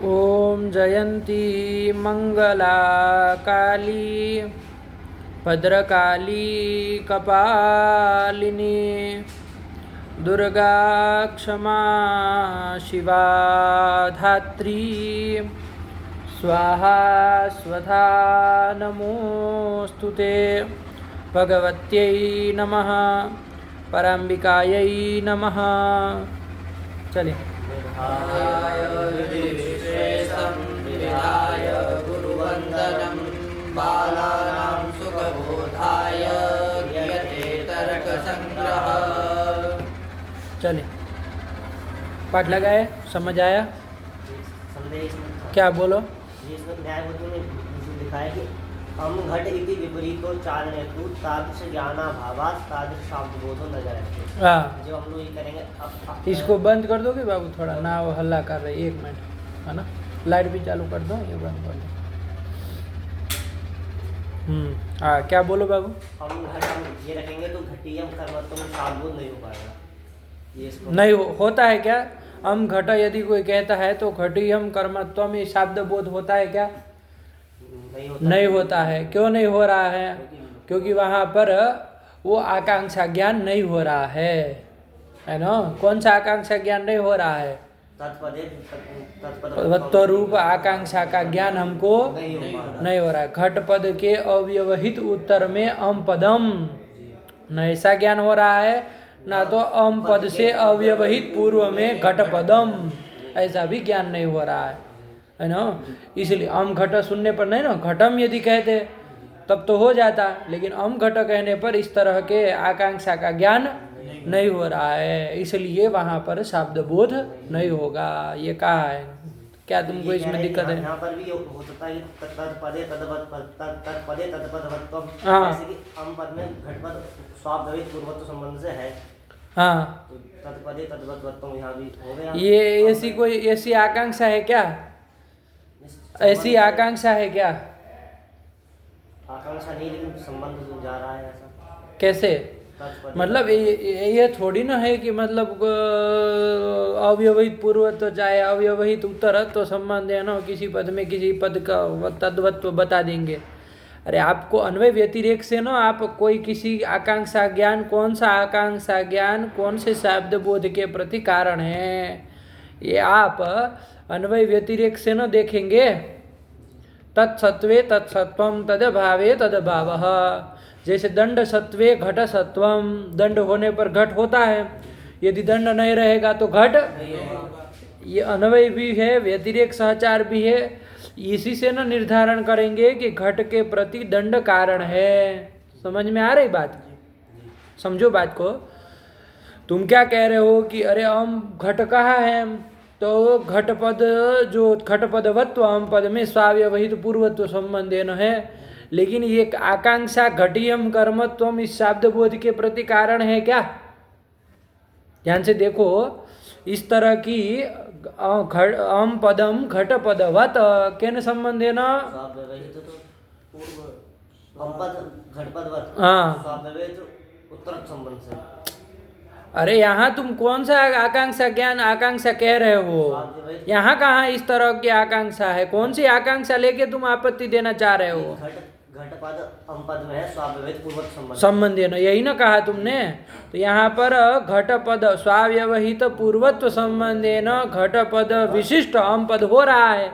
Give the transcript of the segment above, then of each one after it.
ओम जयंती मंगला काली भद्रकाली कपालिनी दुर्गा क्षमा शिवा धात्री स्वाहा स्वधा नमोस्तुते भगवत्यै नमः पराम्बिकायै नमः। चलिए। विधाय गुरुवंदनं बालानां सुखबोधाय क्रियते तर्कसंग्रह। चलिए, पाठ लगाए, समझ आया? क्या बोलो? न्यायबुद्धि में लिखा है कि हम घट इति विपरीतो चालनेतु तादृश ज्ञानाभावात् तादृश शाब्दबोधो न जायते। हाँ, जो हम लोग ये करेंगे इसको बंद कर दोगे बाबू? थोड़ा ना वो हल्ला कर रहे, 1 मिनट, है ना? लाइट भी चालू कर दो, ये बंद कर दो। हाँ, क्या बोलो बाबू? हम ये रखेंगे तो घटियम कर्मत्व में शाब्दबोध नहीं हो पाएगा। ये इसको नहीं होता है क्या? हम घट यदि कोई कहता है तो घटियम कर्मत्व में शब्द बोध होता है क्या? नहीं होता है। क्यों नहीं हो रहा है? क्योंकि वहाँ पर वो आकांक्षा ज्ञान नहीं हो रहा है ना? कौन सा आकांक्षा ज्ञान नहीं हो रहा है? तत्व रूप आकांक्षा का ज्ञान हमको नहीं हो रहा है। घट पद के अव्यवहित उत्तर में अम पदम न ऐसा ज्ञान हो रहा है, ना तो अम पद से अव्यवहित पूर्व में घट पदम ऐसा भी ज्ञान नहीं हो रहा है ना? इसलिए अम घट सुनने पर नहीं ना, घटम यदि कहते तब तो हो जाता, लेकिन अम घट कहने पर इस तरह के आकांक्षा का ज्ञान नहीं हो रहा है, इसलिए वहाँ पर शब्द बोध नहीं होगा। ये कहा है। क्या तुमको इसमें दिक्कत है? यहाँ पर भी होता है तत्पदे तत्पदे तत्पदवत्वम, हाँ। जैसे कि अम पद में घटपद स्वाभाविक पूर्वत्व संबंध से है। हाँ, तो तत्पदे तत्पदवत्वम यहाँ भी हो गया। ये ऐसी कोई ऐसी आकांक्षा है क्या? ऐसी आकांक्षा है क्या? आकांक्षा नहीं, लेकिन संबंध जो जा रहा है ऐसा। कैसे? मतलब ये थोड़ी ना है कि मतलब अव्यवहित पूर्वत्व चाहे अव्यवहित उत्तरत्व संबंध है ना, किसी पद में किसी पद का तद्वत्व बता देंगे। अरे आपको अन्वय व्यतिरेक से ना, आप कोई किसी आकांक्षा ज्ञान, कौन सा आकांक्षा ज्ञान कौन से शब्द बोध के प्रति कारण है, ये आप अन्वय व्यतिरेक से न देखेंगे। तत्सत्वे तत्सत्वम तदभावे तदभावः। जैसे दंड सत्वे घट सत्वम, दंड होने पर घट होता है, यदि दंड नहीं रहेगा तो घट। ये अन्वय भी है, व्यतिरेक सहचार भी है। इसी से न निर्धारण करेंगे कि घट के प्रति दंड कारण है। समझ में आ रही बात? समझो बात को। तुम क्या कह रहे हो कि अरे हम घट कहा है, तो घटपद जो घटपदवत्व हम पद में स्वाव्यवहित पूर्वत्व संबंधेन है, लेकिन ये आकांक्षा घटियम कर्मत्वम इस शब्द बोध के प्रति कारण है क्या? ध्यान से देखो, इस तरह की अम पदम घटपदवत केन संबंधेन? उत्तर संबंध से। अरे यहाँ तुम कौन सा आकांक्षा ज्ञान आकांक्षा कह रहे हो? यहाँ कहाँ इस तरह की आकांक्षा है? कौन सी आकांक्षा लेके तुम आपत्ति देना चाह रहे हो? घटपद अमपद में है स्वाव्यवहित पूर्वत्व संबंध है ना, यही ना कहा तुमने? तो यहाँ पर घटपद स्वाव्यवहित पूर्वत्व संबंधे न घटपद विशिष्ट अमपद हो रहा है,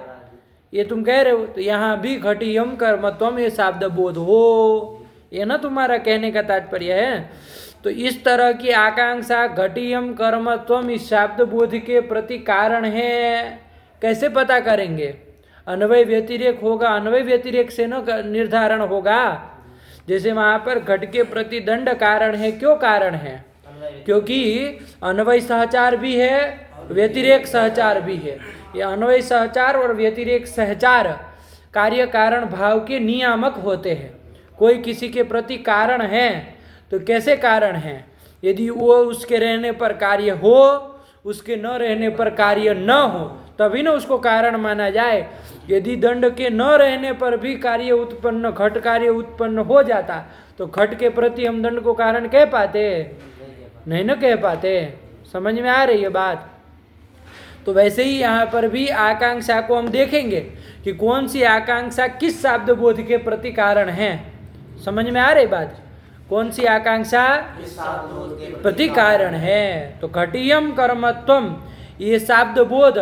ये तुम कह रहे हो। तो यहाँ भी घटियम कर्मत्वम ये शब्द बोध हो, ये ना तुम्हारा कहने का तात्पर्य है। तो इस तरह की आकांक्षा घटियम कर्मत्वम इस शब्द बोध के प्रति कारण है, कैसे पता करेंगे? अन्वय व्यतिरेक होगा, अन्वय व्यतिरेक से न निर्धारण होगा। जैसे वहाँ पर घट के प्रति दंड कारण है, क्यों कारण है? क्योंकि अन्वय सहचार भी है, व्यतिरेक सहचार भी है। ये अन्वय सहचार और व्यतिरेक सहचार कार्य कारण भाव के नियामक होते हैं। कोई किसी के प्रति कारण है तो कैसे कारण है? यदि वो उसके रहने पर कार्य हो, उसके न रहने पर कार्य न हो, तभी न उसको कारण माना जाए। यदि दंड के न रहने पर भी कार्य उत्पन्न, घट कार्य उत्पन्न हो जाता, तो घट के प्रति हम दंड को कारण कह पाते? नहीं न कह पाते। समझ में आ रही है बात? तो वैसे ही यहाँ पर भी आकांक्षा को हम देखेंगे कि कौन सी आकांक्षा किस शाब्द बोध के प्रति कारण है। समझ में आ रही बात? कौन सी आकांक्षा प्रति कारण है? तो घटियम कर्मत्वम, ये शाब्द बोध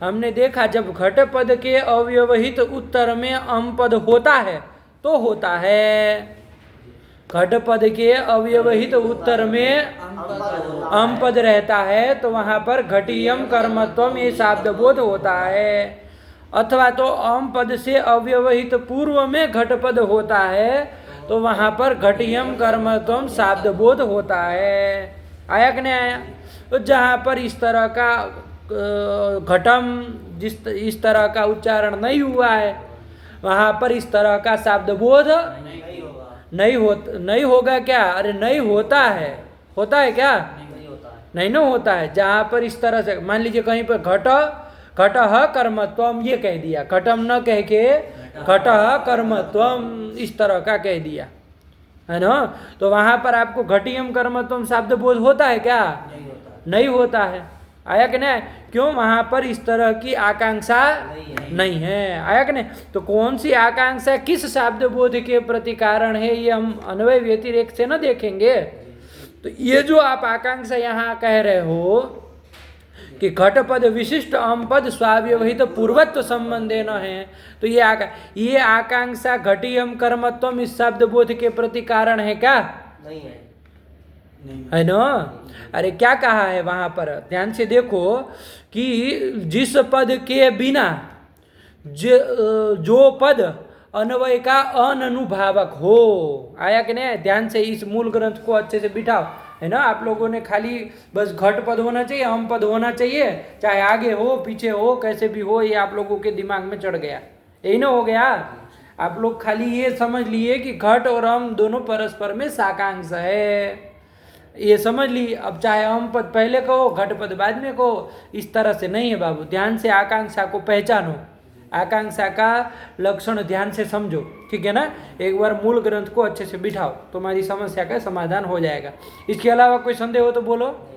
हमने देखा जब घट पद के अव्यवहित उत्तर में अम पद होता है तो होता है। घट पद के अव्यवहित उत्तर में अम पद रहता है तो वहां पर घटियम कर्मत्वम ये शाब्द बोध होता है। अथवा तो अम पद से अव्यवहित पूर्व में घट पद होता है तो वहां पर घटियम कर्मत्वम शाब्द बोध होता है। आया कि नहीं आया? तो जहां पर इस तरह का घटम इस तरह का उच्चारण नहीं हुआ है वहां पर इस तरह का शाब्द बोध नहीं होगा। क्या? अरे नहीं होता है। होता है क्या? नहीं ना होता है। जहां पर इस तरह से मान लीजिए कहीं पर घटः कर्मत्वम ये कह दिया, घटम न कह के घटः कर्मत्वम इस तरह का कह दिया, है ना? तो वहां पर आपको घटियम कर्मत्वम शब्द बोध होता है क्या? नहीं होता है। आया कि नहीं? क्यों? वहां पर इस तरह की आकांक्षा नहीं है। आया कि नहीं? तो कौन सी आकांक्षा किस शब्द बोध के प्रति कारण है ये हम अन्वय व्यतिरेक से न देखेंगे। तो ये जो आप आकांक्षा यहाँ कह रहे हो कि घट पद विशिष्ट अम पद स्वाव्यवहित पूर्वत्व संबंधे न है, तो ये आकांक्षा घटियम कर्मत्वम इस शब्द बोध के प्रति कारण है क्या? नहीं है। है ना? अरे क्या कहा है वहां पर? ध्यान से देखो कि जिस पद के बिना जो पद अन्वय का अननुभावक हो। आया कि नहीं? ध्यान से इस मूल ग्रंथ को अच्छे से बिठाओ, है ना? आप लोगों ने खाली बस घट पद होना चाहिए, अम पद होना चाहिए, चाहे आगे हो पीछे हो कैसे भी हो, ये आप लोगों के दिमाग में चढ़ गया। यही ना हो गया? आप लोग खाली ये समझ लिए कि घट और अम दोनों परस्पर में साकांक्ष है, ये समझ ली। अब चाहे अम पद पहले कहो घट पद बाद में कहो, इस तरह से नहीं है बाबू। ध्यान से आकांक्षा को पहचानो, आकांक्षा का लक्षण ध्यान से समझो, ठीक है ना? एक बार मूल ग्रंथ को अच्छे से बिठाओ, तुम्हारी समस्या का समाधान हो जाएगा। इसके अलावा कोई संदेह हो तो बोलो।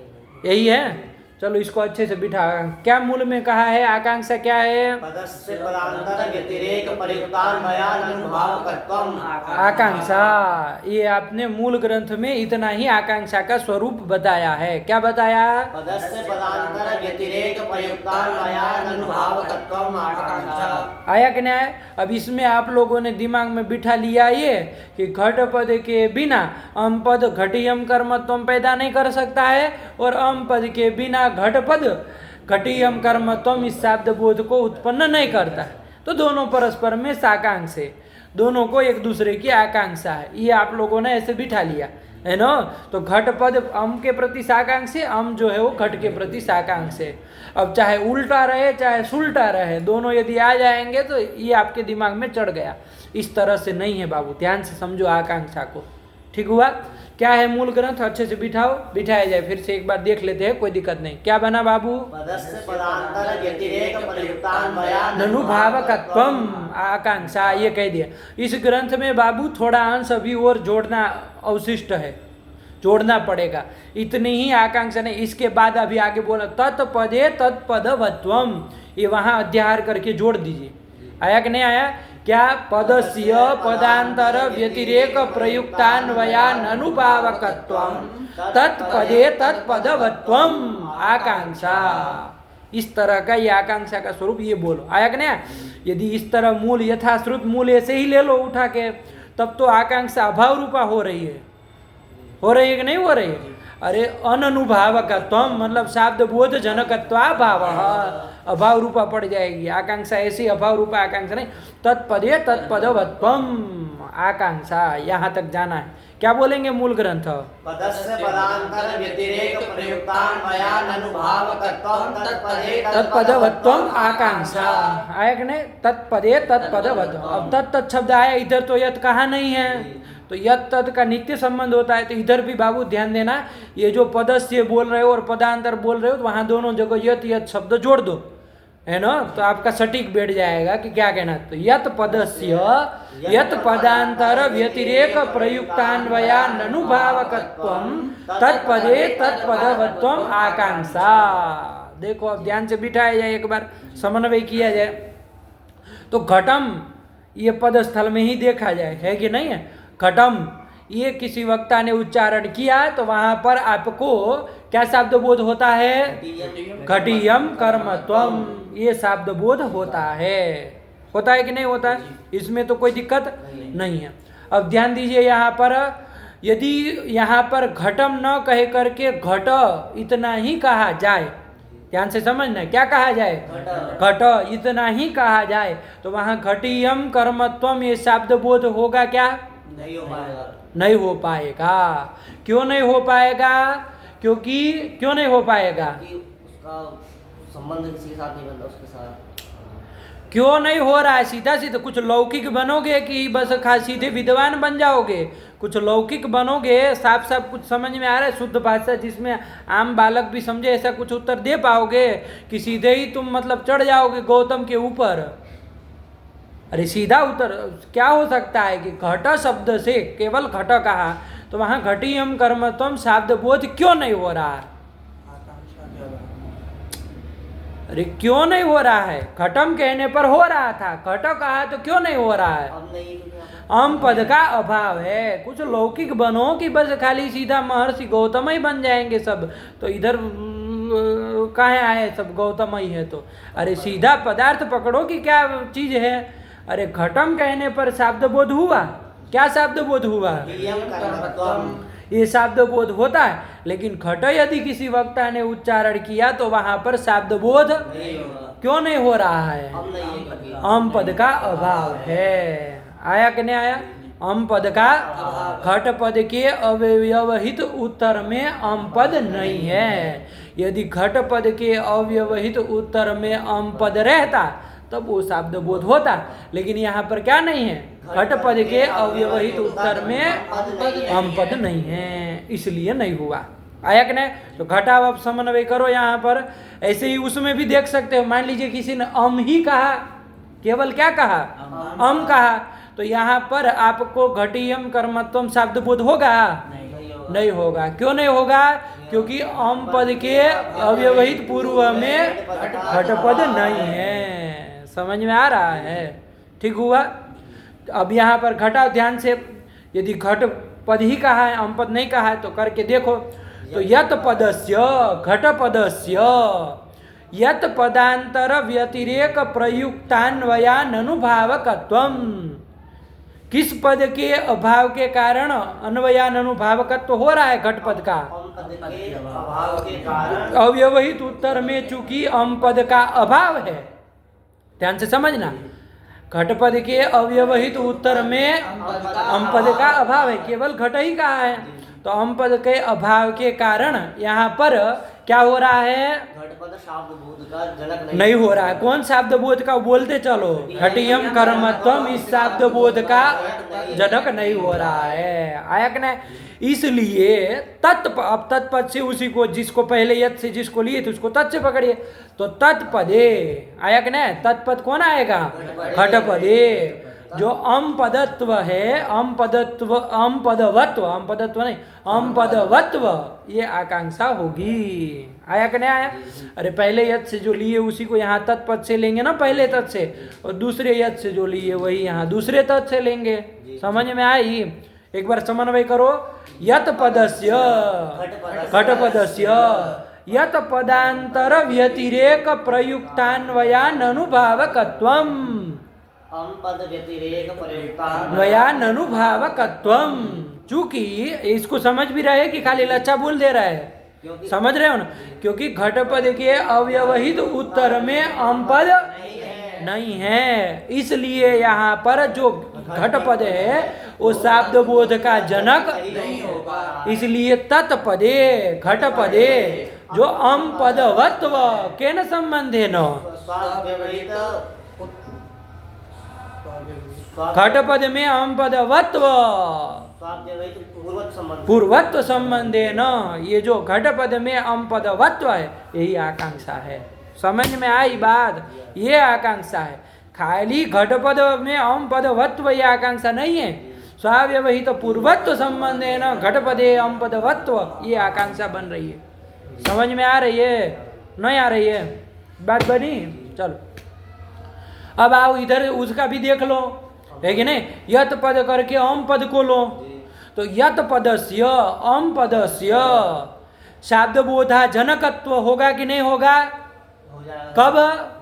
यही है? चलो इसको अच्छे से बिठा। क्या मूल में कहा है? आकांक्षा क्या है? पदस्य पदांतर व्यतिरेक प्रयुक्तान्वयानुभावकत्वम् आकांक्षा। ये आपने मूल ग्रंथ में इतना ही आकांक्षा का स्वरूप बताया है। क्या बताया? पदस्य पदांतर व्यतिरेक प्रयुक्तान्वयानुभावकत्वम् आकांक्षा। आया कि नहीं आया? अब इसमें आप लोगों ने दिमाग में बिठा लिया ये कि घट पद के बिना अम पद घटियम कर्मत्वम पैदा नहीं कर सकता है और अम पद के बिना घट पद घटियम कर्मत्वम इस शब्द बोध को उत्पन्न नहीं करता है। तो दोनों परस्पर में साकांक्ष है, दोनों को एक दूसरे की आकांक्षा है। ये आप लोगों ने ऐसे बिठा लिया, है ना? तो घट पद अम के प्रति साकांक्ष है, अम जो है वो घट के प्रति साकांक्ष है। अब चाहे उल्टा रहे चाहे सुलटा रहे, दोनों यदि आ जाएंगे तो ये आपके दिमाग में चढ़ गया। इस तरह से नहीं है बाबू, ध्यान से समझो आकांक्षा को। ठीक हुआ? क्या है मूल ग्रंथ? अच्छे से बिठाओ, बिठाया जाए। फिर से एक बार देख लेते हैं, कोई दिक्कत नहीं। क्या बना बाबू? पदस्य पदांतर व्यतिरेक प्रयुक्तान्वयानुभावकत्वम् ननुभावकत्वम आकांक्षा, ये कह दिया। इस ग्रंथ में बाबू थोड़ा अंश अभी और जोड़ना अवशिष्ट है, जोड़ना पड़ेगा। इतनी ही आकांक्षा नहीं, इसके बाद अभी आगे बोला तत्पदे तत्पदवत्वम, ये वहां अध्याहार करके जोड़ दीजिए। आया कि नहीं आया? क्या? पदस्य पदांतर व्यतिरेक प्रयुक्तान्वयानुभावकत्वम तत्पदे तत्पदवत्वम आकांक्षा। इस तरह का ये आकांक्षा का स्वरूप ये बोलो। आया कि नहीं? यदि इस तरह मूल यथाश्रुत मूल ऐसे ही ले लो उठा के, तब तो आकांक्षा अभाव रूपा हो रही है। हो रही है कि नहीं हो रही है? अरे अननुभावकत्वम मतलब शब्द बोध जनकत्वा भाव, अभाव रूपा पड़ जाएगी आकांक्षा। ऐसी अभाव रूपा आकांक्षा नहीं, तत्पदे तत्पदवत्वम आकांक्षा। यहाँ तक जाना है। क्या बोलेंगे मूल ग्रंथ? पदस्य पदांतर व्यतिरेक प्रयुक्तान्वयानुभावकत्वम् तत्पदे तत्पदवत्वम आकांक्षा। आया कि नहीं? तत्पदे तत्पदवत्वम। अब तत्त शब्द आया, इधर तो यत कहा नहीं है, तो यत तद का नित्य संबंध होता है। तो इधर भी बाबू ध्यान देना, ये जो पदस्य बोल रहे हो और पदांतर बोल रहे हो, तो वहां दोनों जगह यत यत शब्द जोड़ दो, है ना? तो आपका सटीक बैठ जाएगा कि क्या कहना। तो यत पदस्य यत पदांतर व्यतिरेक प्रयुक्तान्वयानुभावकत्वम तत्पदे तत्पदवत्वम आकांक्षा। देखो अब ध्यान से बिठाया जाए, एक बार समन्वय किया जाए तो घटम ये पद स्थल में ही देखा जाए, है कि नहीं है। घटम ये किसी वक्ता ने उच्चारण किया तो वहां पर आपको क्या शब्द बोध होता है? घटियम कर्मत्वम, ये शब्द बोध होता है कि नहीं होता है? इसमें तो कोई दिक्कत नहीं है। अब ध्यान दीजिए यहाँ पर, यदि यहाँ पर घटम न कहे करके घट इतना ही कहा जाए, ध्यान से समझना, क्या कहा जाए? घट इतना ही कहा जाए तो वहां घटियम कर्मत्वम ये शब्द बोध होगा क्या? नहीं हो पाएगा। नहीं हो पाएगा। क्यों नहीं हो पाएगा? क्योंकि क्यों नहीं हो पाएगा? कि उसका संबंध किसी के साथ नहीं बनता, उसके साथ क्यों नहीं हो रहा है? सीधा सीधा कुछ लौकिक बनोगे कि बस सीधे विद्वान बन जाओगे? कुछ लौकिक बनोगे, साफ साफ कुछ समझ में आ रहा है, शुद्ध भाषा जिसमें आम बालक भी समझे, ऐसा कुछ उत्तर दे पाओगे कि सीधे ही तुम मतलब चढ़ जाओगे गौतम के ऊपर? अरे सीधा उत्तर क्या हो सकता है कि घट शब्द से केवल घट कहा तो वहां घटियम कर्मत्वम शब्द बोध क्यों नहीं हो रहा है? अरे क्यों नहीं हो रहा है? घटम कहने पर हो रहा था, घट कहा तो क्यों नहीं हो रहा है? अब नहीं, क्योंकि अम पद का अभाव है। कुछ लौकिक बनो कि बस खाली सीधा महर्षि गौतम ही बन जाएंगे सब, तो इधर कहाँ आए सब गौतम ही है तो? अरे सीधा पदार्थ पकड़ो कि क्या चीज है। अरे घटम कहने पर शब्द बोध हुआ, क्या शब्द बोध हुआ? ये शब्द बोध होता है, लेकिन घट यदि किसी वक्ता ने उच्चारण किया तो वहां पर शब्द बोध क्यों नहीं हो रहा है? अम पद का अभाव है। आया कि नहीं आया? अम पद का, घट पद के अव्यवहित उत्तर में अम पद नहीं है। यदि घट पद के अव्यवहित उत्तर में अम पद रहता तब वो शब्द बोध होता, लेकिन यहाँ पर क्या नहीं है? घट पद के अव्यवहित उत्तर में अम पद नहीं है, इसलिए नहीं हुआ। आया कि नहीं? तो घटाव समन्वय करो यहाँ पर। ऐसे ही उसमें भी देख सकते हो, मान लीजिए किसी ने अम ही कहा, केवल क्या कहा? अम कहा, तो यहाँ पर आपको घटियम कर्मत्वम शब्द बोध होगा? नहीं होगा। क्यों नहीं होगा? क्योंकि अम पद के अव्यवहित पूर्व में घट पद नहीं है। समझ में आ रहा है? ठीक हुआ। अब यहाँ पर घटाओ ध्यान से, यदि घट पद ही कहा है, अम पद नहीं कहा है तो करके देखो। तो यत पदस्य घट पदस्य यत पदांतर व्यतिरेक प्रयुक्तान्वयानुभावकत्वम, किस पद के अभाव के कारण अन्वयानुभावकत्व हो रहा है घट पद का? अव्यवहित उत्तर में चूंकि अम पद का अभाव है, ध्यान से समझना, घट पद के अव्यवहित उत्तर में अम पद का अभाव है, केवल घट ही कहा है, तो अम पद के अभाव के कारण यहाँ पर क्या हो रहा है? घटपद शब्द बोध का जनक नहीं हो रहा है। कौन शब्द बोध का? बोलते चलो, घटियम कर्मत्वम इस शब्द बोध का जनक नहीं हो रहा है। आया कि नहीं? इसलिए अब तत्पद से उसी को, जिसको पहले यत से जिसको लिए थे उसको तत् से पकड़िए, तो तत्पदे। आया कि नहीं? तत्पद कौन आएगा? घटपदे। जो अम पदत्व है, अम पदत्व, अम पदवत्व, अम पदत्व नहीं, अम पदवत्व, ये आकांक्षा होगी। आया कि नहीं आया? अरे पहले यत से जो लिए उसी को यहाँ तत्पद से लेंगे ना, पहले तत् से, और दूसरे यत से जो लिए वही यहाँ दूसरे तत् से लेंगे। समझ में आई? एक बार समन्वय करो। यत पदस्य घट पदस्य यत पदांतर व्यतिरेक प्रयुक्तान्वयान अनुभावकत्वम, अम पद व्यतिरेक प्रयुक्तान्वयान अनुभावकत्वम। चूंकि इसको समझ भी रहे कि खाली लच्छा बोल दे रहा है? समझ रहे हो ना? क्योंकि घट पद के अव्यवहित उत्तर में अम पद नहीं है, इसलिए यहाँ पर जो घट पद है वो शब्द बोध का जनक नहीं होगा। इसलिए तत्पदे घट पदे जो अम पदवत्व के न संबंधे न, घट पद में अम पदवत्व पूर्वत्व संबंधे न, ये जो घट पद में अम पदवत्व है यही आकांक्षा है। समझ में आई बात? ये आकांक्षा है। खाली घट पद में अम पदवत्व ये आकांक्षा नहीं है। स्वाव्यवहित तो पूर्वत्व संबंध है ना, घट पदे अम पदवत्व, ये आकांक्षा बन रही है। समझ में आ रही है? नहीं आ रही है बात बनी? चलो अब आओ इधर उसका भी देख लो, है कि नहीं? यत पद करके अम पद को लो, तो यत पदस्य अम पदस्य शाब्द बोधा जनकत्व होगा कि नहीं होगा? हो जाएगा कब?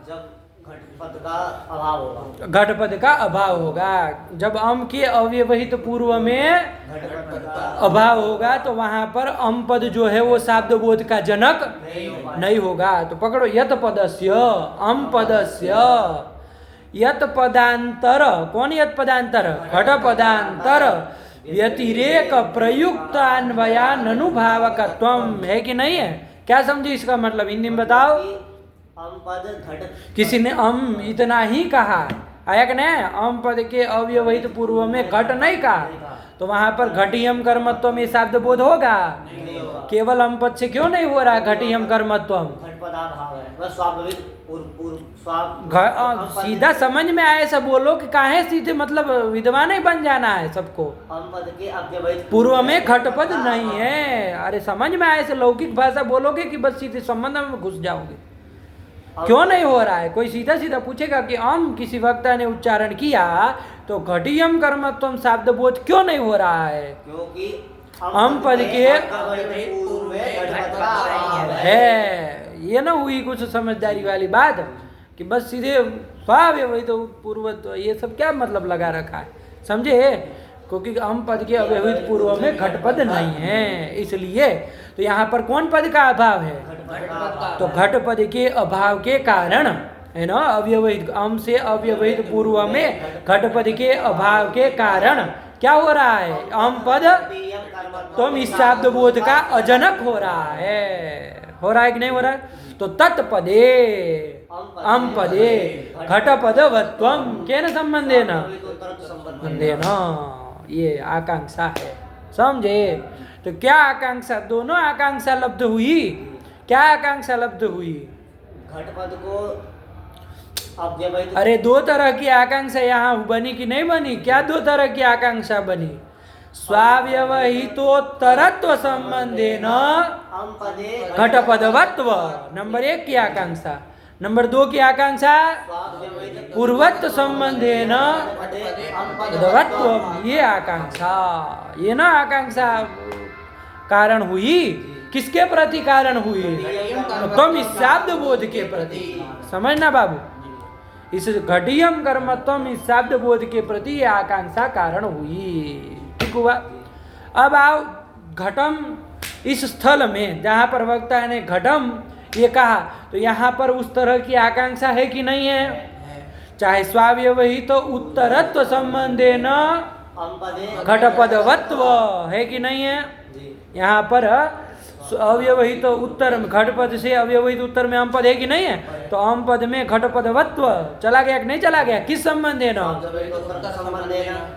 जब घटपद का अभाव होगा। घटपद का अभाव होगा। जब अम के अव्यवहित पूर्व में घटपद का अभाव होगा तो वहां पर अम पद जो है वो शाब्द बोध का जनक नहीं होगा। तो पकड़ो, यत पदस्य अम पदस्य यत पदांतर, कौन यत पदांतर? घट पदांतर व्यतिरेक प्रयुक्त अन्वयानुभावकत्वम, है कि नहीं है? क्या समझे इसका मतलब? हिंदी में बताओ। अम पद घट, किसी ने अम इतना ही कहा, आया कि नहीं? अम पद के अव्यवहित पूर्व में घट नहीं कहा, तो वहां पर घटियम कर्मत्व में शाब्द बोध होगा? नहीं होगा। केवल अम पद से क्यों नहीं हो रहा घटियम कर्मत्व? घटपदाभाव है, बस स्वाभाविक पूर्व सीधा समझ में आए सब बोलो कि काहे सीधे, मतलब विद्वान ही बन जाना है सबको। अम पद के अव्यवहित पूर्व में घटपद नहीं है, अरे समझ में आए से लौकिक भाषा बोलोगे कि बस सीधे संबंध में घुस जाओगे? क्यों नहीं हो रहा है? कोई सीधा सीधा पूछेगा कि अम किसी वक्ता ने उच्चारण किया तो घटियम कर्मत्वम शाब्द बोध क्यों नहीं हो रहा है? क्योंकि अम पद के पूर्व में घटपद का अभाव है। ये ना हुई कुछ समझदारी वाली बात कि बस सीधे स्वाव्यवहित पूर्वत्व, ये सब क्या मतलब लगा रखा है, समझे? क्योंकि अम पद के अव्यवहित पूर्व में घटपद नहीं है, इसलिए तो यहाँ पर कौन पद का अभाव है? तो घट पद के अभाव के कारण, है ना, अव्यवहित अम से अव्यवहित पूर्व में घट पद के अभाव के कारण क्या हो रहा है? अम पद तुम इस शाब्द बोध का अजनक हो रहा है। हो रहा है कि नहीं हो रहा है? तो तत्पदे अम पदे घट पदवत्वम के न संबंधेन संबंधेन, ये आकांक्षा है, समझे? तो क्या आकांक्षा? दोनों आकांक्षा लब्ध हुई। क्या आकांक्षा लब्ध हुई? घटपद को अव्यवहित, अरे दो तरह की आकांक्षा यहाँ बनी कि नहीं बनी? क्या दो तरह की आकांक्षा बनी? स्वाव्यवहितोत्तरत्व संबंधेन अम पदे घटपदवत्व, नंबर 1 की आकांक्षा। नंबर 2 की आकांक्षा पूर्वत्व संबंधेन पदवत्व, ये आकांक्षा, ये ना आकांक्षा कारण हुई। किसके प्रति कारण हुई? तुम इस शाब्द बोध के प्रति, समझना बाबू, इस घटियम कर्मत्वम इस शाब्द बोध के प्रति ये आकांक्षा कारण हुई। ठीक हुआ? अब आओ घटम, इस स्थल में जहाँ पर वक्ता ने घटम ये कहा, तो यहाँ पर उस तरह की आकांक्षा है कि नहीं है? चाहे स्वाव्यवहित तो उत्तरत्व संबंधेन घटपदवत्व, है कि नहीं है? यहाँ पर अव्यवहित तो उत्तर घटपद से अव्यवहित उत्तर में अम पद है कि नहीं है? तो अम पद में घटपदवत्व चला गया कि नहीं चला गया? किस संबंध है ना?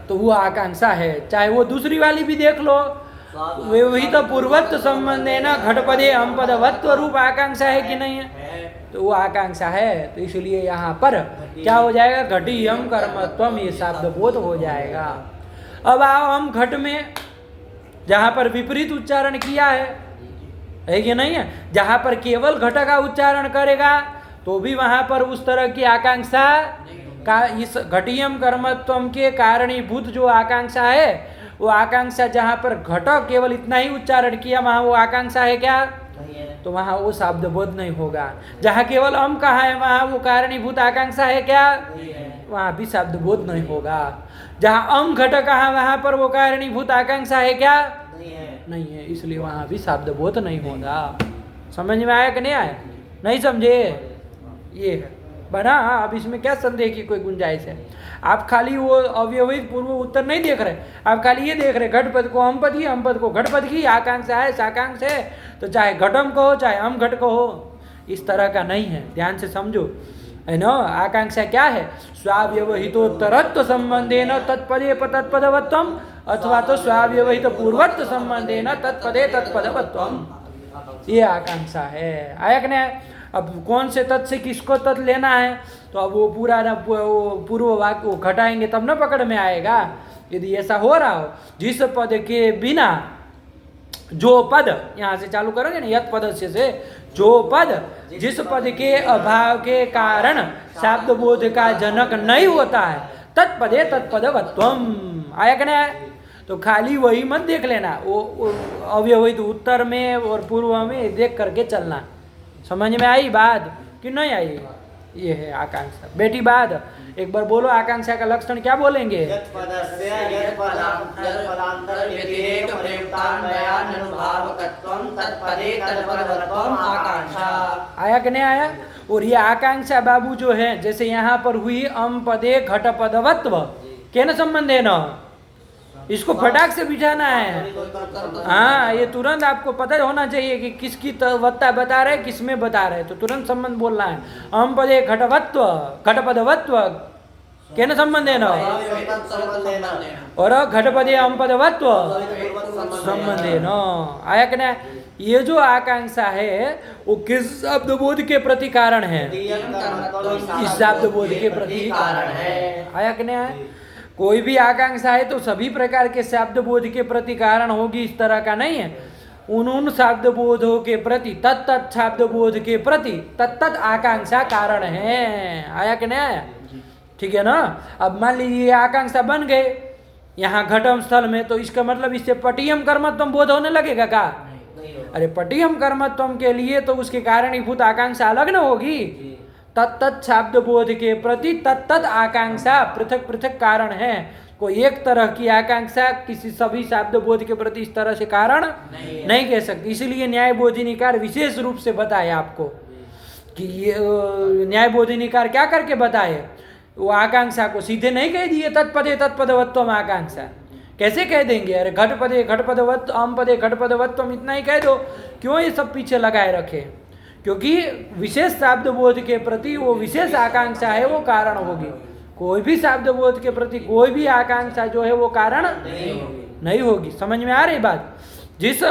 तो वो आकांक्षा है। चाहे वो दूसरी वाली भी देख लो, व्यवहित पूर्वत्व संबंध है ना, घटपदे अम पदवत्व रूप आकांक्षा है कि नहीं है? तो वो आकांक्षा है। तो इसलिए यहाँ पर क्या हो जाएगा? घटियम कर्मत्वम, ये शब्द बोध हो जाएगा। अब आओ हम घट में जहाँ पर विपरीत उच्चारण किया है कि नहीं है? जहाँ पर केवल घट का उच्चारण करेगा तो भी वहाँ पर उस तरह की आकांक्षा का, इस घटियम कर्मत्वम के कारणीभूत जो आकांक्षा है, वो आकांक्षा जहाँ पर घट केवल इतना ही उच्चारण किया, वहाँ वो आकांक्षा है क्या? तो वहाँ वो शब्द बोध नहीं होगा। जहाँ केवल अम कहा है वहाँ वो कारणीभूत आकांक्षा है क्या? वहाँ भी शब्द बोध नहीं होगा। जहाँ अम घट कहा वहाँ पर वो कारणीभूत आकांक्षा है क्या? नहीं है, इसलिए वहाँ भी शब्द बोध नहीं होगा। समझ में आया कि नहीं आया? नहीं समझे? ये है बना। अब इसमें क्या संदेह की कोई गुंजाइश है? आप खाली वो अव्यवहित पूर्व उत्तर नहीं देख रहे, आप खाली ये देख रहे घटपद को अम पद की, अम पद को घटपद की, आकांक्षा है साकांक्ष है, तो चाहे घटम कहो चाहे अम घट कहो, इस तरह का नहीं है। ध्यान से समझो, है ना? आकांक्षा क्या है? स्वाव्यवहितोत्तरत्व संबंधेन तत्पदे तत्पदवत्वम, अथवा तो स्वाव्यवहित पूर्वत्व संबंधेन तत्पदे तत्पदवत्वम, ये आकांक्षा है। आया कि नहीं? अब कौन से तत् से किसको तत् लेना है, तो अब वो पूरा ना पूर्व वाक्य घटाएंगे तब ना पकड़ में आएगा। यदि ऐसा हो रहा हो, जिस पद के बिना जो पद, यहाँ से चालू करोगे ना, यत पद से जो पद जिस पद के अभाव के कारण शाब्द बोध का जनक नहीं होता है, तत्पदे तत्पदवत्वम। आया कि नहीं? तो खाली वही मत देख लेना, वो अव्यवहित उत्तर में और पूर्व में देख करके चलना। समझ में आई बात कि नहीं आई? ये है आकांक्षा। बेटी बात एक बार बोलो, आकांक्षा का लक्षण क्या बोलेंगे? आया कि नहीं आया? और ये आकांक्षा बाबू जो है, जैसे यहाँ पर हुई अम पदे घट पदवत्व के न संबंध है न, इसको फटाक से बिठाना है। हाँ, ये तुरंत आपको पता होना चाहिए कि किसकी वत्ता बता रहे, किसमें बता रहे, तो तुरंत संबंध बोलना है। अम पदे घटवत्व घटपदवत्व के न संबंध है न, और घटपदे अम पदवत्व संबंध है न। आया कि नहीं? ये जो आकांक्षा है वो किस शब्द बोध के प्रति कारण है? इस शब्द बोध के प्रति कारण है। आया कि नहीं आया? कोई भी आकांक्षा है तो सभी प्रकार के शब्द बोध के प्रति कारण होगी, इस तरह का नहीं है। उन शब्द बोधों के प्रति तत्त शब्द बोध के प्रति तत्त आकांक्षा कारण है। आया कि नहीं आया? ठीक है ना? अब मान लीजिए आकांक्षा बन गए यहाँ घटम स्थल में, तो इसका मतलब इससे पटियम कर्मत्वम बोध होने लगेगा का? अरे पटियम कर्मत्वम के लिए तो उसके कारणीभूत आकांक्षा अलग न होगी। तत्त शब्द बोध के प्रति तत्त आकांक्षा पृथक पृथक कारण है। कोई एक तरह की आकांक्षा किसी सभी शब्द बोध के प्रति इस तरह से कारण नहीं कह सकती। इसीलिए न्याय बोधिनिकार विशेष रूप से बताए आपको कि ये न्याय बोधिनिकार क्या करके बताए, वो आकांक्षा को सीधे नहीं कह दिए तत्पदे तत्पदवत्वम आकांक्षा। कैसे कह देंगे? अरे घटपदे घटपदवत्व अम पदे घटपदवत्वम इतना ही कह दो, क्यों ये सब पीछे लगाए रखे? क्योंकि विशेष शब्द बोध के प्रति वो विशेष आकांक्षा है, वो कारण होगी। कोई भी शब्द बोध के प्रति कोई भी आकांक्षा जो है वो कारण नहीं होगी। समझ में आ रही बात? जिस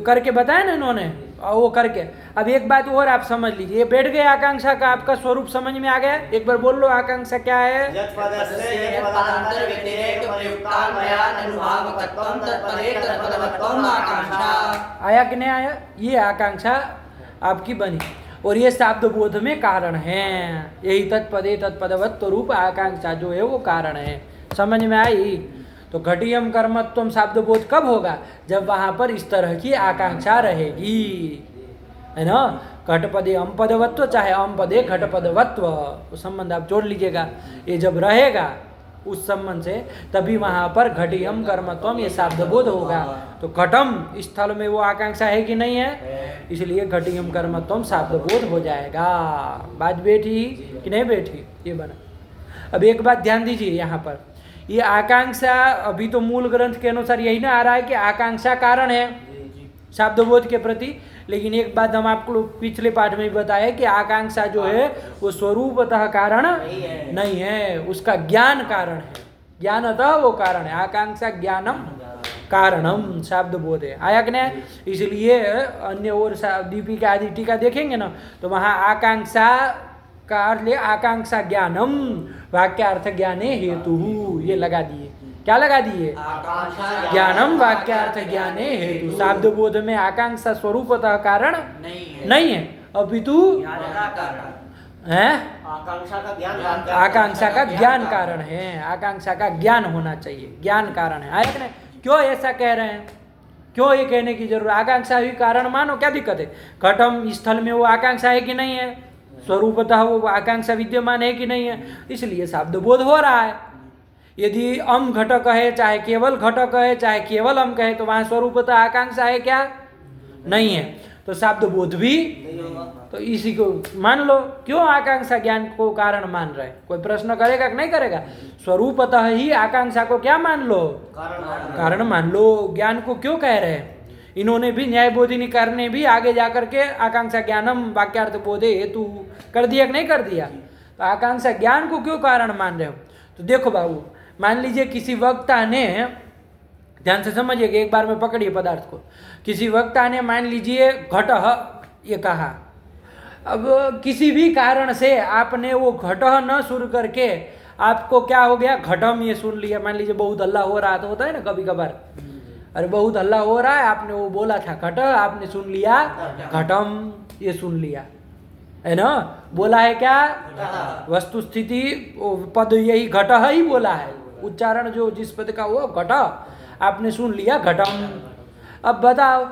करके बताया ना इन्होंने, वो करके। अब एक बात और आप समझ लीजिए, बैठ गए आकांक्षा का आपका स्वरूप समझ में आ गया? एक बार बोल लो आकांक्षा क्या है? आया कि नहीं आया? ये आकांक्षा आपकी बनी और ये शब्द बोध में कारण है। यही तत्पदे तत्पदवत्व रूप आकांक्षा जो है वो कारण है। समझ में आई? तो घटियम कर्मत्वम शब्द बोध कब होगा? जब वहां पर इस तरह की आकांक्षा रहेगी, है ना? घटपदे अम पदवत्व चाहे अम पदे घटपदवत्व, वो संबंध आप जोड़ लीजिएगा। ये जब रहेगा उस संबंध से, तभी वहां पर घटियम कर्मत्वम ये शब्द बोध होगा। तो घटम स्थल में वो आकांक्षा है कि नहीं है? इसलिए घटियम कर्मत्वम शब्द बोध हो जाएगा। बात बैठी कि नहीं बैठी? ये बना। अब एक बात ध्यान दीजिए यहाँ पर, ये आकांक्षा अभी तो मूल ग्रंथ के अनुसार यही ना आ रहा है कि आकांक्षा कारण है शब्द बोध के प्रति, लेकिन एक बात हम आपको पिछले पाठ में भी बताया कि आकांक्षा जो है वो स्वरूपतः कारण नहीं है, उसका ज्ञान कारण है। ज्ञानतः वो कारण है। आकांक्षा ज्ञानम कारणम शब्द बोध है। आया कि नहीं? इसलिए अन्य और दीपिका आदि टीका देखेंगे ना, तो वहाँ आकांक्षा का अर्थ आकांक्षा ज्ञानम वाक्यार्थ ज्ञाने हेतु, ये लगा दिए। क्या लगा दिए? ज्ञानम वाक्यार्थ ज्ञाने हेतु। शब्द बोध में आकांक्षा स्वरूपतः कारण नहीं है, अपितु है आकांक्षा का ज्ञान कारण है। आकांक्षा का ज्ञान होना चाहिए, ज्ञान कारण है। आया कि नहीं? क्यों ऐसा कह रहे हैं? क्यों ये कहने की जरूरत? आकांक्षा ही कारण मानो, क्या दिक्कत है? घटम स्थल में वो आकांक्षा है कि नहीं है? स्वरूपतः वो आकांक्षा विद्यमान है कि नहीं है? इसलिए शब्द बोध हो रहा है। यदि अम घटक है, चाहे केवल घटक है, चाहे केवल अम कहे, तो वहां स्वरूपतः आकांक्षा है क्या? नहीं है। तो शब्द बोध भी तो इसी को मान लो। क्यों आकांक्षा ज्ञान को कारण मान रहे? कोई प्रश्न करेगा कि नहीं करेगा? स्वरूपतः ही आकांक्षा को क्या मान लो? कारण मान लो। ज्ञान को क्यों कह रहे हैं? इन्होंने भी न्याय बोधिनिकार ने भी आगे जाकर के आकांक्षा ज्ञानम वाक्यार्थ बोधे हेतु कर दिया कि नहीं कर दिया? तो आकांक्षा ज्ञान को क्यों कारण मान रहे हो? तो देखो बाबू, मान लीजिए किसी वक्ता ने, ध्यान से समझिएगा, एक बार में पकड़िए पदार्थ को। किसी वक्ता ने मान लीजिए घटः ये कहा, अब किसी भी कारण से आपने वो घटः न सुन करके आपको क्या हो गया? घटम ये सुन लिया। मान लीजिए बहुत हल्ला हो रहा तो होता है ना कभी कभार, अरे बहुत हल्ला हो रहा है, आपने वो बोला था घट, आपने सुन लिया घटम, ये सुन लिया है ना। बोला है क्या, वस्तु स्थिति पद यही घट ही बोला है, उच्चारण जो जिस पद का वो घट, आपने सुन लिया घटम। अब बताओ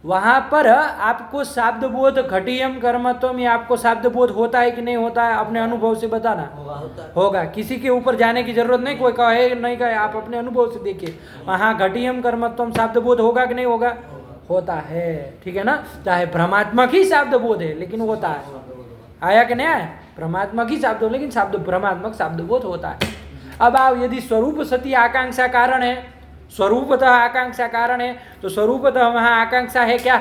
वहां पर आपको शाब्द बोध घटियम कर्मत्व में आपको शाब्द बोध होता है कि नहीं होता है, अपने अनुभव से बताना। होगा, किसी के ऊपर जाने की जरूरत नहीं, कोई कहे नहीं कहे, आप अपने अनुभव से देखिए वहां घटियम कर्मत्व शाब्द बोध होगा कि नहीं होगा, होता है, ठीक है ना। चाहे भ्रमात्मक ही शाब्द बोध है लेकिन होता है, आया कि नहीं आया, भ्रमात्मक ही शाब्द लेकिन शाब्द भ्रमात्मक शाब्द बोध होता है। अब आप यदि स्वरूप सती आकांक्षा कारण है, स्वरूपतः आकांक्षा कारण है, तो स्वरूपतः वहां आकांक्षा है क्या,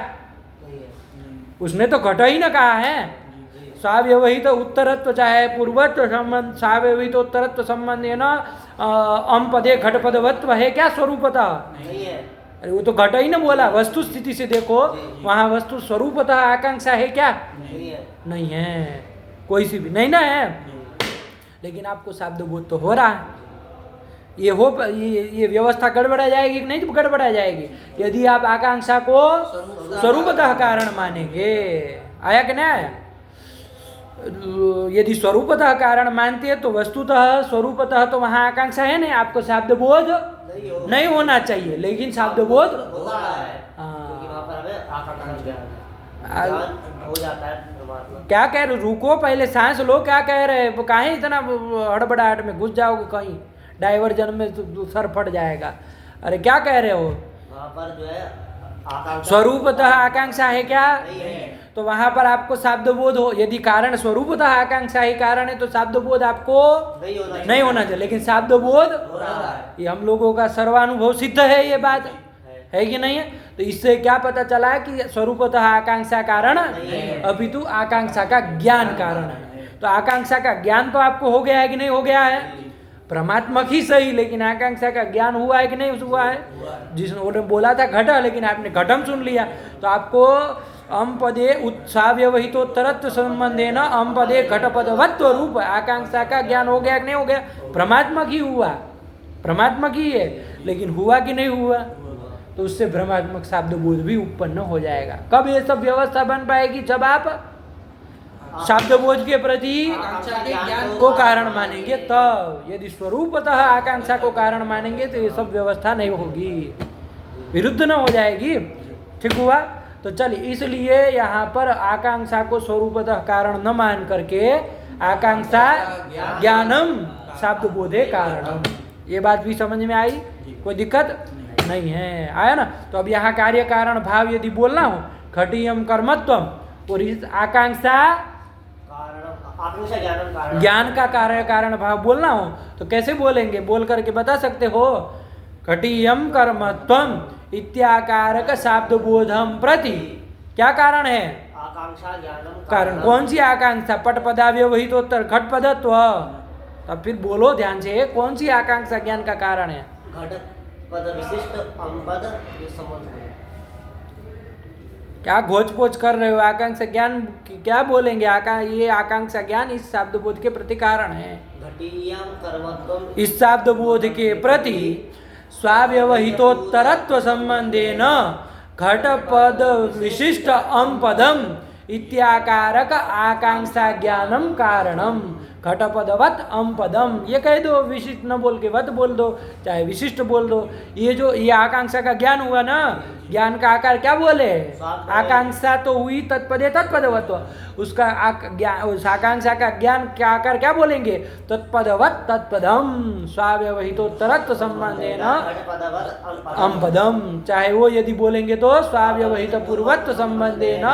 उसने तो घट ही न कहा है। स्वाव्यवहित उत्तरत्व चाहे पूर्वत्व संबंध, स्वाव्यवहित उत्तरत्व संबंध है ना, अम पदे घटपदवत्व है क्या स्वरूपतः, अरे वो तो घट ही न बोला। वस्तु स्थिति से देखो वहां वस्तु स्वरूपतः आकांक्षा है क्या, नहीं है, कोई सी भी नहीं ना है, लेकिन आपको शाब्द बोध तो हो रहा है। ये व्यवस्था गड़बड़ा जाएगी कि नहीं, तो गड़बड़ा जाएगी यदि आप आकांक्षा को स्वरूपतः कारण मानेंगे, आया कि नहीं आया। यदि स्वरूपतः कारण मानते हैं तो वस्तुतः स्वरूपतः तो वहां आकांक्षा है नहीं, आपको शाब्द बोध नहीं होना चाहिए, लेकिन शाब्द बोध हो जाता है। क्या कह रहे, रुको पहले सांस लो, क्या कह रहे हैं, काहे इतना हड़बड़ाहट में घुस जाओगे कहीं, डाइवर्जन में तो सर फट जाएगा। अरे क्या कह रहे हो, वहाँ पर जो है स्वरूपतः आकांक्षा है क्या, तो वहां पर आपको शाब्द बोध हो, यदि कारण स्वरूपतः आकांक्षा ही कारण है तो शाब्द बोध आपको नहीं होना चाहिए, लेकिन शाब्द बोध ये हम लोगों का सर्वानुभव सिद्ध है, ये बात है कि नहीं है। तो इससे क्या पता चला कि स्वरूपतः आकांक्षा कारण अपितु आकांक्षा का ज्ञान कारण है। तो आकांक्षा का ज्ञान तो आपको हो गया है कि नहीं हो गया है, परमात्मक ही सही, लेकिन आकांक्षा का ज्ञान हुआ है कि नहीं हुआ है। जिसने बोला था घट, लेकिन आपने घटम सुन लिया, तो आपको अम पदे उत्साव्यवहितोत्तरत्व संबंधे न अम पदे घटपदवत्व रूप आकांक्षा का ज्ञान हो गया कि नहीं हो गया, परमात्मक ही हुआ, परमात्मक ही है, लेकिन हुआ कि नहीं हुआ, तो उससे भ्रमात्मक शाब्द बोध भी उत्पन्न हो जाएगा। कब ये सब व्यवस्था बन पाएगी, जब आप शाब्द बोध के प्रति को कारण मानेंगे तब। यदि स्वरूपतः आकांक्षा को कारण मानेंगे तो ये सब व्यवस्था नहीं होगी, विरुद्ध न हो जाएगी, ठीक हुआ। तो चलिए, इसलिए यहाँ पर आकांक्षा को स्वरूपतः कारण न मान करके आकांक्षा ज्ञानम शाब्द बोधे कारणम, ये बात भी समझ में आई, कोई दिक्कत नहीं है, आया ना। तो अब यहाँ कार्य कारण भाव यदि बोलना हो, घटियम कर्मत्वम, और इस आकांक्षा ज्ञान का कार्य कारण भाव बोलना हो तो कैसे बोलेंगे, बोल करके बता सकते हो, घटियम कर्मत्वम इत्याकारक शाब्द बोधम प्रति, क्या कारण है, आकांक्षा ज्ञानम कारण, कौन सी आकांक्षा, पट पदाव्यवहितोत्तर घट पदत्व, तब फिर बोलो ध्यान से, कौन सी आकांक्षा ज्ञान का कारण है, घट पद विशिष्ट अम्पद, ये समझ में क्या घोच पोच कर रहे हो, आकांक्षा ज्ञान क्या बोलेंगे, ये आकांक्षा ज्ञान इस शाब्द बोध के प्रति कारण है, घटियम कर्मत्वम इस शाब्द बोध के प्रति स्वाव्यवहितोत्तरत्व संबंधेन घट पद विशिष्ट अम पदम इत्याकारक आकांक्षा ज्ञानम कारणम, घटपदवत अम पदम, ये कह दो, विशिष्ट न बोल के वत बोल दो, चाहे विशिष्ट बोल दो। ये जो ये आकांक्षा का ज्ञान हुआ ना, ज्ञान का आकार क्या बोले, आकांक्षा तो हुई तत्पदे तत्पदवत्व, उसका उस आकांक्षा का ज्ञान क्या आकार क्या बोलेंगे, तत्पदवत तत्पदम स्वाव्यवहितोत्तरत्व संबंधेन अम पदम, चाहे वो यदि बोलेंगे तो स्वाव्यवहित पूर्वत्व संबंधेन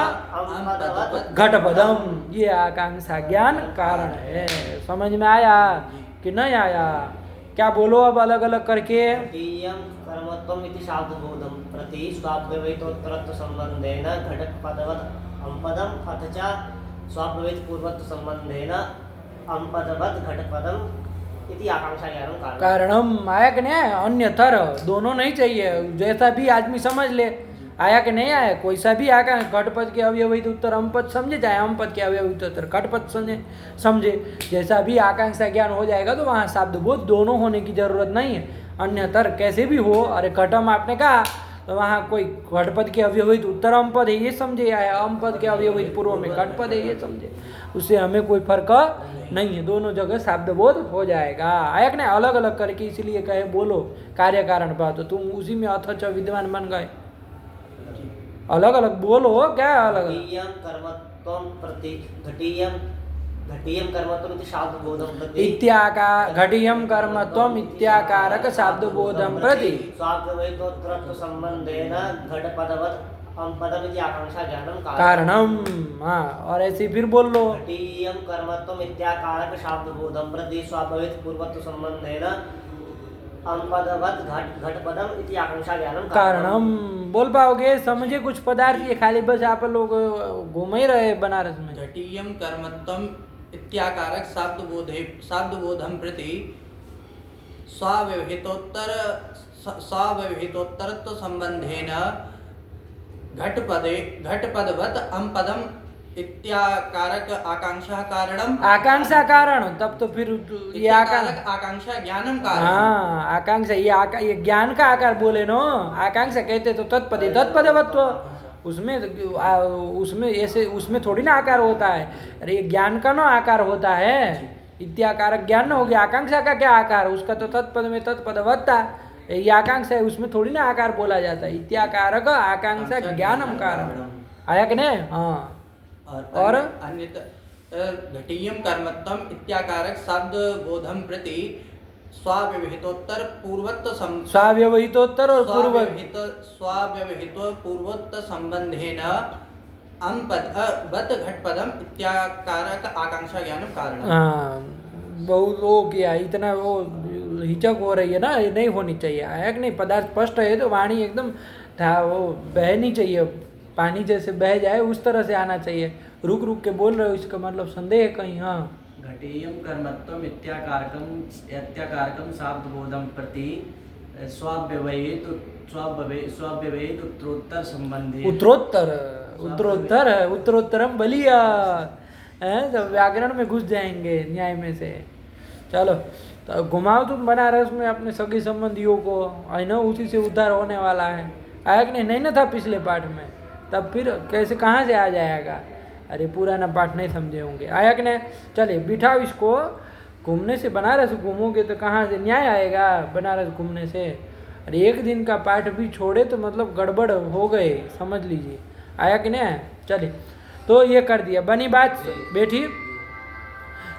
घटपदम, ये आकांक्षा ज्ञान कारण है। समझ में आया कि नहीं आया, क्या बोलो अब अलग अलग करके, कर्मत्वम इति शाब्द बोधम प्रति स्वाव्यवहितोत्तरत्व संबंधेन घटपदवत् अम्पदम अथ च स्वाव्यवहित पूर्वत्व संबंधेन अम्पदवत् घटपदम इति आकांक्षा ज्ञानम कारणम, आया कि नहीं आया, अन्यतर दोनों नहीं चाहिए, जैसा भी आदमी समझ ले, आया कि नहीं आया, कोई सा भी आका घटपद के अव्यवहित उत्तर अम्पद समझे, चाहे अम्पद के अव्यवहित उत्तर घटपद समझे, जैसा भी आकांक्षा ज्ञान हो जाएगा तो वहाँ शाब्द बोध दोनों होने की जरूरत नहीं है, अन्यतर कैसे भी हो। अरे घटम आपने कहा तो वहाँ कोई घटपद के अव्यवहित उत्तर अम पद है ये समझे, या अम पद के अव्यवहित पूर्व में घटपद है ये समझे, उससे हमें कोई फर्क नहीं है, दोनों जगह शब्द बोध हो जाएगा। आयक ने अलग अलग करके इसलिए कहे बोलो कार्य कारण बात, तो तुम उसी में अथच विद्वान बन गए। अलग अलग बोलो, क्या अलग घटीयम कर्मत्वम प्रति घटीयम कर्मत्वम इति शाब्द बोधम प्रति इत्याकार घटीयम कर्मत्वम इत्याकारक शब्द बोधम प्रति स्वाप्तवैतोत्तरत्व संबंधेन घटपदवत् पदम इति आकांक्षा ज्ञानम कारणम। हाँ, और ऐसे फिर बोल लो घटीयम कर्मत्वम इत्याकारक शब्द बोधम प्रति स्वाप्तवैत पूर्वत्व संबंधेन पदवत् घटपदम इति आकांक्षा ज्ञानम कारणम। बोल पाओगे? समझे कुछ पदार्थ, ये खाली बस आप लोग घूम ही रहे बनारस में। घटीयम कर्मत्वम इत्याकारक शाब्द बोधम प्रति स्वाव्यवहितोत्तरत्व संबंधेन घटपदवत् अम्पदम इत्याकारक आकांक्षा कारणम। आकांक्षा कारण, तब तो फिर ये आकांक्षा ज्ञानम कारण। हाँ, आकांक्षा ये ज्ञान का आकार बोले नो। आकांक्षा कहते तो तत्पदे तत्पदवत्व, उसमें ऐसे उसमें थोड़ी ना आकार होता है। अरे ये ज्ञान का ना आकार होता है, इत्याकारक ज्ञान न हो गया। आकांक्षा का क्या आकार, उसका तो तत्पद में तत्पदवत्ता, ये आकांक्षा है, उसमें थोड़ी ना आकार बोला जाता है। इत्याकारक आकांक्षा ज्ञानम कारण। आया कि नहीं? हाँ। और घटीयम कर्मत्वम इत्याकारक शब्द बोधम प्रति स्वाव्यवहितोत्तर स्वाव्यवहितोत्तर और स्वाव्यवहित पूर्वोत्तर संबंधेन अम्पदवत् घटपदम इत्याकारक आकांक्षा ज्ञानम कारण। हाँ, बहुत वो किया, इतना वो हिचक हो रही है ना, ये नहीं होनी चाहिए। आया कि नहीं? पदार्थ स्पष्ट है तो वाणी एकदम था, वो बहनी चाहिए, पानी जैसे बह जाए उस तरह से आना चाहिए। रुक रुक के बोल रहे हो, इसका मतलब संदेह है कहीं? हाँ। घटीयम कर्मत्वम इत्याकारकम शाब्द बोधम प्रति स्वाव्यवहित उत्तरोत्तर संबंधी उत्तरोत्तरम बलिया है, जब व्याकरण में घुस जाएंगे न्याय में से। चलो तो घुमाओ तुम बनारस में अपने सगी संबंधियों को, है ना, उसी से उद्धार होने वाला है। आया कि नहीं ना था पिछले पाठ में, तब फिर कैसे कहाँ से आ जाएगा? अरे पुराना पाठ नहीं समझे होंगे। आया कि नहीं? चलिए बिठाओ इसको। घूमने से, बनारस घूमोगे तो कहाँ से न्याय आएगा बनारस घूमने से? अरे एक दिन का पाठ भी छोड़े तो मतलब गड़बड़ हो गए, समझ लीजिए। आया कि नहीं? चलिए, तो ये कर दिया, बनी बात बेटी,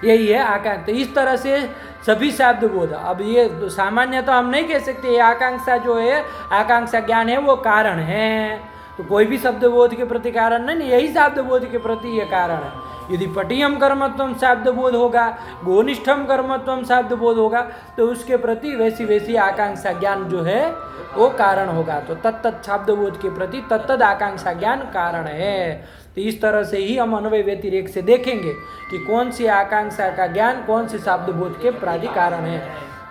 यही है आकांक्षा। तो इस तरह से सभी शब्द बोध। अब ये सामान्य तो हम नहीं कह सकते, ये आकांक्षा जो है, आकांक्षा ज्ञान है, वो कारण है। तो कोई भी शब्द बोध के प्रति कारण नहीं, यही शब्द बोध के प्रति ये कारण है। यदि पटियम कर्मत्वम शब्द बोध होगा, गोनिष्ठम कर्मत्वम शब्द बोध होगा, तो उसके प्रति वैसी वैसी आकांक्षा ज्ञान जो है वो कारण होगा। तो तत्त शब्द बोध के प्रति तत्त आकांक्षा ज्ञान कारण है। तो इस तरह से ही हम अन्वय व्यतिरेक से देखेंगे कि कौन सी आकांक्षा का ज्ञान कौन से शब्द बोध के प्रादि कारण है।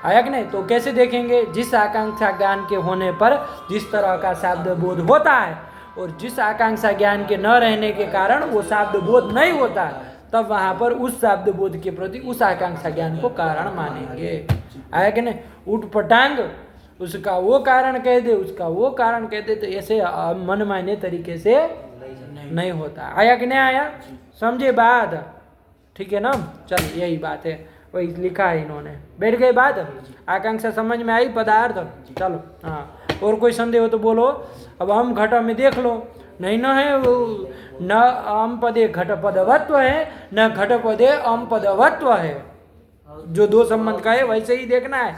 आया कि नहीं? तो कैसे देखेंगे? जिस आकांक्षा ज्ञान के होने पर जिस तरह का शब्द बोध होता है, और जिस आकांक्षा ज्ञान के न रहने के कारण वो शब्द बोध नहीं होता, तब वहाँ पर उस शब्द बोध के प्रति उस आकांक्षा ज्ञान को कारण मानेंगे। आया कि नहीं? उठ पटांग उसका वो कारण कह दे, उसका वो कारण कह दे, तो ऐसे मनमाने तरीके से नहीं होता। आया कि नहीं आया? समझे बात? ठीक है ना? चल यही बात है, वही लिखा है इन्होंने। बैठ गए बात? आकांक्षा समझ में आई? पदार्थ? चलो हाँ, और कोई संदेह हो तो बोलो। अब हम घट में देख लो, नहीं न है न अम पदे घटपदवत्व है, न घटपदे अम पदवत्व है। जो दो संबंध का है वैसे ही देखना है,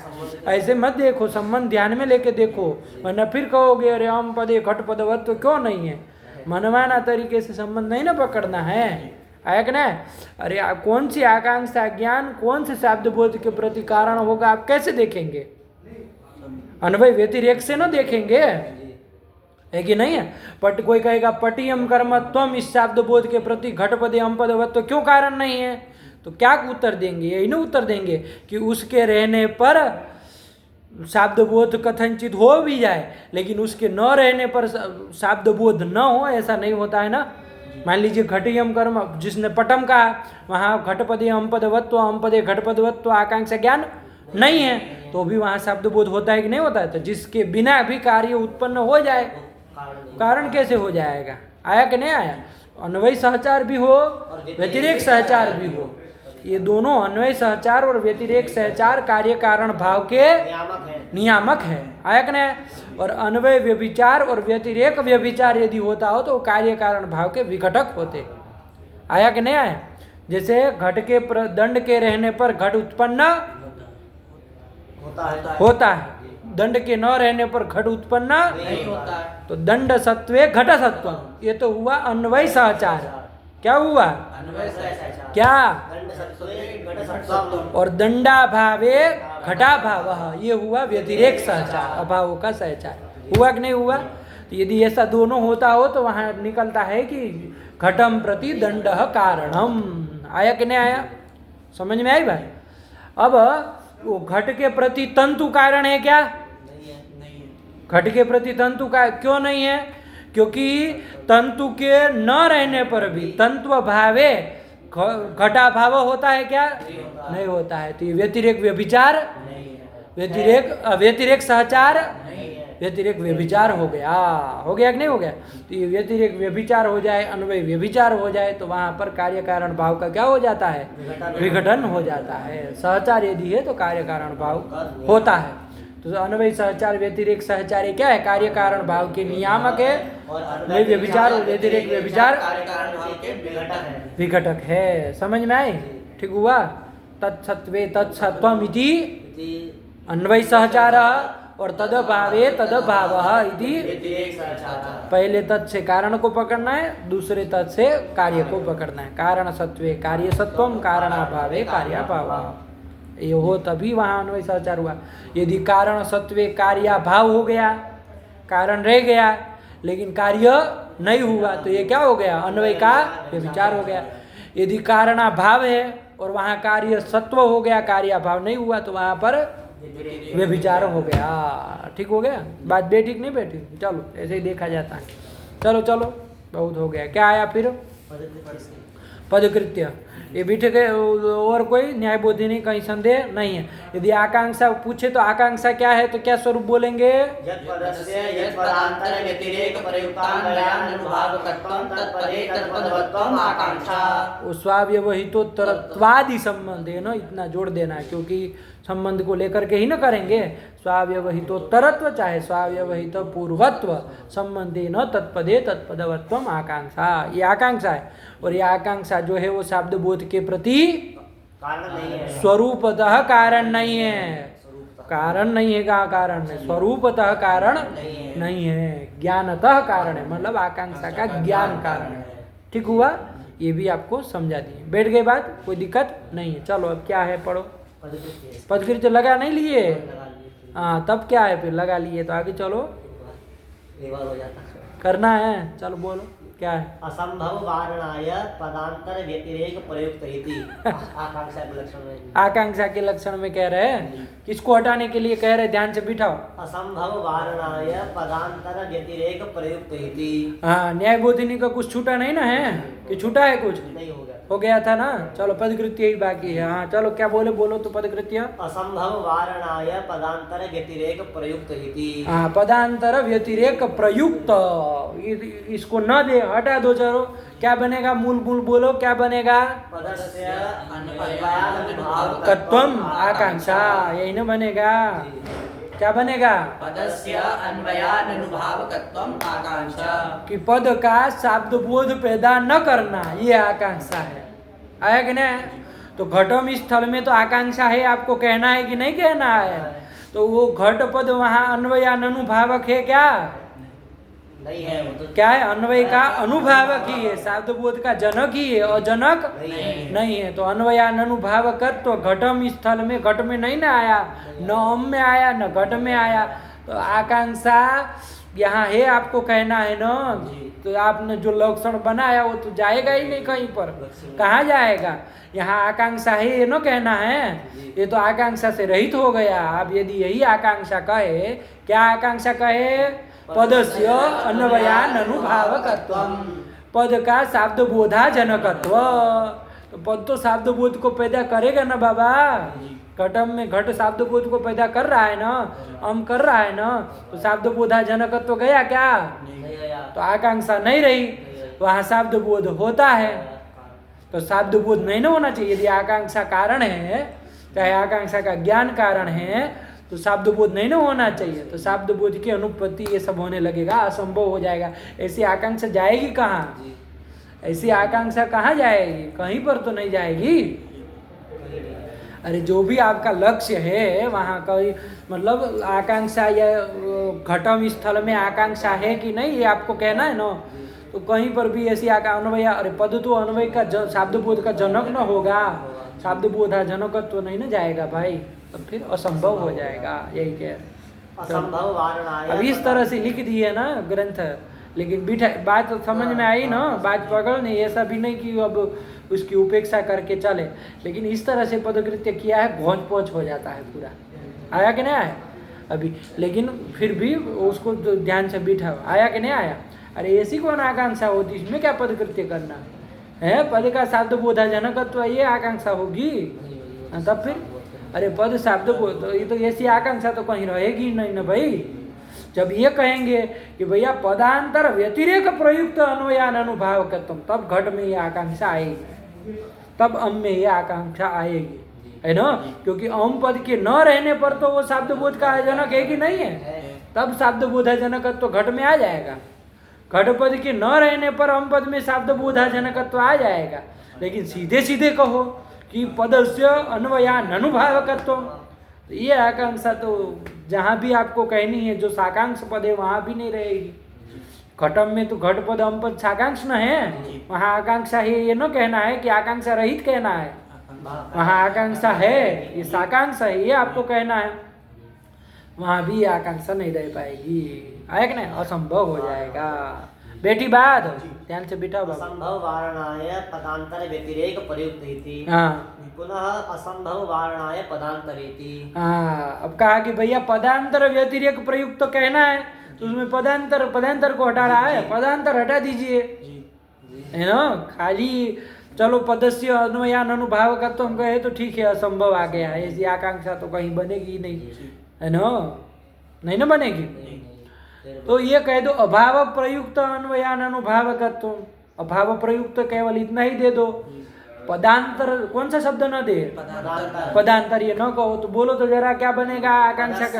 ऐसे मत देखो, संबंध ध्यान में लेके देखो, वरना फिर कहोगे अरे अम पदे घटपदवत्व क्यों नहीं है। मनमाना तरीके से संबंध नहीं ना पकड़ना है। आया कि नहीं? अरे कौन सी आकांक्षा ज्ञान कौन से शब्द बोध के प्रति कारण होगा, आप कैसे देखेंगे? अन्वय व्यतिरेक से ना देखेंगे, है कि नहीं है? कोई कहेगा पटियम कर्मत्वम इस शब्द बोध के प्रति घटपदे अम्पदवत्व क्यों कारण नहीं है? तो क्या उत्तर देंगे? यही ना उत्तर देंगे कि उसके रहने पर शब्द बोध कथनचित हो भी जाए, लेकिन उसके न रहने पर शब्द बोध न हो, ऐसा नहीं होता है ना। मान लीजिए घटियम कर्म, जिसने पटम कहा, वहाँ घटपदे अम्पदवत्व, अम्पदे घटपदवत्व आकांक्षा ज्ञान नहीं है, तो भी वहाँ शब्द बोध होता है कि नहीं होता है? तो जिसके बिना भी कार्य उत्पन्न हो जाए, कारण कैसे हो जाएगा? आया कि नहीं आया? अन्वय सहचार भी हो, व्यतिरेक सहचार भी हो, ये दोनों अन्वय सहचार और व्यतिरेक सहचार कार्य कारण भाव के नियामक है। आया कि नहीं? और अन्वय व्यभिचार और व्यतिरेक व्यभिचार यदि होता हो तो कार्य कारण भाव के विघटक होते। आया कि नहीं आया? जैसे घट के दंड के रहने पर घट उत्पन्न होता है, दंड के न रहने पर घट उत्पन्न नहीं होता है। तो दंड सत्वे घट सत्वम, ये तो हुआ अन्वय सहचार। क्या हुआ? अन्वय सहचार। क्या? दंड सत्वे घट सत्वम। और दंडा भावे घटा भाव, ये हुआ व्यतिरेक सहचार, अभाव का सहचार। हुआ कि नहीं हुआ? तो यदि ऐसा दोनों होता हो तो वहां निकलता है कि घटम प्रति दंड कारणम। आया कि नहीं आया? समझ में आई भाई? अब वो घट के प्रति तंतु कारण है क्या? घट के प्रति तंतु का क्यों नहीं है? क्योंकि तंतु के न रहने पर भी तंतु भावे घटा भाव होता है क्या? नहीं होता है। तो ये व्यतिरेक व्यभिचार, व्यतिरेक सहचार, व्यतिरेक व्यभिचार हो गया। हो गया कि नहीं हो गया? तो ये व्यतिरेक व्यभिचार हो जाए, अन्वय व्यभिचार हो जाए तो वहां पर कार्य कारण भाव का क्या हो जाता है? विघटन हो जाता है। सहचार यदि है तो कार्य कारण भाव होता है। तो अन्वय सहचार व्यतिरेक सहचार ये क्या है? कार्य कारण भाव के नियामक है। अन्वय व्यभिचार और व्यतिरेक व्यभिचार कार्य कारण भाव के विघटक है। समझ में आए? ठीक हुआ? तत्सत्वे तत्सत्वम इति अन्वय सहचार और तदभावे तदभाव इति। पहले तत् से कारण को पकड़ना है, दूसरे तत् से कार्य को पकड़ना है। कारण सत्वे कार्य सत्वम, कारणाभावे कार्याभाव, ये हो तभी वहां अन्वय सहचार हुआ। यदि कारण सत्वे कार्याभाव हो गया, कारण रह गया लेकिन कार्य नहीं हुआ तो ये क्या हो गया? अन्वय का व्यभिचार हो गया। यदि कारणाभाव है और वहां कार्य सत्व हो गया, कार्याभाव नहीं हुआ तो वहां पर व्यभिचार हो गया। ठीक हो गया? बात बैठी नहीं बैठी? चलो ऐसे ही देखा जाता है। चलो चलो बहुत हो गया। क्या आया फिर? पदकृत्य। ये भी ठीक है। और कोई न्याय बोधि नहीं, कहीं संदेह नहीं है। यदि आकांक्षा पूछे तो आकांक्षा क्या है तो क्या स्वरूप बोलेंगे? यत् पदस्य यत् पदांतर व्यतिरेक प्रयुक्तान्वयानुभावकत्वं तत्पदे तत्पदवत्वम आकांक्षा। वो स्वाव्यवहितोत्तरत्वादि संबंध है ना, इतना जोड़ देना है क्योंकि संबंध को लेकर के ही ना करेंगे। स्वाव्यवहितोत्तरत्व चाहे स्वाव्यवहित पूर्वत्व संबंधे न तत्पदे तत्पदवत्वम आकांक्षा, ये आकांक्षा है। और ये आकांक्षा जो है वो शब्द बोध के प्रति कारण नहीं है, स्वरूपतः कारण नहीं है। कारण नहीं है का कारण है, स्वरूपतः कारण नहीं है, ज्ञानतः कारण है। मतलब आकांक्षा का ज्ञान कारण है। ठीक हुआ? ये भी आपको समझा दिए। बैठ गए बात? कोई दिक्कत नहीं है। चलो अब क्या है पढ़ो। पदकृत्य लगा नहीं लिए? हाँ तब क्या है फिर? लगा लिए तो आगे चलो। हो जाता करना है। चलो बोलो क्या है? असंभव वारणाय पदांतर व्यतिरेक प्रयुक्त इति आकांक्षा के लक्षण में। आकांक्षा के लक्षण में कह रहे हैं, किसको हटाने के लिए कह रहे हैं? ध्यान से बिठाओ। असंभव वारणाय पदांतर व्यतिरेक प्रयुक्त इति। हाँ न्याय बोधिनी का कुछ छूटा नहीं ना है कि छूटा है? कुछ नहीं हो गया, हो गया था ना। चलो पदकृत्य ही बाकी है। हाँ चलो क्या बोले? बोलो तो पदकृत्य। असंभव वारणाय पदांतर व्यतिरेक प्रयुक्त इति। हाँ पदांतर व्यतिरेक प्रयुक्त, इसको न दे, हटा दो। चलो क्या बनेगा? मूल मूल बोलो क्या बनेगा? पदस्य अन्वयानुभावकत्वम तत्वम आकांक्षा, यही ना बनेगा? क्या बनेगा? पदस्य अन्वयानुभावकत्वम आकांक्षा। कि पद का शब्द बोध पैदा न करना, ये आकांक्षा है। आया कि नहीं? तो घटम स्थल में तो आकांक्षा है, आपको कहना है कि नहीं कहना है? तो वो घट पद वहां अन्वयानुभावक है क्या? नहीं है, वो तो क्या है? अन्वय का अनुभावक ही है, शब्द बोध का जनक ही है, अजनक नहीं है। तो अन्वयानुभावकत्व तो घटम स्थल में, घट में नहीं ना आया, न अम में आया न घट में आया। तो आकांक्षा यहाँ है, आपको कहना है ना। तो आपने जो लक्षण बनाया वो तो जाएगा ही नहीं कहीं पर। कहाँ जाएगा? यहाँ आकांक्षा है ये न कहना है। ये तो आकांक्षा से रहित हो गया। अब यदि यही आकांक्षा कहे, क्या आकांक्षा कहे? पदस्य अन्वयान अनुभावकत्वम, पद का शब्द बोधा जनकत्व। तो पद तो शब्द बोध को पैदा करेगा ना बाबा। घटम में घट शब्द बोध को पैदा कर रहा है ना, अम कर रहा है ना, तो शब्द बोधा जनकत्व तो गया क्या? नहीं गया। तो आकांक्षा नहीं रही, वहां शब्द बोध होता है। तो शब्द बोध नहीं ना होना चाहिए। यदि आकांक्षा कारण है, चाहे आकांक्षा का ज्ञान कारण है, तो शब्द बोध नहीं ना होना चाहिए। तो शब्द बोध की अनुपत्ति ये सब होने लगेगा, असंभव हो जाएगा। ऐसी आकांक्षा जाएगी कहाँ? ऐसी आकांक्षा कहाँ जाएगी? कहीं पर तो नहीं जाएगी। अरे जो भी आपका लक्ष्य है वहाँ कहीं मतलब आकांक्षा या घटम स्थल में आकांक्षा है कि नहीं, ये आपको कहना है ना। तो कहीं पर भी ऐसी अन्वय, अरे पद तो अन्वय का शब्द बोध का जनक न होगा, शब्द बोधा जनकत्व तो नहीं ना जाएगा भाई, तो फिर असंभव हो जाएगा। यही कह रहे असंभव वारणाय। अब इस तरह से लिख दिए ना ग्रंथ, लेकिन बिठा बात समझ में आई ना, बात पकड़ नहीं। ऐसा भी नहीं कि अब उसकी उपेक्षा करके चले, लेकिन इस तरह से पदकृत्य किया है, घोंच पोच हो जाता है पूरा। आया कि नहीं आया अभी? लेकिन फिर भी उसको तो ध्यान से बिठा, आया कि नहीं आया? अरे ऐसी कौन आकांक्षा होती, इसमें क्या पदकृत्य करना है? पद का शब्द बोधा जनकत्व ये आकांक्षा होगी, तब फिर अरे पद शब्द बोध, ये तो ऐसी आकांक्षा तो कहीं रहेगी नहीं ना भाई। जब ये कहेंगे कि भैया पदांतर व्यतिरेक प्रयुक्त अन्वयान अनुभाव करतम, तब घट में ये आकांक्षा आएगी, तब अम में ये आकांक्षा आएगी, है ना। क्योंकि अम पद के न रहने पर तो वो शब्द बोध का जनक है कि नहीं है, तब शब्द बोधा जनकत्व तो घट में आ जाएगा। घट पद के न रहने पर अम पद में शब्द बोधा जनकत्व आ जाएगा। लेकिन सीधे सीधे कहो कि पदस्य अन्वयान अनुभावकत्व, तो ये आकांक्षा तो जहाँ भी आपको कहनी है, जो साकांक्ष पद है वहाँ भी नहीं रहेगी। घटम में तो घट पद अम पद साकांक्ष न है, वहाँ आकांक्षा है ये न कहना है कि आकांक्षा रहित कहना है, वहाँ आकांक्षा है, ये साकांक्षा है ये आपको कहना है। वहाँ भी आकांक्षा नहीं रह पाएगी, आया कि नहीं? असंभव हो जाएगा। बेटी बात ध्यान से बिठा बाबा। असंभव वारणाय पदांतर व्यतिरेक प्रयुक्त इति। हाँ पुनः असंभव वारणाय पदांतरेति। हाँ, अब कहा कि भैया पदांतर व्यतिरेक प्रयुक्त तो कहना है, तो उसमें पदांतर को हटा रहा है, पदांतर हटा दीजिए, है ना। खाली चलो पदस्य अन्वयान अनुभाव का तो हम कहे तो ठीक है, असंभव आ गया है, ऐसी आकांक्षा तो कहीं बनेगी नहीं, है ना, नहीं ना बनेगी। तो ये कह दो अभाव प्रयुक्त अन्वयान अनुभावकत्व, अभाव प्रयुक्त केवल इतना ही दे दो, पदांतर कौन सा शब्द न दे, पदांतर ये न कहो। तो बोलो तो जरा क्या बनेगा आकांक्षा का?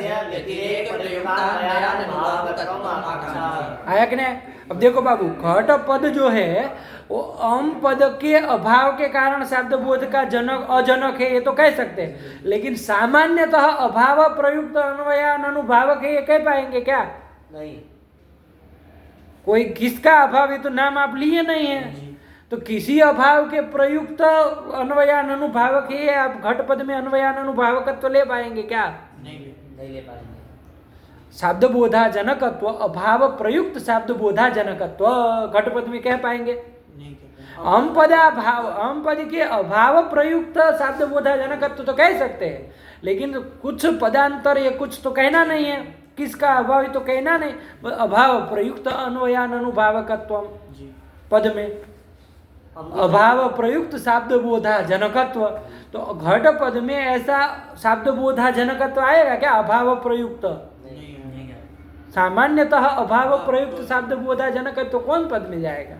आया कि नहीं? अब देखो बाबू, घट पद जो है वो अम पद के अभाव के कारण शब्द बोध का जनक अजनक है, ये तो कह सकते हैं। लेकिन सामान्यतः अभाव प्रयुक्त अन्वयान अनुभावक है, ये कह पाएंगे क्या? नहीं। कोई किसका अभाव, ये तो नाम आप लिए नहीं है, तो किसी अभाव के प्रयुक्त अन्वयान अनुभावक है, आप घट पद में अन्वयान अनुभावकत्व ले पाएंगे क्या? नहीं ले पाएंगे। शब्द बोधा जनकत्व अभाव प्रयुक्त शब्द बोधा जनकत्व घट पद में कह पाएंगे? हम पद के अभाव प्रयुक्त शब्द बोधा जनकत्व तो कह सकते हैं, लेकिन कुछ पदांतर या कुछ तो कहना नहीं है, किसका अभाव तो कहना नहीं, अभाव प्रयुक्त अन्वयान अनुभावकत्व पद में अभाव प्रयुक्त शब्द बोधा जनकत्व, तो घट पद में ऐसा शब्द बोधा जनकत्व आएगा क्या? अभाव प्रयुक्त सामान्यतः अभाव प्रयुक्त शब्द बोधा जनकत्व कौन पद में जाएगा?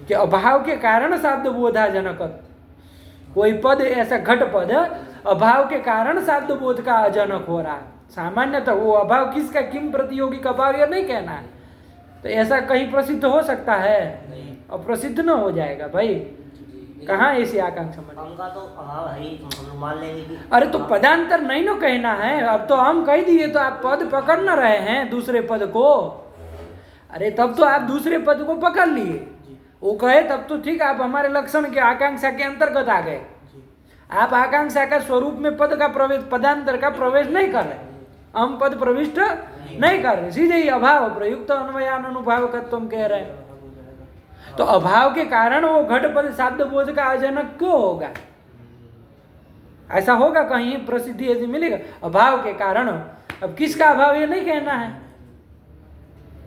कि अभाव के कारण शब्द बोधा जनकत्व, कोई पद ऐसा घट पद अभाव के कारण शब्द बोध का अजनक हो रहा है, सामान्यतः वो अभाव किसका, किम प्रतियोगी का अभाव, यह नहीं कहना है। तो ऐसा कहीं प्रसिद्ध हो सकता है? और प्रसिद्ध न हो जाएगा भाई, कहाँ ऐसी आकांक्षा मन? हम का तो अभाव है ही, हम मान लेंगे कि अरे तो पदांतर नहीं ना कहना है, अब तो हम कह दिए तो आप पद पकड़ न रहे हैं दूसरे पद को। अरे तब तो आप दूसरे पद को पकड़ लिए, वो कहे तब तो ठीक, आप हमारे लक्षण के आकांक्षा के अंतर्गत आ गए। आप आकांक्षा का स्वरूप में पद का प्रवेश, पदांतर का प्रवेश नहीं कर रहे, हम पद प्रविष्ट नहीं कर रहे, सीधे ही अभाव प्रयुक्त अन्वयान अनुभावकत्व हम कह रहे हैं। तो अभाव के कारण वो घट पद शब्द बोध का अजनक क्यों होगा? ऐसा होगा कहीं प्रसिद्धि ऐसी मिलेगा? अभाव के कारण। अब किसका अभाव ये नहीं कहना है,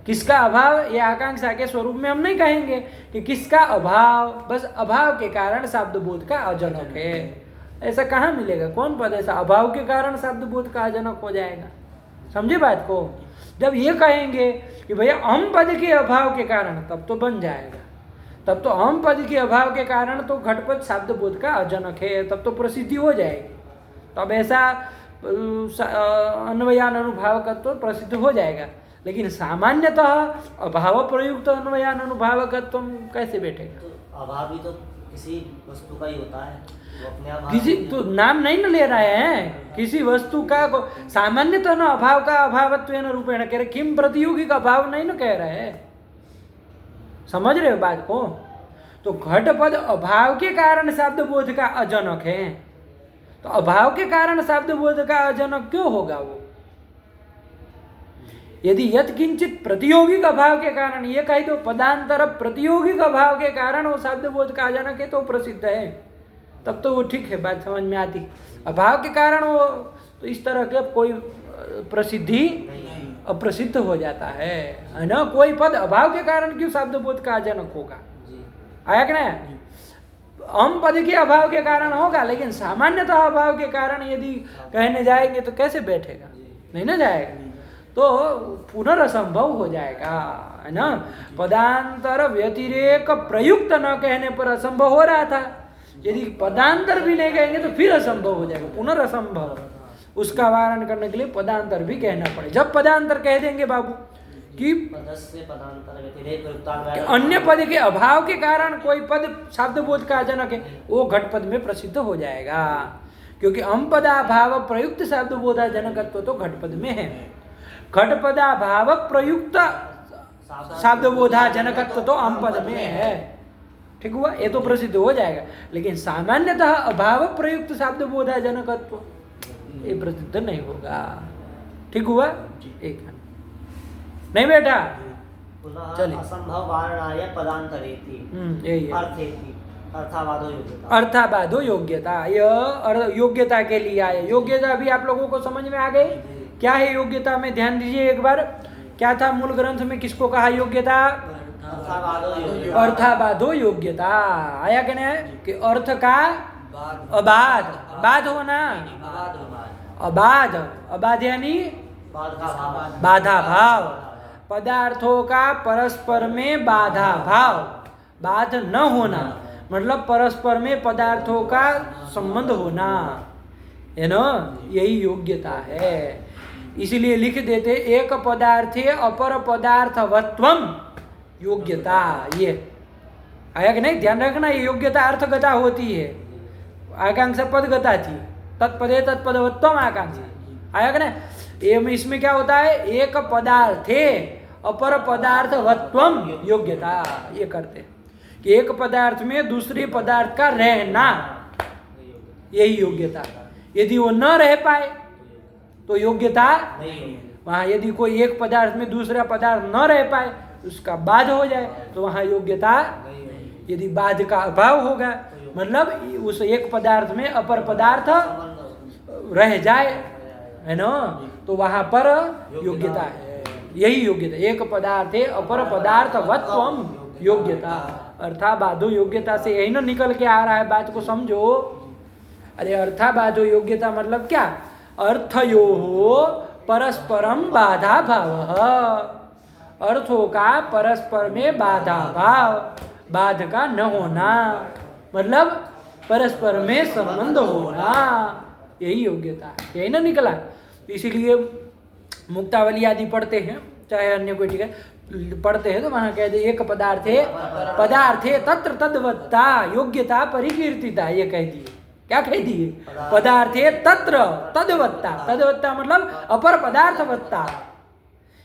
किसका अभाव ये आकांक्षा के स्वरूप में हम नहीं कहेंगे कि किसका अभाव, बस अभाव के कारण शब्द बोध का अजनक है ऐसा कहाँ मिलेगा? कौन पद ऐसा? अभाव के कारण शब्द बोध का अजनक हो जाएगा। समझे बात को? जब ये कहेंगे कि भैया अहम पद के अभाव के कारण, तब तो बन जाएगा। तब तो अहम पद के अभाव के कारण तो घटपद शब्द बोध का अजनक है, तब तो प्रसिद्धि हो जाएगी। तब ऐसा अन्वयान अनुभावकत्व तो प्रसिद्ध हो जाएगा। लेकिन सामान्यतः अभाव प्रयुक्त अन्वयान अनुभावकत्व कैसे बैठेगा? तो अभाव भी तो किसी वस्तु का ही होता है, वो अपने अभाव किसी तो नाम नहीं न ले रहे हैं, किसी वस्तु का सामान्यतः न अभाव का अभावत्व न रूपेण कह रहे, किम प्रतियोगी का अभाव नहीं न कह रहे हैं। समझ रहे हो बात को? तो घटपद अभाव के कारण शब्द बोध का अजनक है, तो अभाव के कारण शब्द बोध का अजनक क्यों होगा वो? यदि यत किंचित प्रतियोगिक अभाव के कारण, ये कही तो पदांतर प्रतियोगिक अभाव के कारण वो शब्द बोध का अजनक है, तो प्रसिद्ध है, तब तो वो ठीक है, बात समझ में आती। अभाव के कारण वो तो इस तरह के कोई प्रसिद्धि अप्रसिद्ध हो जाता है ना। कोई पद अभाव के कारण क्यों शब्द बोध का अजनक होगा? आया कि नहीं? अहम पद के अभाव के कारण होगा, लेकिन सामान्यतः अभाव के कारण यदि कहने जाएंगे तो कैसे बैठेगा? नहीं ना जाएगा, तो पुनरअसंभव हो जाएगा, है ना। पदांतर व्यतिरेक प्रयुक्त न कहने पर असंभव हो रहा था, यदि पदांतर भी नहीं कहेंगे तो फिर असंभव हो जाएगा, पुनरअसंभव। उसका वारण करने के लिए पदांतर भी कहना पड़े। जब पदांतर कह देंगे बाबू कि अन्य पद के अभाव के कारण कोई पद शब्द बोध का अजनक है, वो घट पद में प्रसिद्ध हो जाएगा, क्योंकि अम पदाभाव प्रयुक्त शब्द बोधाजनकत्व तो घट पद में है। घट पदाभाव प्रयुक्त शब्द बोधाजनकत्व तो अम पद में है, ठीक हुआ, ये तो प्रसिद्ध हो जाएगा। लेकिन सामान्यतः अभाव प्रयुक्त शब्द बोधाजनकत्व ये प्रसिद्ध नहीं होगा, ठीक हुआ। एक नहीं बेटा, चलिए। असंभव वारणाय पदांतरेति यही है। अर्थेति अर्थावादो योग्यता। अर्थावादो योग्यता, यह योग्यता के लिए आए। योग्यता भी आप लोगों को समझ में आ गई? क्या है योग्यता में ध्यान दीजिए एक बार। क्या था मूल ग्रंथ में, किसको कहा योग्यता? अर्थावादो योग्यता। आया क्या ना कि अर्थ का अबाध, बाध होना, अबाध, अबाध यानी बाधा भाव, पदार्थों का परस्पर में बाधा भाव, बाध न होना मतलब परस्पर में पदार्थों का संबंध होना, है ना, यही योग्यता है। इसलिए लिख देते एक पदार्थे अपर पदार्थवत्वम योग्यता। ये आया कि नहीं? ध्यान रखना, ये योग्यता अर्थगता होती है, आकांक्षा पदगता थी। तत्पदे तत्पदवत्वम आकांक्षा, आया कि नहीं? इसमें क्या होता है? एक पदार्थे अपर पदार्थवत्वम योग्यता, ये करते हैं कि एक पदार्थ में दूसरे पदार्थ का रहना, यही योग्यता। यदि वो न रह पाए तो योग्यता वहाँ, यदि कोई एक पदार्थ में दूसरा पदार्थ न रह पाए, उसका बाध हो जाए, तो वहाँ योग्यता। यदि बाध का अभाव होगा मतलब उस एक पदार्थ में अपर पदार्थ रह जाए, है ना, तो वहाँ पर योग्यता है, यही योग्यता। एक पदार्थ है अपर पदार्थवत्वम योग्यता, अर्थाबाधो योग्यता से यही ना निकल के आ रहा है। बात को समझो। अरे अर्थाबाधो योग्यता मतलब क्या? अर्थयोः परस्परम बाधा भाव, अर्थों का परस्पर में बाधा भाव, बाध का न होना मतलब परस्पर में संबंध होना, यही योग्यता है, यही ना निकला। इसीलिए मुक्तावली आदि पढ़ते हैं, चाहे अन्य कोई ठीक है पढ़ते हैं, तो वहाँ कह दे एक पदार्थे तत्र तद्वत्ता योग्यता परिकीर्तिता, ये कह दिए। क्या कह दिए? पदार्थे तत्र तद्वत्ता, तद्वत्ता मतलब अपर पदार्थवत्ता,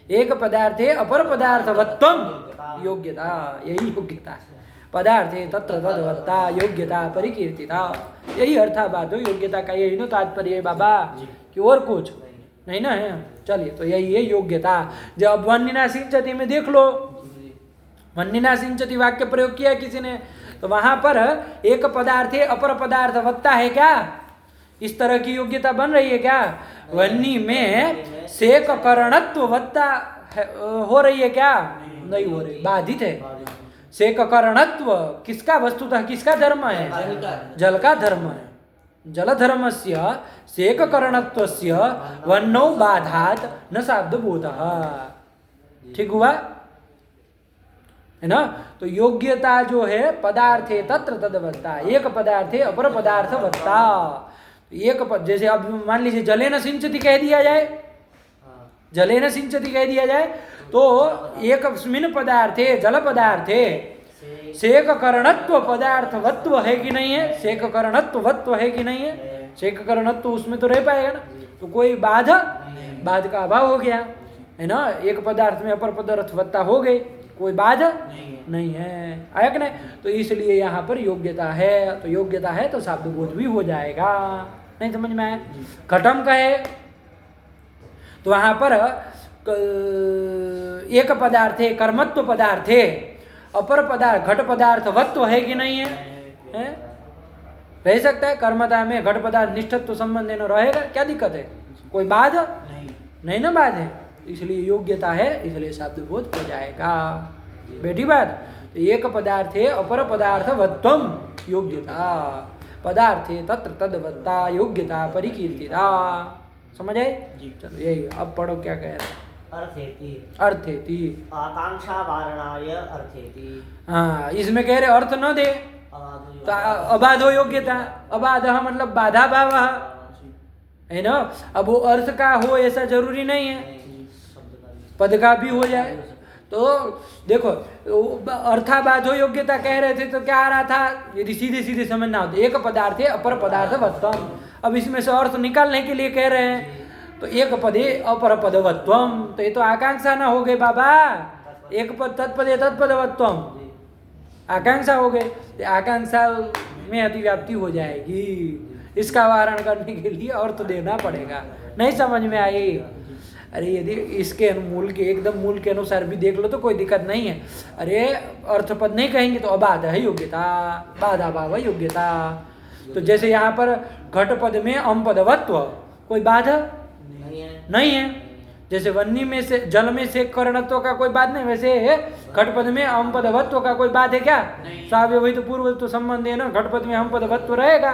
एक पदार्थे अपर पदार्थवत्वम योग्यता, यही योग्यता है। पदार्थे तत्र तद्वत्ता योग्यता परिकीर्तिता, यही अर्थाबाधो योग्यता का यही ना तात्पर्य है बाबा, कि और कुछ नहीं ना है। चलिए, तो यही है योग्यता। जब वन्निना सिंचति में देख लो, वन्निना सिंचति वाक्य प्रयोग किया किसी ने, तो वहां पर एक पदार्थे अपर पदार्थवत्ता है क्या? इस तरह की योग्यता बन रही है क्या? वन्नी में सेक करणत्ववत्ता हो रही है क्या? नहीं हो रही, बाधित है। सेक करणत्व किसका वस्तुतः किसका धर्म है? जल का धर्म है जलधर्मस्य सेककरणत्वस्य वर्णो बाधात न शाब्दबोधः। ठीक हुआ है ना। तो योग्यता जो है पदार्थे तत्र तदवत्ता, एक पदार्थे अपर पदार्थवत्ता। एक जैसे अब मान लीजिए जलेन सिंचति कह दिया जाए, जलेन सिंचति कह दिया जाए तो एकस्मिन् पदार्थे जल पदार्थे सेककरणत्व पदार्थवत्व है कि नहीं है, सेककरणत्ववत्व है कि नहीं है, सेककरणत्व उसमें तो रह पाएगा ना। तो कोई बाध का अभाव हो गया है ना, एक पदार्थ में अपर पदार्थवत्ता हो गई, कोई बाध नहीं है, आया कि नहीं। तो इसलिए यहाँ पर योग्यता है, तो योग्यता है तो शाब्द बोध भी हो जाएगा। नहीं समझ में आया। घटम का है तो वहाँ पर एक पदार्थे कर्मत्व पदार्थे अपर पदार्थ घट पदार्थवत्व है कि नहीं है, रह सकता है। कर्मता में घट पदार्थ निष्ठत्व संबंध न रहेगा, क्या दिक्कत है, कोई बाध नहीं ना, बाध है, इसलिए योग्यता है, इसलिए शाब्द बोध हो जाएगा। बेटी बात। तो एक पदार्थे अपर पदार्थवत्वम योग्यता, पदार्थे तत्र तद्वत्ता योग्यता परिकीर्तिता। समझ आए जी। चलो यही, अब पढ़ो क्या कह रहे हैं। अर्थेति आकांक्षा वारणाय अर्थेति। हाँ, इसमें कह रहे अर्थ न दे तो अबाधो योग्यता, अबाध मतलब बाधा भाव है ना। अब वो अर्थ का हो ऐसा जरूरी नहीं है, पद का भी हो जाए। तो देखो अर्थाबाधो योग्यता कह रहे थे तो क्या आ रहा था, यदि सीधे सीधे समझना हो तो एक पदार्थ है अपर पदार्थवत्वम। अब इसमें से अर्थ निकालने के लिए कह रहे हैं तो एक पदे अपर पदवत्वम, तो ये तो आकांक्षा ना हो गए बाबा, एक पद तत्पदे तत्पदवत्वम आकांक्षा हो गए, आकांक्षा में अतिव्याप्ति हो जाएगी। इसका वारण करने के लिए अर्थ देना पड़ेगा। नहीं समझ में आई। अरे यदि इसके मूल के एकदम मूल के अनुसार भी देख लो तो कोई दिक्कत नहीं है। अरे अर्थपद नहीं कहेंगे तो अबाध है योग्यता, बाधा भाव योग्यता। तो जैसे यहाँ पर घट पद में अम पदवत्व, कोई बाधा नहीं है। जैसे वन्नी में से जल में से करणत्व का कोई बात नहीं, वैसे घट पद में अम पदवत्व का कोई बात है क्या, स्वाव्यवहित पूर्व तो संबंध है ना, घट पद में अम पदवत्व रहेगा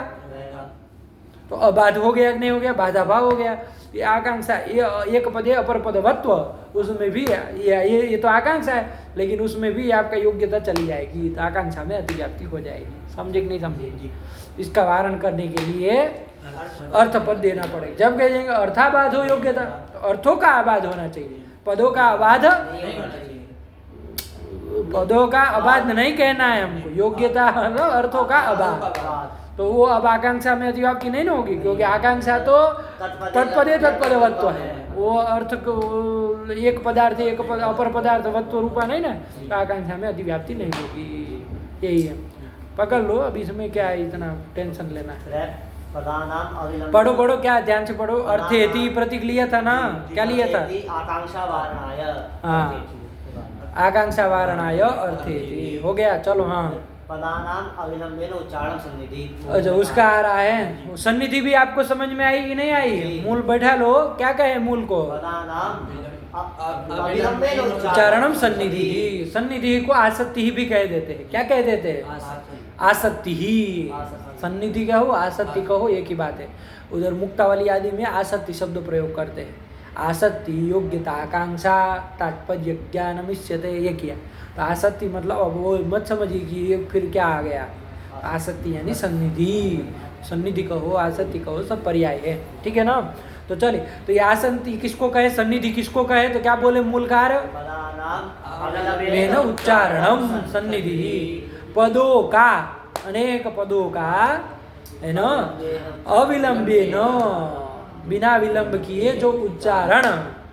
तो अबाध हो गया, नहीं हो गया, बाधा भाव हो गया। ये आकांक्षा, ये एक पदे अपर पदवत्व, उसमें भी ये तो आकांक्षा है, लेकिन उसमें भी आपका योग्यता चली जाएगी, तो आकांक्षा में अतिव्याप्ति हो जाएगी। समझे कि नहीं समझे। इसका वारण करने के लिए अर्थपद देना पड़ेगा। जब कह देंगे अर्थाबाध हो योग्यता, तो अर्थों का आबाद होना चाहिए, पदों का आबाद, पदों का आबाद नहीं कहना है हमको, योग्यता अर्थों का आबाद। तो वो अब आकांक्षा में अतिव्याप्ति नहीं ना होगी, क्योंकि आकांक्षा तो तत्पदे तत्पदवत्व है, वो अर्थ को एक पदार्थ एक अपर पदार्थवत्व रूपा नहीं ना, तो आकांक्षा में अतिव्याप्ति नहीं होगी। यही है, पकड़ लो। अब इसमें क्या है इतना टेंशन लेना है। पढ़ो पढ़ो, क्या ध्यान से पढ़ो। अर्थेति प्रतीक लिया था ना, क्या लिया था, आकांक्षा वारणाय। हाँ, आकांक्षा वारणाय अर्थेति हो गया। चलो हाँ, पदानाम अविलंबेन उच्चारण सन्निधि। अच्छा, उसका आ रहा है सन्निधि भी आपको समझ में आई कि नहीं आई। मूल बैठा लो, क्या कहे मूल को, उच्चारणम सन्निधि। सन्निधि को आसक्ति ही भी कह देते हैं। क्या कह देते हैं, आसक्ति ही। सन्निधि कहो आसक्ति कहो एक ही बात है। उधर मुक्तावली आदि में आसक्ति शब्द प्रयोग करते हैं। आसक्ति योग्यता आकांक्षा तात्पर्य ज्ञान मिश्यते, ये किया। तो आसक्ति मतलब अब वो मत समझिए कि ये फिर क्या आ गया, आसक्ति यानी सन्निधि। सन्निधि कहो आसक्ति कहो सब पर्याय है, ठीक है ना। तो चले, तो ये आसक्ति किसको कहे, सन्निधि किसको कहे, तो क्या बोले मूलकार, उच्चारणम सन्निधि। पदों का, अनेक पदों का है ना, अविलंबे न, बिना विलंब किए जो उच्चारण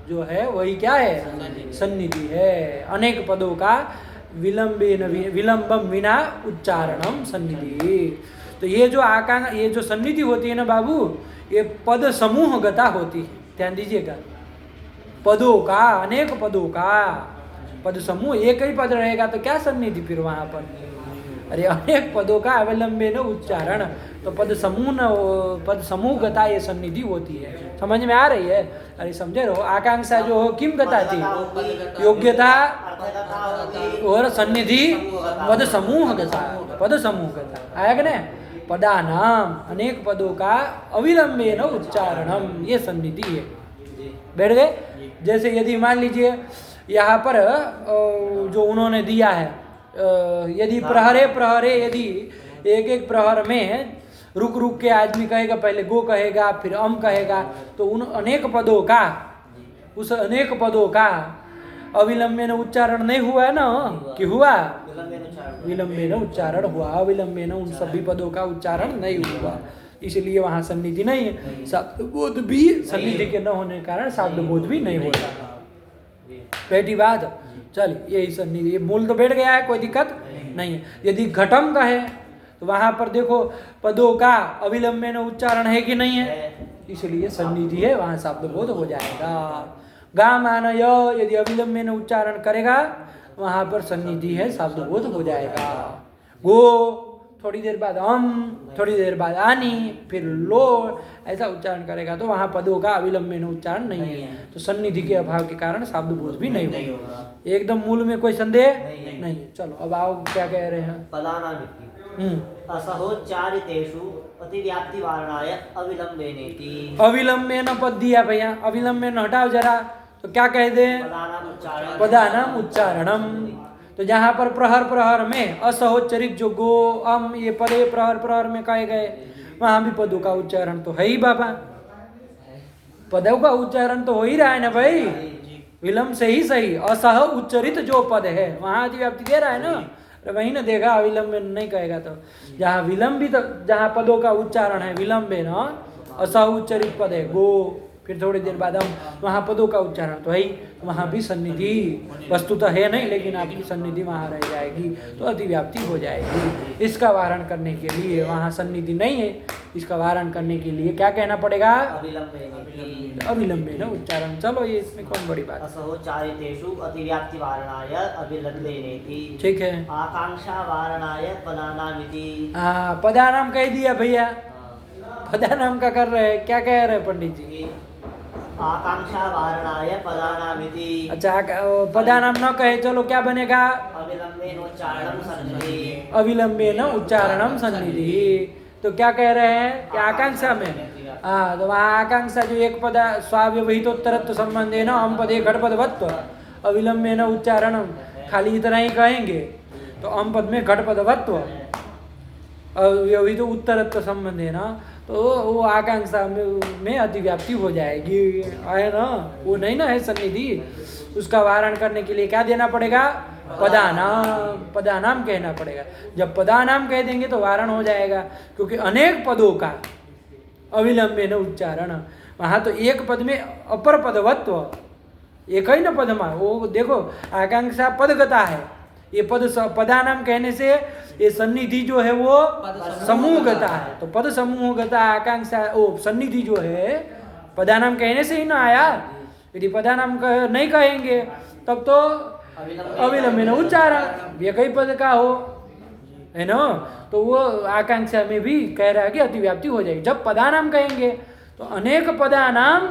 जो है वही क्या है, सन्निधि है। अनेक पदों का विलंबम विना उच्चारणम सन्निधि। तो ये जो ये जो सन्निधि होती है ना बाबू, ये पद समूह गता होती है, ध्यान दीजिएगा। पदों का, अनेक पदों का पद समूह, एक ही पद रहेगा तो क्या सन्निधि फिर वहां पर। अरे अनेक पदों का अवलंबे न उच्चारण, तो पद समूह न, पद समूह गता ये सन्निधि होती है। समझ में आ रही है। अरे समझे रहो, आकांक्षा जो हो किम गता थी, योग्यता और सन्निधि पद समूह गता, पद समूह गता आया कि नहीं। पदानाम, अनेक पदों का अविलंबेन उच्चारणम, ये सन्निधि है। बैठ गए? जैसे यदि मान लीजिए यहाँ पर जो उन्होंने दिया है, यदि प्रहरे प्रहरे, यदि एक एक प्रहर में रुक रुक के आदमी कहेगा, पहले गो कहेगा फिर अम कहेगा, तो उन अनेक पदों का, उस अनेक पदों का अविलंबेन उच्चारण नहीं हुआ है ना, कि हुआ? विलंबेन उच्चारण हुआ, अविलंबेन उन सभी पदों का उच्चारण नहीं हुआ, इसलिए वहाँ सन्निधि नहीं है। शब्द बोध भी सन्निधि के न होने के कारण शब्द बोध भी नहीं होता। पहली बात, चलिए यही सन्निधि, मूल तो बैठ गया है, कोई दिक्कत नहीं है। यदि घटम का है तो वहां पर देखो पदों का अविलंबेन उच्चारण है कि नहीं है, इसलिए सन्निधि है, वहां शब्द बोध हो जाएगा। गा मान य, यदि अविलंबेन उच्चारण करेगा वहां पर सन्निधि है, शब्द बोध हो जाएगा। गो थोड़ी देर बाद हम, थोड़ी देर बाद आनी, फिर लो, ऐसा उच्चारण करेगा तो वहां पदों का अविलंबेन उच्चारण नहीं है, तो सन्निधि के अभाव के कारण शब्द बोध भी नहीं होगा। एकदम मूल में कोई संदेह नहीं। चलो अब आओ, क्या कह रहे हैं? असहोच्चारितेषु अतिव्याप्ति वारणाय अविलंबेनेति। अविलंबेन पद दिया भैया, अविलंबेन हटाओ जरा, तो क्या कह दे? पदानाम उच्चारणम। तो जहाँ पर प्रहर प्रहर में असहोच्चरित जो गो अम ये पदे प्रहर प्रहर में कहे गए, वहां भी पदों का उच्चारण तो है ही बाबा, पदों का उच्चारण तो हो ही रहा है ना भाई, विलंब से ही सही। असह उच्चरित जो पद है वहां अधिव्याप्ति दे रहा है ना, वही ना देगा, अविलंब नहीं कहेगा। तो जहाँ विलंबित, जहाँ पदों का उच्चारण है विलंबे न, असह उच्चरित पद है गो, फिर थोड़ी देर बाद हम, वहाँ पदों का उच्चारण तो है ही, वहाँ भी सन्निधि वस्तुतः है नहीं, लेकिन आपकी सन्निधि वहाँ रह जाएगी, तो अतिव्याप्ति हो जाएगी। इसका वारण करने के लिए, वहाँ सन्निधि नहीं है, इसका वारण करने के लिए क्या कहना पड़ेगा? अविलंबेन उच्चारण। चलो ये इसमें कौन बड़ी बात। असहोच्चारितेषु अतिव्याप्ति वारणाय अविलंबेनेति। ठीक है। आकांक्षा वारणाय पदानामिति। हाँ, पदानाम कह दिया भैया, पदानाम का कर रहे हैं, क्या कह रहे हैं पंडित जी? आकांक्षा वारणाय पदानामिति। अच्छा, पदानाम न कहे, चलो क्या बनेगा? अविलंबेन उच्चारणम सन्निधि। अविलंबेन उच्चारणम सन्निधि। तो क्या कह रहे हैं कि आकांक्षा में, हाँ, तो वहाँ आकांक्षा जो एक पद स्वाव्यवहितोत्तरत्व संबंधेन हम पदे घटपदवत्व अविलंबेन उच्चारणम, खाली इतना ही कहेंगे तो हम पद में घटपदवत्व अव्यवहित उत्तरत्व संबंधेन, तो वो आकांक्षा में अतिव्याप्ति हो जाएगी, है ना, वो नहीं ना है सन्निधि। उसका वारण करने के लिए क्या देना पड़ेगा? पदानाम, पदानाम कहना पड़ेगा। जब पदानाम कह देंगे तो वारण हो जाएगा, क्योंकि अनेक पदों का अविलंबेन उच्चारण, वहाँ तो एक पद में अपर पदवत्व, एक ही ना पद में, वो देखो आकांक्षा पदगता है, ये पद पदानाम कहने से ये सन्निधि जो है वो समूहगता है, तो पद समूहगता आकांक्षा, वो सन्निधि जो है पदानाम कहने से ही ना आया। यदि पदानाम नहीं कहेंगे तब तो अविलंबेन उच्चारण, एक ही पद का हो, है ना, तो वो आकांक्षा में भी कह रहा है कि अतिव्याप्ति हो जाएगी। जब पदानाम कहेंगे तो अनेक पदानाम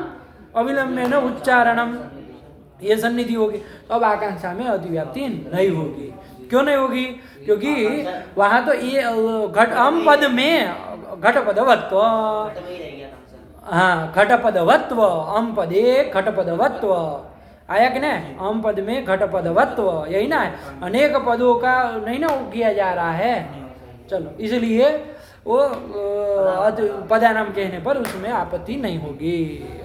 अविलंबेन उच्चारणम, ये सन्निधि होगी, तो अब आकांक्षा में अतिव्याप्ति नहीं होगी। क्यों नहीं होगी? क्योंकि वहाँ तो ये घट अम पद में घटपदवत्व, हाँ, घटपदवत्व, अम पदे घटपदवत्व आया कि नहीं? अम पद में घटपदवत्व, यही ना है, अनेक पदों का नहीं ना किया जा रहा है। चलो, इसलिए वो पदानाम कहने पर उसमें आपत्ति नहीं होगी,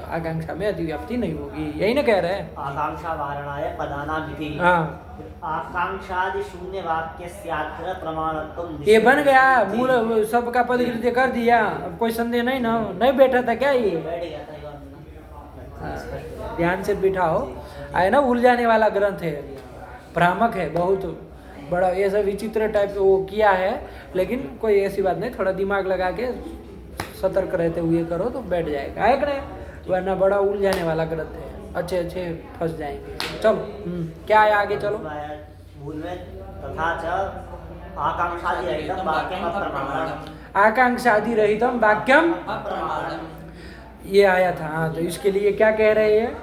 आकांक्षा में अतिव्याप्ति नहीं होगी, यही ना कह रहे हैं। आकांक्षा वारणाय पदानामिति। हाँ, आकांक्षादि शून्य वाक्य स्यात्र प्रमाणत्वम। ये बन गया मूल, सबका पदकृत्य कर दिया, अब कोई संदेह नहीं ना, नहीं बैठा था क्या ये? बैठ गया था। ध्यान से बिठाओ, आए ना, उलझाने वाला ग्रंथ है, भ्रामक है, बहुत बड़ा, ऐसा विचित्र टाइप वो किया है, लेकिन कोई ऐसी बात नहीं, थोड़ा दिमाग लगा के सतर्क रहते हुए करो तो बैठ जाएगा, है कि नहीं? वरना बड़ा उलझाने वाला ग्रंथ है, अच्छे अच्छे फंस जाएंगे। चलो, क्या है आगे? चलो, मूल में तथा च आकांक्षादि रहितम वाक्यम अप्रमाणम। आकांक्षादि रहितम वाक्यम, ये आया था। हाँ, तो इसके लिए क्या कह रहे हैं?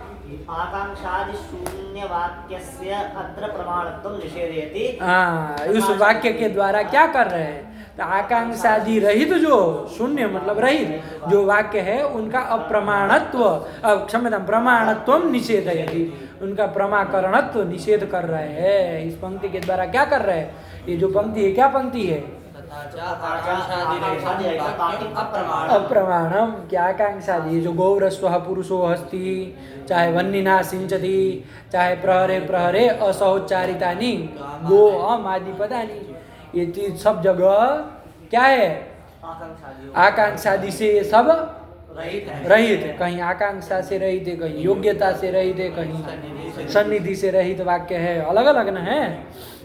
आकांक्षादि शून्य वाक्यस्य अत्र प्रमाणत्वम निषेधयति। हाँ, उस वाक्य के द्वारा क्या कर रहे हैं? तो आकांक्षादि रहित जो शून्य मतलब रहित जो वाक्य है उनका अप्रमाणत्व क्षम्यतां प्रमाणत्व निषेधयति, उनका प्रमाकरणत्व निषेध कर रहे हैं। इस पंक्ति के द्वारा क्या कर रहे हैं? ये जो पंक्ति है क्या पंक्ति है? अप्रमाणम। क्या आकांक्षादि जो गौरस्वः पुरुषो अस्ति, चाहे वन्निना सिंचति, चाहे प्रहरे प्रहरे असहोच्चारितानि गो अम आदि पदानि, ये चीज सब जगह क्या है? आकांक्षादि से ये सब रहित है। कहीं आकांक्षा से रहित है, कहीं योग्यता से रहित है, कहीं सन्निधि से रहित वाक्य है, अलग अलग न है।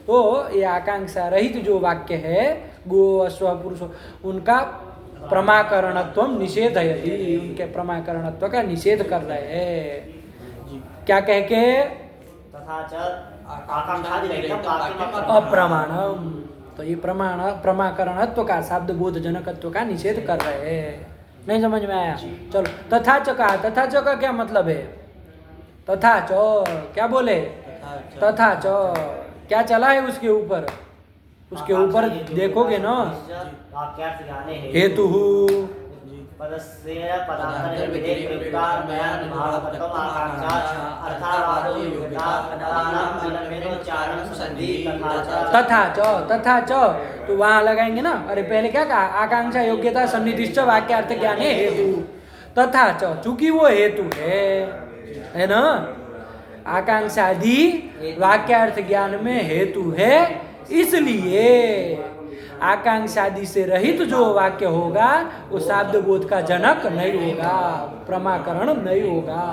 तो ये आकांक्षा रहित जो वाक्य है गो अश्व पुरुष, उनका प्रमाकरणत्व निषेधयति, उनके प्रमाकरणत्व का निषेध कर रहे हैं। क्या कह के? अप्रमाणम। तो ये प्रमाकरणत्व का शब्द बोध जनकत्व का निषेध कर रहे हैं। नहीं समझ में आया? चलो तथा च कहा, तथा च का क्या मतलब है? तथा च क्या बोले? तथा च क्या चला है उसके ऊपर? उसके ऊपर देखोगे ना, हेतु तथा च तो वहां लगाएंगे ना। अरे पहले क्या कहा? आकांक्षा योग्यता सन्निधिश्च वाक्यार्थ ज्ञाने हेतु। तथा च चूंकि वो हेतु है ना, आकांक्षादि वाक्यार्थ ज्ञान में हेतु है, इसलिए आकांक्षादि से रहित जो वाक्य होगा वो शब्द बोध का जनक नहीं होगा, प्रमाकरण नहीं होगा।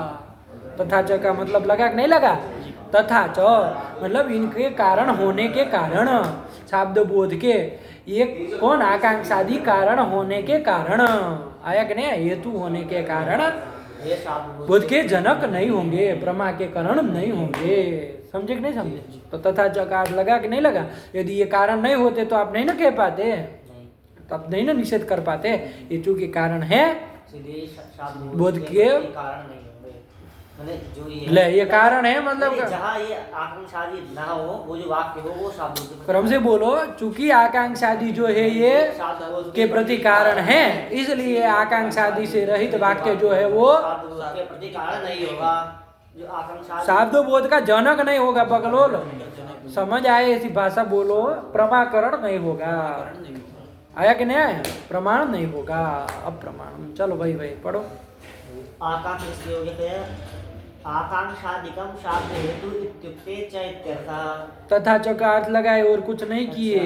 तथा च का मतलब लगा कि नहीं लगा? तथा च मतलब इनके कारण होने के कारण, शब्द बोध के ये कौन? आकांक्षादि कारण होने के कारण आया कि नहीं? हेतु होने के कारण बोध के जनक नहीं होंगे, प्रमा के कारण नहीं होंगे। समझे कि नहीं समझे? तो तथा च का लगा कि नहीं लगा? यदि ये कारण नहीं होते तो आप नहीं ना कह पाते, तब नहीं ना निषेध कर पाते। ये चूंकि कारण है बोध के ले, ये कारण है मतलब जहाँ ये आकांक्षादि ना हो, वो जो वाक्य हो वो शब्द क्रम से बोलो। चूंकि आकांक्षादि जो है ये के प्रति कारण है, इसलिए आकांक्षादि से रहित वाक्य जो है वो के प्रति कारण नहीं होगा, जो आकांक्षा शब्द बोध का जनक नहीं होगा। बगलोल समझ आए? ऐसी भाषा बोलो। प्रमाकरण नहीं होगा। आया कि नहीं आया? प्रमाण नहीं होगा, अप्रमाण। चलो भाई पढ़ो। आकांक्षादिकम शब्द हेतु इत्युक्ते च इत्यर्थः। तथा च का अर्थ लगाए और कुछ नहीं किए।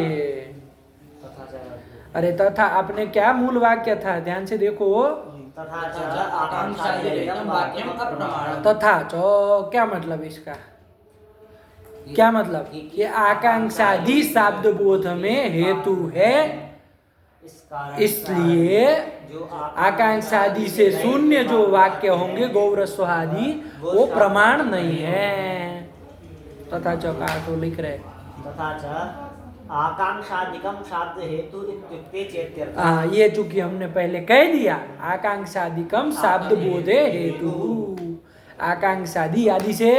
अरे तथा आपने क्या मूल वाक्य था? ध्यान से देखो। तथा च क्या मतलब इसका? क्या मतलब? कि आकांक्षादि शब्द बोध में हेतु है, इसलिए आकांक्षादि से शून्य जो वाक्य होंगे गौरस्वादि वो प्रमाण नहीं है। तथा च का तो लिख रहे तथा च आकांक्षादिकम शब्द हेतु इत्युक्ते चेत्यर्थः। ये चूंकि हमने पहले कह दिया, आकांक्षादिकम शब्द बोधे हेतु, आकांक्षादि आदि से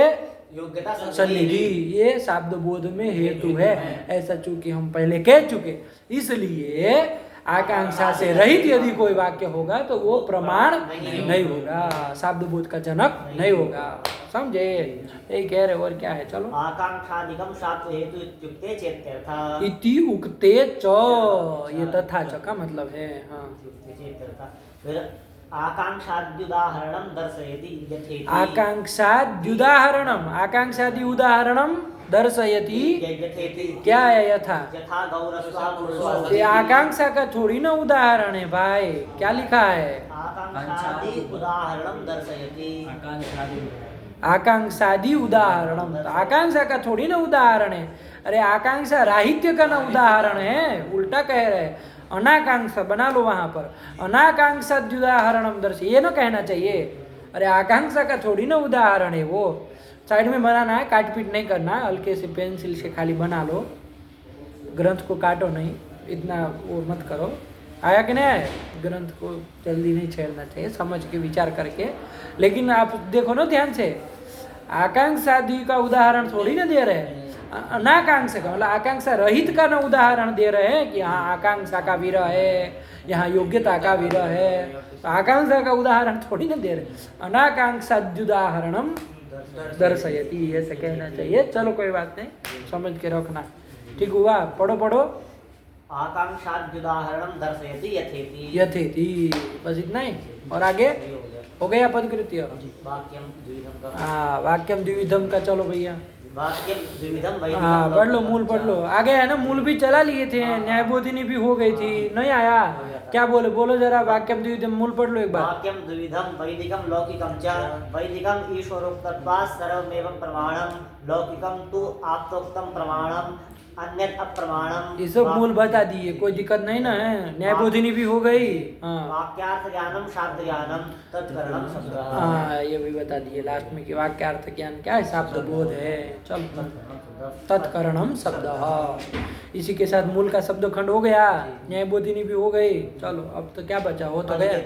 योग्यता सन्निधि ये शब्द बोध में हेतु है, ऐसा चूंकि हम पहले कह चुके, इसलिए आकांक्षा से रहित यदि कोई वाक्य होगा तो वो प्रमाण नहीं होगा, शब्द बोध का जनक नहीं होगा। समझे? यही कह रहे और क्या है? चलो। आकांक्षादिकम शब्द हेतु इत्युक्ते चेत्यर्थः। इति उक्ते च, ये तथा च का मतलब है। हाँ, फिर आकांक्षाद्युदाहरणम दर्शयति यथेति। आकांक्षाद्युदाहरणम, आकांक्षादि उदाहरणम दर्शयति क्या है? यथा यथा गौरस्वः पुरुषो। ये आकांक्षा का थोड़ी ना उदाहरण है भाई, क्या लिखा है? आकांक्षादि उदाहरणम दर्शयति। आकांक्षादि उदाहरणम, आकांक्षा का थोड़ी ना उदाहरण है। अरे आकांक्षा राहित्य का ना उदाहरण है, उल्टा कह रहे हैं। अनाकांक्षा बना लो वहां पर, अनाकांक्षा उदाहरणम दर्श, ये ना कहना चाहिए। अरे आकांक्षा का थोड़ी ना उदाहरण है वो, साइड में बनाना है, काट पीट नहीं करना है, हल्के से पेंसिल से खाली बना लो, ग्रंथ को काटो नहीं, इतना वो मत करो। आया कि नहीं आया? ग्रंथ को जल्दी नहीं छेड़ना चाहिए, समझ के विचार करके। लेकिन आप देखो ना ध्यान से, आकांक्षादि का उदाहरण थोड़ी ना दे रहे हैं, अनाकांक्षा का मतलब आकांक्षा रहित का न उदाहरण दे रहे हैं कि हाँ आकांक्षा का विरह है, यहाँ योग्यता का विरह है। तो आकांक्षा का उदाहरण थोड़ी ना दे रहे, अनाकांक्षाद्युदाहरणम दर्शयति ऐसे कहना चाहिए। चलो कोई बात नहीं, समझ के रखना, ठीक हुआ। पढ़ो पढ़ो। आकांक्षाद्युदाहरणम दर्शयति यथेति। यथेति, बस इतना ही। और आगे हो गया पदकृत्य। वाक्यम द्विविधम का। हाँ, वाक्यम द्विविधम का चलो भैया। वाक्यम द्विविधम वैदिकम हाँ पढ़ लो, लौकिकम मूल पढ़ लो। च। आगे है ना, मूल भी चला लिए थे, न्यायबोधिनी भी हो गई थी, नहीं आया क्या? बोले बोलो जरा, वाक्यम द्विविधम मूल पढ़ लो एक बार। वाक्यम द्विविधम वैदिकम लौकिकम च। वैदिकम ईश्वरोक्तत्वात् सर्वमेवं प्रमाणम, लौकिकम तु आप्तोक्तम प्रमाणम, अन्यत् अप्रमाणम। ये सब मूल बता दिए, कोई दिक्कत नहीं ना है। न्यायबोधिनी भी हो गई। हाँ वाक्यार्थ ज्ञानम शाब्द ज्ञानम तत्करणम शब्दः। हाँ, ये भी बता दिए लास्ट में कि वाक्यार्थ ज्ञान क्या है, शब्द बोध है। चलो, तत्करणम शब्द, इसी के साथ मूल का शब्द खंड हो गया, न्यायबोधिनी भी हो गई। चलो अब तो क्या बचा, हो तो गया।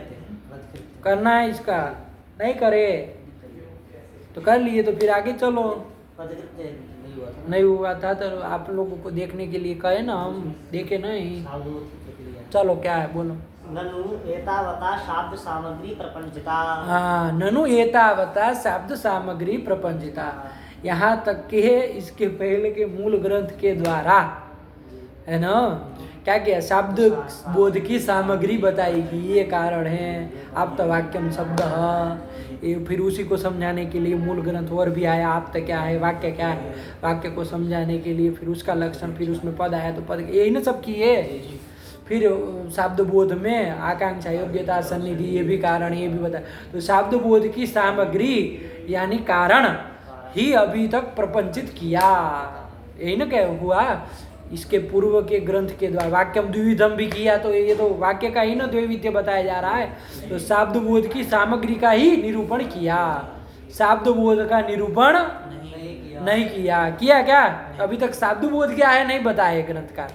करना है इसका, नहीं करे तो कर लिए, तो फिर आगे चलो। पदकृत्य नहीं हुआ था। नहीं हुआ था तो आप लोगों को देखने के लिए कहे ना, हम देखे नहीं। साधु चलो क्या है, बोलो। ननु एतावता शाब्द सामग्री प्रपंचिता। हाँ, ननु एतावता शब्द सामग्री प्रपंचिता, यहाँ तक कि इसके पहले के मूल ग्रंथ के द्वारा, है ना, क्या किया, शब्द बोध की सामग्री बताएगी, ये कारण है। आप तो वाक्यम शब्द ये, फिर उसी को समझाने के लिए मूल ग्रंथ और भी आया। आप तो क्या है, वाक्य क्या है, वाक्य को समझाने के लिए फिर उसका लक्षण, फिर उसमें पद आया तो पद, यही ना सब किए। फिर शब्द बोध में आकांक्षा योग्यता सन्निधि, ये भी कारण, ये भी बताया। तो शब्द बोध की सामग्री यानी कारण ही अभी तक प्रपंचित किया, यही ना क्या हुआ। इसके पूर्व के ग्रंथ के द्वारा वाक्यम द्विविधम भी किया, तो ये तो वाक्य का ही ना द्वैविध्य बताया जा रहा है। तो शब्द बोध की सामग्री का ही निरूपण किया, शब्द बोध का निरूपण नहीं किया। किया क्या? अभी तक शब्द बोध क्या है नहीं बताया ग्रंथकार,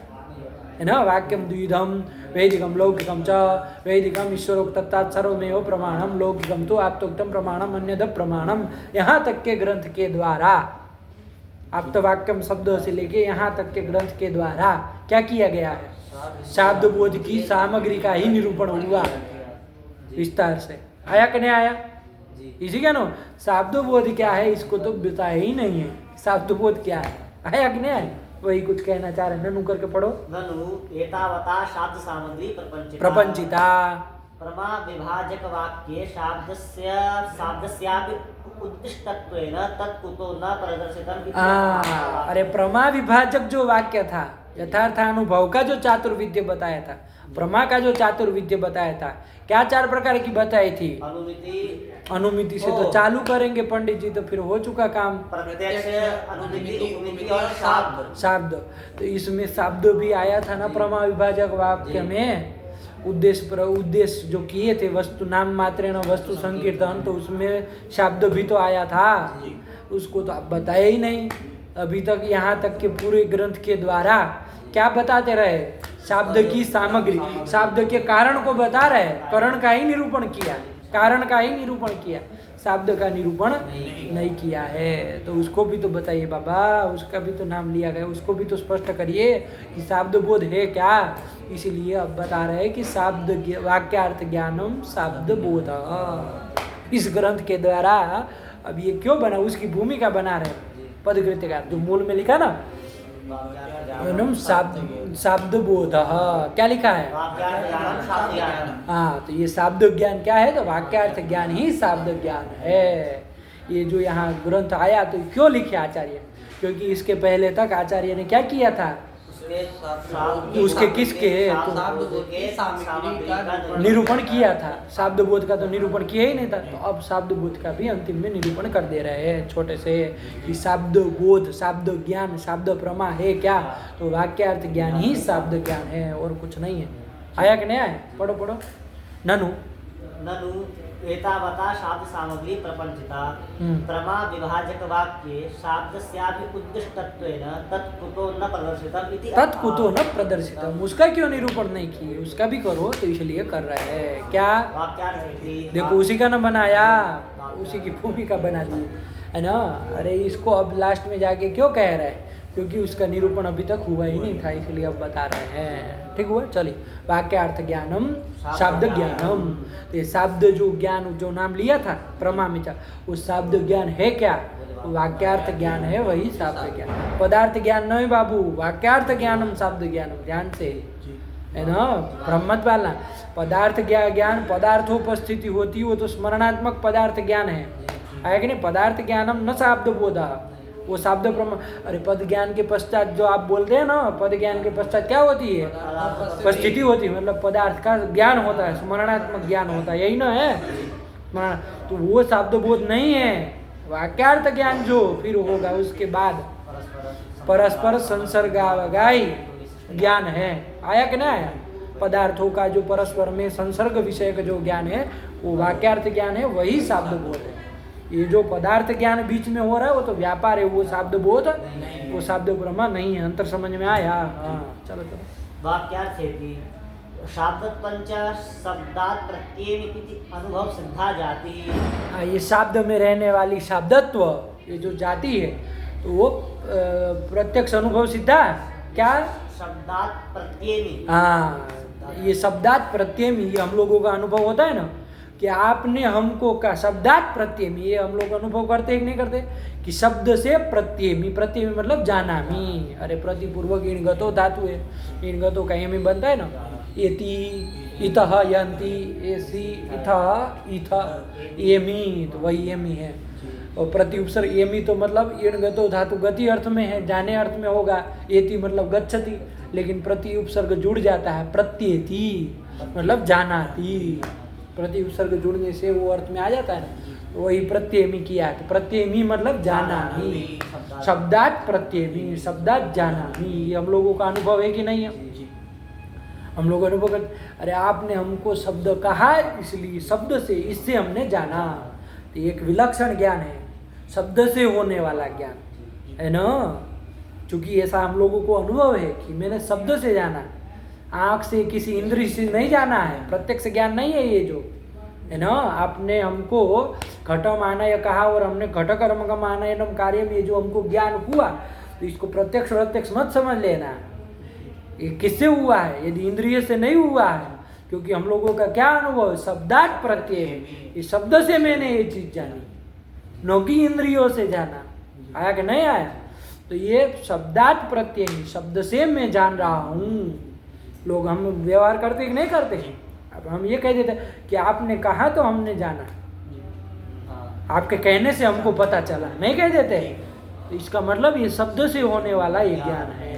है ना। वाक्यम द्विविधम वैदिकम लौकिकम च, वैदिकम ईश्वरोक्तत्वात् सर्वमेव प्रमाणम, लौकिकम तो आप्तोक्तम प्रमाणम, अन्यद प्रमाणम, यहाँ तक के ग्रंथ के द्वारा, आप तो वाक्यम शब्दों से लेके यहाँ तक के ग्रंथ के द्वारा क्या किया गया है, शब्द बोध की सामग्री का ही निरूपण हुआ विस्तार से। आया कि नहीं आया? इसी का नो शब्द बोध क्या है, इसको तो बताया ही नहीं है शब्द बोध क्या है। आया कि नहीं आया? वही कुछ कहना चाह रहे हैं, ननु करके पढ़ो। ननु एतावता शब्द सामग्री प्रपंचिता, प्रमा विभाजक वाक्ये शाब्दस्यापि उद्दिष्टत्वेन तत्कुतो न प्रदर्शितम्। अरे प्रमा विभाजक जो वाक्य था, यथार्थानुभव का जो चातुर्विद्य बताया था, प्रमा का जो चातुर्विद्य बताया था, क्या 4 प्रकार की बताई थी? अनुमिति से तो चालू करेंगे पंडित जी, तो फिर हो चुका काम। प्रत्यक्ष, अनुमिति, उपमिति और शाब्द। तो इसमें शब्द भी आया था ना प्रमा विभाजक वाक्य में। उद्देश्य जो किए थे, वस्तु नाम मात्रेण वस्तु संकीर्तन, तो उसमें शब्द भी तो आया था, उसको तो आप बताए ही नहीं अभी तक। यहाँ तक के पूरे ग्रंथ के द्वारा क्या बताते रहे? शब्द की सामग्री, शब्द के कारण को बता रहे, कारण का ही निरूपण किया, कारण का ही निरूपण किया, शब्द का निरूपण नहीं किया है। तो उसको भी तो बताइए बाबा, उसका भी तो नाम लिया गया, उसको भी तो स्पष्ट करिए कि शब्द बोध है क्या। इसीलिए अब बता रहे हैं कि शब्द वाक्यार्थ ज्ञानम शब्द बोध, इस ग्रंथ के द्वारा अब ये क्यों बना, उसकी भूमिका बना रहे पदकृत्य का, जो मूल में लिखा ना शब्द बोध, क्या लिखा है? हाँ, तो ये शब्द ज्ञान क्या है? तो वाक्यार्थ ज्ञान ही शब्द ज्ञान है। ये जो यहाँ ग्रंथ आया तो क्यों लिखे आचार्य? क्योंकि इसके पहले तक आचार्य ने क्या किया था, उसके किसके तो निरूपण किया था, शब्द बोध का तो निरूपण किया ही नहीं था। तो अब शब्द बोध का भी अंतिम में निरूपण कर दे रहे हैं छोटे से, कि शब्द बोध, शब्द ज्ञान, शब्द प्रमा है क्या? तो वाक्यार्थ ज्ञान ही शब्द ज्ञान है, और कुछ नहीं है। आया कि नहीं आया? पढ़ो पढ़ो। ननु एतावता शब्द सामग्री प्रपंचिता, प्रमा विभाजक वाक्ये शाब्दस्यापि उद्दिष्टत्वेन तत्कुतो न प्रदर्शितम् इति। तत्कुतो न प्रदर्शितम्, उसका क्यों निरूपण नहीं किए? उसका भी करो, तो इसलिए कर रहे हैं क्या? देखो उसी का न बनाया, उसी की भूमिका बना दी, है ना। अरे इसको अब लास्ट में जाके क्यों कह रहे हैं? क्योंकि उसका निरूपण अभी तक हुआ ही नहीं था, इसलिए अब बता रहे हैं। ठीक हुआ, चलिए। वाक्यार्थ ज्ञानम शाब्द ज्ञानम, तो ये शाब्द जो ज्ञान जो नाम लिया था प्रमा में, उस शाब्द ज्ञान है क्या? वाक्यार्थ ज्ञान है, वही शाब्द ज्ञान। पदार्थ ज्ञान नहीं बाबू, वाक्यार्थ ज्ञानम शाब्द ज्ञानम, ध्यान से है ना, ब्रह्मत वाला। पदार्थ ज्ञान पदार्थोपस्थिति होती, वो तो स्मरणात्मक पदार्थ ज्ञान है कि नहीं? पदार्थ ज्ञानम न शाब्द बोधा, वो शब्द ब्रह्म। अरे पद ज्ञान के पश्चात जो आप बोलते हैं ना, पद ज्ञान के पश्चात क्या होती है? उपस्थिति होती है, मतलब पदार्थ का ज्ञान होता है, स्मरणात्मक ज्ञान होता है, यही ना है स्मरण। तो वो शब्द बोध नहीं है, वाक्यार्थ ज्ञान जो फिर होगा उसके बाद परस्पर संसर्गावगाही ज्ञान है। आया कि नहीं आया? पदार्थों का जो परस्पर में संसर्ग विषय का जो ज्ञान है वो वाक्यार्थ ज्ञान है, वही शब्द बोध है। ये जो पदार्थ ज्ञान बीच में हो रहा है वो तो व्यापार है, वो शब्द बोध, वो शब्द ब्रह्म नहीं है। अंतर समझ में आया? हाँ, चलो चलो। वाक्यार्थ है कि शाब्द पंच शब्दात प्रत्यय इति अनुभव सिद्धा जाति। हाँ, ये शब्द में रहने वाली शब्दत्व, ये जो जाति है, तो वो प्रत्यक्ष अनुभव सिद्धा क्या? शब्दात प्रत्यय। हाँ, ये शब्दात प्रत्यय, ये हम लोगों का अनुभव होता है ना, कि आपने हमको का शब्दात प्रत्यय, ये हम लोग अनुभव करते हैं कि नहीं करते? कि शब्द से प्रत्यय, प्रत्यय मतलब जाना मी। अरे प्रतिपूर्वक इणगतो धातु है, इणगतो का एमी बनता है ना, एति इतः यंती, एसी इथः इथ, एमी, तो वही एमी है। और प्रति उपसर्ग एमी तो मतलब इणगतो धातु गति अर्थ में है, जाने अर्थ में होगा। एति मतलब गच्छति, लेकिन प्रति उपसर्ग जुड़ जाता है, प्रत्येति मतलब जानाति। प्रति उपसर्ग जुड़ने से वो अर्थ में आ जाता है ना, वही प्रत्ययमी किया। तो प्रत्ययमी मतलब जानामि, शब्दात प्रत्ययमी, शब्दात जानामि। ये हम लोगों का अनुभव है कि नहीं है? हम लोग अनुभव करते, अरे आपने हमको शब्द कहा, इसलिए शब्द से, इससे हमने जाना। तो एक विलक्षण ज्ञान है, शब्द से होने वाला ज्ञान है ना। चूंकि ऐसा हम लोगों को अनुभव है कि मैंने शब्द से जाना, आँख से किसी इंद्रिय से नहीं जाना है, प्रत्यक्ष ज्ञान नहीं है ये जो है ना। आपने हमको घटम आनय कहा और हमने घट कर्मकम आनयनम कार्य में जो हमको ज्ञान हुआ, तो इसको प्रत्यक्ष प्रत्यक्ष मत समझ लेना। ये किससे हुआ है? यदि इंद्रिय से नहीं हुआ है, क्योंकि हम लोगों का क्या अनुभव है? शब्दात प्रत्यय है, ये शब्द से मैंने ये चीज जानी, न कि इंद्रियों से जाना। आया कि नहीं आया? तो ये शब्दात प्रत्यय, शब्द से मैं जान रहा हूँ। लोग हम व्यवहार करते कि नहीं करते? अब हम ये कह देते कि आपने कहा तो हमने जाना, आपके कहने से हमको पता चला, नहीं कह देते? तो इसका मतलब ये शब्द से होने वाला ये ज्ञान है।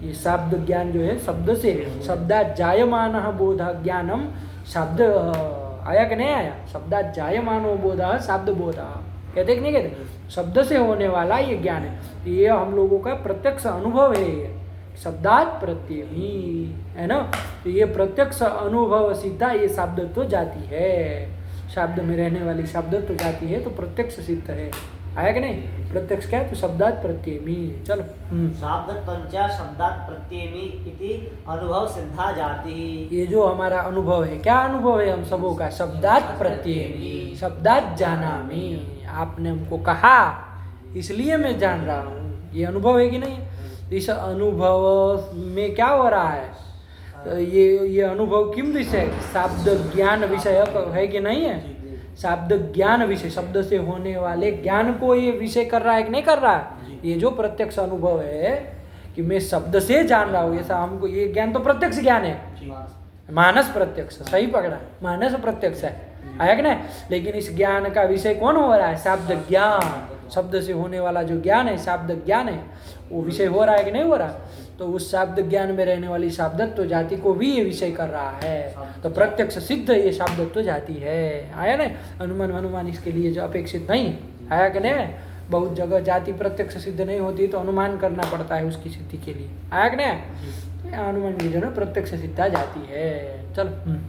ये शब्द ज्ञान जो है शब्द से, शब्दात जायमान बोध ज्ञानम शब्द। आया कि नहीं आया? शब्दात जायमानो बोध शब्द बोध, कहते कि नहीं कहते? शब्द से होने वाला ये ज्ञान है, ये हम लोगों का प्रत्यक्ष अनुभव है। ये शब्दात प्रत्ययी है ना, तो ये प्रत्यक्ष अनुभव सिद्धा ये शब्दत्व जाती है। शब्द में रहने वाली शब्दत्व जाती है, तो प्रत्यक्ष सिद्ध है। आया कि नहीं? प्रत्यक्ष क्या है? तो शब्दात प्रत्ययी। चलो, शब्द पंच शब्दात प्रत्ययी इति अनुभव सिद्धा जाति। ये जो हमारा अनुभव है, क्या अनुभव है हम सबों का? शब्दात प्रत्ययी, शब्दात जानामि। आपने हमको कहा इसलिए मैं जान रहा हूँ, ये अनुभव है कि नहीं? इस अनुभव में क्या हो रहा है? ये अनुभव किम विषय? शब्द ज्ञान विषय है कि नहीं है? शब्द ज्ञान विषय, शब्द से होने वाले ज्ञान को ये विषय कर रहा है कि नहीं कर रहा है? ये जो प्रत्यक्ष अनुभव है कि मैं शब्द से जान रहा हूँ, ऐसा हमको ये ज्ञान तो प्रत्यक्ष ज्ञान है। मानस प्रत्यक्ष, सही पकड़ा, मानस प्रत्यक्ष है। आया कि नहीं? लेकिन इस ज्ञान का विषय कौन हो रहा है? शब्द ज्ञान। शब्द से होने वाला जो ज्ञान है, शब्द ज्ञान है, वो विषय हो रहा है कि नहीं हो रहा? तो उस शब्द ज्ञान में रहने वाली शब्दत्व जाति को भी ये विषय कर रहा है, तो प्रत्यक्ष सिद्ध ये शब्दत्व जाति है। आया नहीं? अनुमान इसके लिए जो अपेक्षित नहीं। आया कि नहीं? बहुत जगह जाति प्रत्यक्ष सिद्ध नहीं होती, तो अनुमान करना पड़ता है उसकी सिद्धि के लिए। आया कि नहीं? अनुमान की जो ना प्रत्यक्ष सिद्धा जाति है। चलो,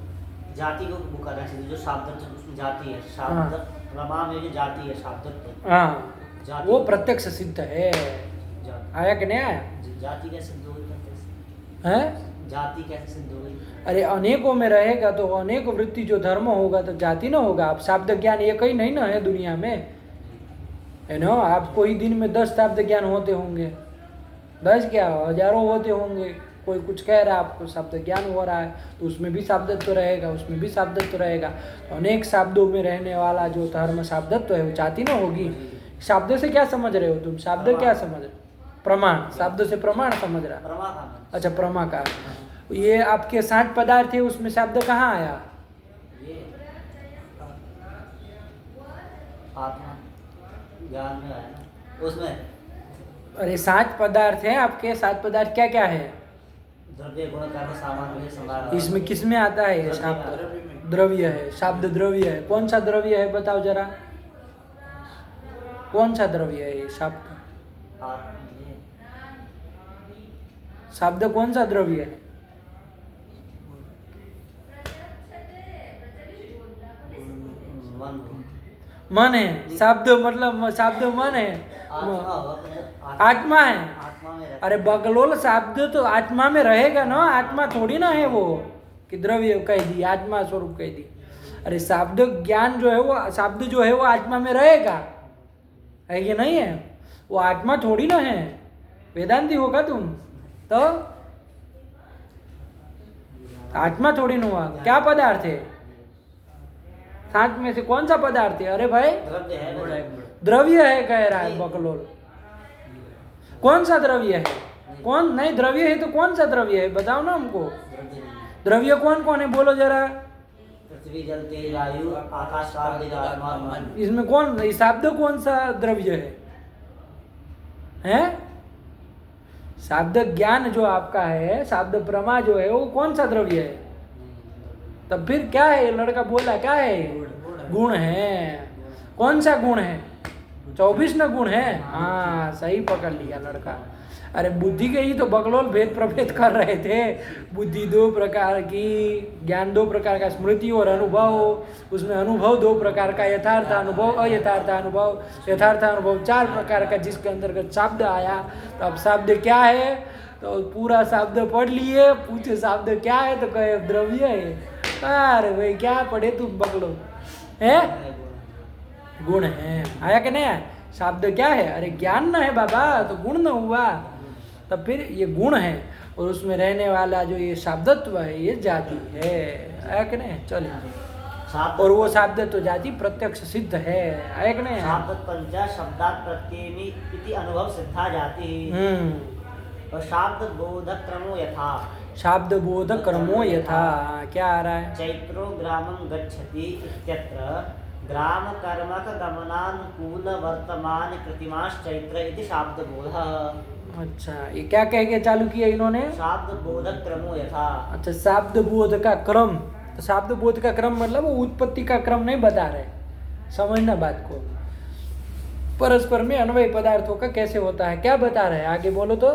जाति को वो करना चाहिए, जो शब्द उसमें जाति है, शब्द रमा में जो जाति है शब्दत्व, हाँ, वो प्रत्यक्ष सिद्ध है। आया कि नहीं आया? जाति कैसे सिद्ध होगी? हैं? जाति कैसे सिद्ध होगी? अरे अनेकों में रहेगा तो अनेक वृत्ति जो धर्म होगा तो जाति ना होगा। अब शब्द ज्ञान एक ही नहीं ना है दुनिया में, है ना? आपको ही दिन में 10 शब्द ज्ञान होते होंगे, 10 क्या हजारों होते होंगे। कोई कुछ कह रहा है आपको शब्द ज्ञान हो रहा है तो उसमें भी शाब्दत्व रहेगा, उसमें भी शाब्दत्व रहेगा। तो अनेक शब्दों में रहने वाला जो धर्म शाब्दत्व है वो जाति ना होगी। शब्द से क्या समझ रहे हो तुम? शब्द क्या समझ रहे हो? प्रमाण। शब्द से प्रमाण समझ रहा। प्रमा का अच्छा प्रमा का। ये आपके 60 पदार्थ है उसमें शब्द कहाँ आया? ये आत्मा ज्ञान में आया ना उसमें। अरे 60 पदार्थ है आपके। 7 पदार्थ क्या क्या है? द्रव्य गुण कर्म सामान्य संभार। इसमें किस में आता है ये शब्द? द्रव्य है। शब्द द्रव्य है। कौन सा द्रव्य है बताओ जरा? कौन सा द्रव्य है ये शब्द? शब्द कौन सा द्रव्य है? मन है। शब्द मतलब शब्द मन है। आत्मा है। आत्मा में रहता अरे बगलोल शब्द तो आत्मा में रहेगा ना। आत्मा थोड़ी ना है वो कि द्रव्य कह दी, आत्मा स्वरूप कह दी। अरे शब्द ज्ञान जो है वो शब्द जो है वो आत्मा में रहेगा, है कि नहीं है? वो आत्मा थोड़ी ना है। वेदांती होगा तुम तो आत्मा थोड़ी ना हुआ। क्या पदार्थ है? 7 में से कौन सा पदार्थ है? अरे भाई द्रव्य है। द्रव्य है कह रहा है बकलोल। कौन सा द्रव्य है? कौन नहीं द्रव्य है तो कौन सा द्रव्य है बताओ ना हमको। द्रव्य कौन कौन है बोलो जरा। पृथ्वी जल तेज वायु आकाश वायु आत्मा मन। इसमें कौन शब्द कौन सा द्रव्य है? हैं? शब्द ज्ञान जो आपका है, शब्द प्रमा जो है वो कौन सा द्रव्य है? तब फिर क्या है? लड़का बोला क्या है? गुण है। कौन सा गुण है? 24 न गुण है। हाँ सही पकड़ लिया लड़का। अरे बुद्धि के ही तो बकलोल भेद प्रभेद कर रहे थे। बुद्धि 2 प्रकार की, ज्ञान 2 प्रकार का, स्मृति और अनुभव। उसमें अनुभव 2 प्रकार का, यथार्थ अनुभव, अयथार्थ अनुभव। यथार्थ अनुभव 4 प्रकार का, जिसके अंतर्गत शब्द आया। तो अब शब्द क्या है? तो पूरा शब्द पढ़ लिए, पूछे शब्द क्या है तो कहे द्रव्य है। अरे भाई क्या पढ़े तुम बकलोल है? गुण है। आया कि नहीं? शब्द क्या है? अरे ज्ञान ना है बाबा तो गुण न हुआ। तब फिर ये गुण है और उसमें रहने वाला जो ये शब्दत्व है ये जाति है। आया कि नहीं? चलिए। और वो शब्दत्व जाति प्रत्यक्ष सिद्ध है। आया कि नहीं? शब्द पंच शब्दात् प्रत्ययनी इति अनुभव सिद्धा जाति। और शब्द बोध क्रमो यथा। शब्द बोध क्रमो यथा। क्या आ रहा है? चैत्रो ग्रामं गच्छति इत्यत्र ग्राम कर्मक गमनानुकूल वर्तमान कृतिमाश्चैत्र इति शाब्द बोध। अच्छा ये क्या कह के चालू किया इन्होंने? शाब्द बोध क्रमो यथा। अच्छा शाब्द बोध का क्रम। तो शाब्द बोध का क्रम मतलब वो उत्पत्ति का क्रम नहीं बता रहे। समझना बात को। परस्पर में अन्वय पदार्थों का कैसे होता है क्या बता रहे हैं? आगे बोलो तो।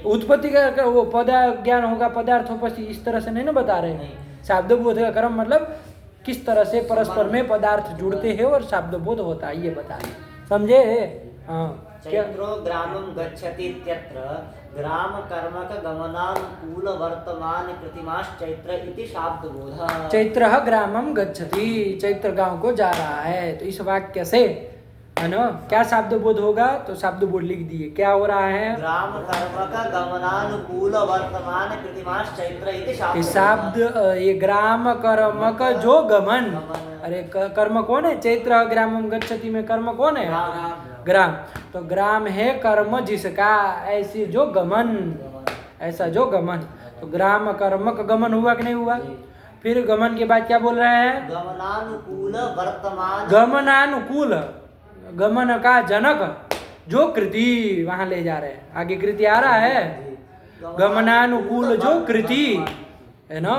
उत्पत्ति का वो पदार्थ ज्ञान होगा पदार्थोपस्थिति, इस तरह से नहीं ना बता रहे हैं। शाब्द बोध का क्रम मतलब किस तरह से परस्पर में पदार्थ जुड़ते हैं और शब्द बोध होता है ये बता रहे। समझे? हाँ। चैत्रो ग्रामं गच्छति इत्यत्र ग्राम कर्मक गमनानुकूल वर्तमान कृतिमाश्चैत्र इति शाब्द बोध। चैत्रः ग्रामं गच्छति। चैत्र गांव को जा रहा है। तो इस वाक्य से है ना क्या शब्द बोध होगा? तो शब्द बोध लिख दिए। क्या हो रहा है? ग्राम कर्मक गमनानुकूल वर्तमान कृतिमाश्चैत्र इति शब्द ये ग्राम कर्मक जो गमन। अरे कर्म कौन है? चैत्र ग्रामम गच्छति में कर्म कौन है? ग्राम। तो ग्राम है कर्म जिसका, ऐसे जो गमन, ऐसा जो गमन। तो ग्राम कर्मक गमन हुआ कि नहीं हुआ? फिर गमन के बाद क्या बोल रहे हैं? गमनानुकूल वर्तमान। गमनानुकूल गमन का जनक जो कृति वहां ले जा रहे हैं। आगे कृति आ रहा है। गमनानुकूल जो कृति है ना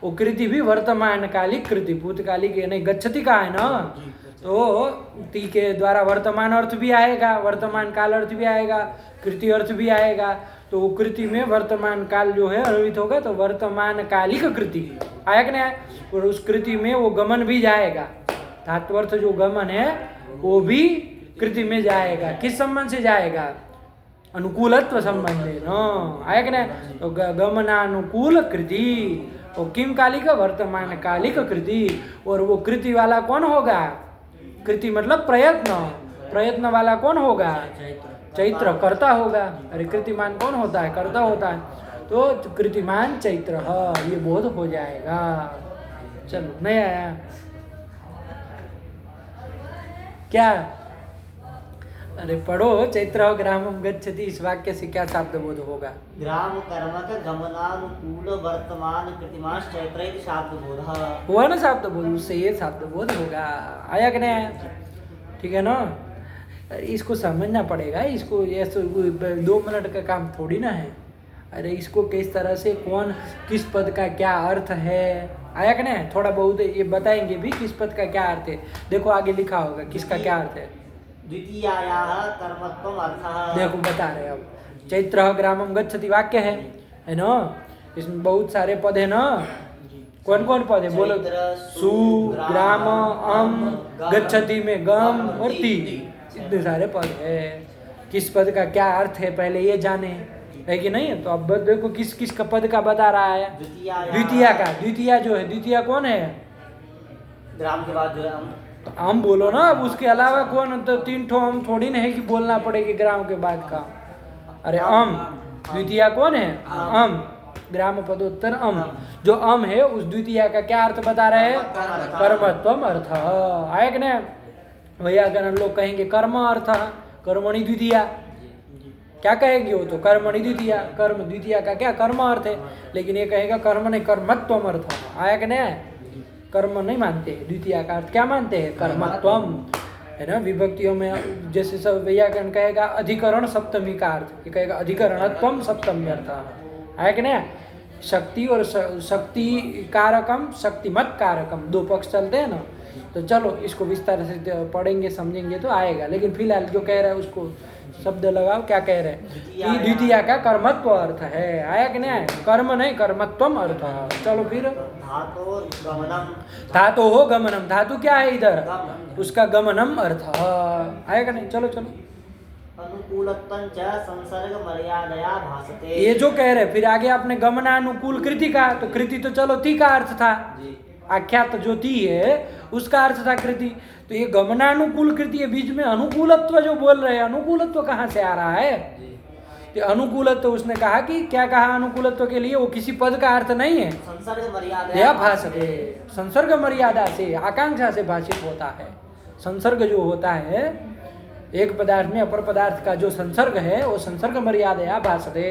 वो कृति भी वर्तमान कालिक कृति, भूतकालिक नहीं गच्छति का है ना। तो ती के द्वारा वर्तमान अर्थ भी आएगा, वर्तमान काल अर्थ भी आएगा, कृति अर्थ भी आएगा। तो वो कृति में वर्तमान काल जो है अन्वित होगा तो वर्तमान कालिक कृति आया कि नहीं? और उस कृति में वो गमन भी जाएगा। धात्वर्थ जो गमन है वो भी कृति में जाएगा। किस संबंध से जाएगा? अनुकूलत्व संबंध है न। आया कि नहीं? तो गमनानुकूल कृति वो किम कालिक? वर्तमान कालिक कृति। और वो कृति वाला कौन होगा? कृति मतलब प्रयत्न। प्रयत्न वाला कौन होगा? चैत्र कर्ता होगा। अरे कृतिमान कौन होता है? कर्ता होता है। तो कृतिमान चैत्र ये बोध हो जाएगा। चलो नहीं आया क्या? अरे पढ़ो, चैत्र ग्रामम गच्छति, इस वाक्य से क्या शब्द बोध होगा? ग्राम कर्मक गमनानुकूल वर्तमान कृतिमाश चैत्र इति शाब्द बोधः। हुआ ना शब्द बोध, उससे ये शब्द बोध होगा। आया कि नहीं आया? ठीक है ना? इसको समझना पड़ेगा। इसको ऐसे 2 मिनट का काम थोड़ी ना है। अरे इसको किस तरह से कौन किस पद का क्या अर्थ है, आया कि नहीं? थोड़ा बहुत ये बताएंगे भी किस पद का क्या अर्थ है। देखो आगे लिखा होगा किसका क्या अर्थ है। द्वितीयायाः कर्मत्वम् अर्थः। देखो बता रहे अब। चैत्र ग्रामम गच्छति वाक्य है ना? इसमें बहुत सारे पद है ना? कौन कौन पद है बोलो? सु, ग्राम, अम, गच्छति में गम और ती, इतने सारे पद है। किस पद का क्या अर्थ है पहले ये जाने, है कि नहीं? तो अब देखो किस किस का पद का बता रहा है। द्वितीया का। द्वितीया जो है, द्वितीया कौन है? ग्राम के बाद जो है तो हम बोलो ना। अब उसके अलावा कौन? तो 3 ठो हम थोड़ी ना है कि बोलना पड़ेगी ग्राम के बाद का। अरे अम, द्वितीया कौन है? अम, ग्राम पदोत्तर अम। जो अम है उस द्वितीया का क्या अर्थ बता रहे हैं? कर्मत्वम अर्थ। आया कि नहीं? वैयाकरण लोग कहेंगे कर्म अर्थ, कर्मणि द्वितीया। क्या कहेंगे वो? तो कर्मणि द्वितीया, कर्म द्वितीया का क्या कर्म अर्थ है। लेकिन ये कहेगा कर्म नहीं, कर्मत्वम अर्थ। आया कि नहीं? कर्म नहीं मानते, द्वितीया का अर्थ क्या मानते हैं? कर्मत्वम, है ना? विभक्तियों में जैसे सब व्याकरण कहेगा अधिकरण सप्तमी का अर्थ, ये कहेगा अधिकरणत्वम सप्तमी अर्थ। है कि नहीं? शक्ति और शक्ति कारकम, शक्तिमत कारकम, 2 पक्ष चलते हैं ना। तो चलो इसको विस्तार से पढ़ेंगे समझेंगे तो आएगा। लेकिन फिलहाल जो कह रहा है उसको शब्द लगाओ। क्या कह रहे हैं? कि द्वितीया का कर्मत्व अर्थ है। आया कि नहीं? कर्म नहीं, कर्मत्वम अर्थ। चलो फिर धातु गमनम। धातु हो गमनम, धातु क्या है इधर? उसका गमनम अर्थ। आया कि नहीं? चलो चलो। अनुकूलत्वं च संसर्ग मर्यादया भासते। ये जो कह रहे फिर आगे आपने गमनानुकूल कृति का, तो कृति तो चलो ती का अर्थ था। आख्यात जो ती है उसका अर्थ था कृति। तो ये गमनानुकूल कृति है, बीच में अनुकूलत्व जो बोल रहे हैं, अनुकूलत्व कहाँ से आ रहा है? तो अनुकूलत्व उसने कहा कि क्या कहा अनुकूलत्व के लिए? वो किसी पद का अर्थ नहीं है। संसर्ग मर्यादा भाषते, संसर्ग मर्यादा से, आकांक्षा से भाषित होता है। संसर्ग जो होता है एक पदार्थ में अपर पदार्थ का जो संसर्ग है वो संसर्ग मर्यादा भाषते,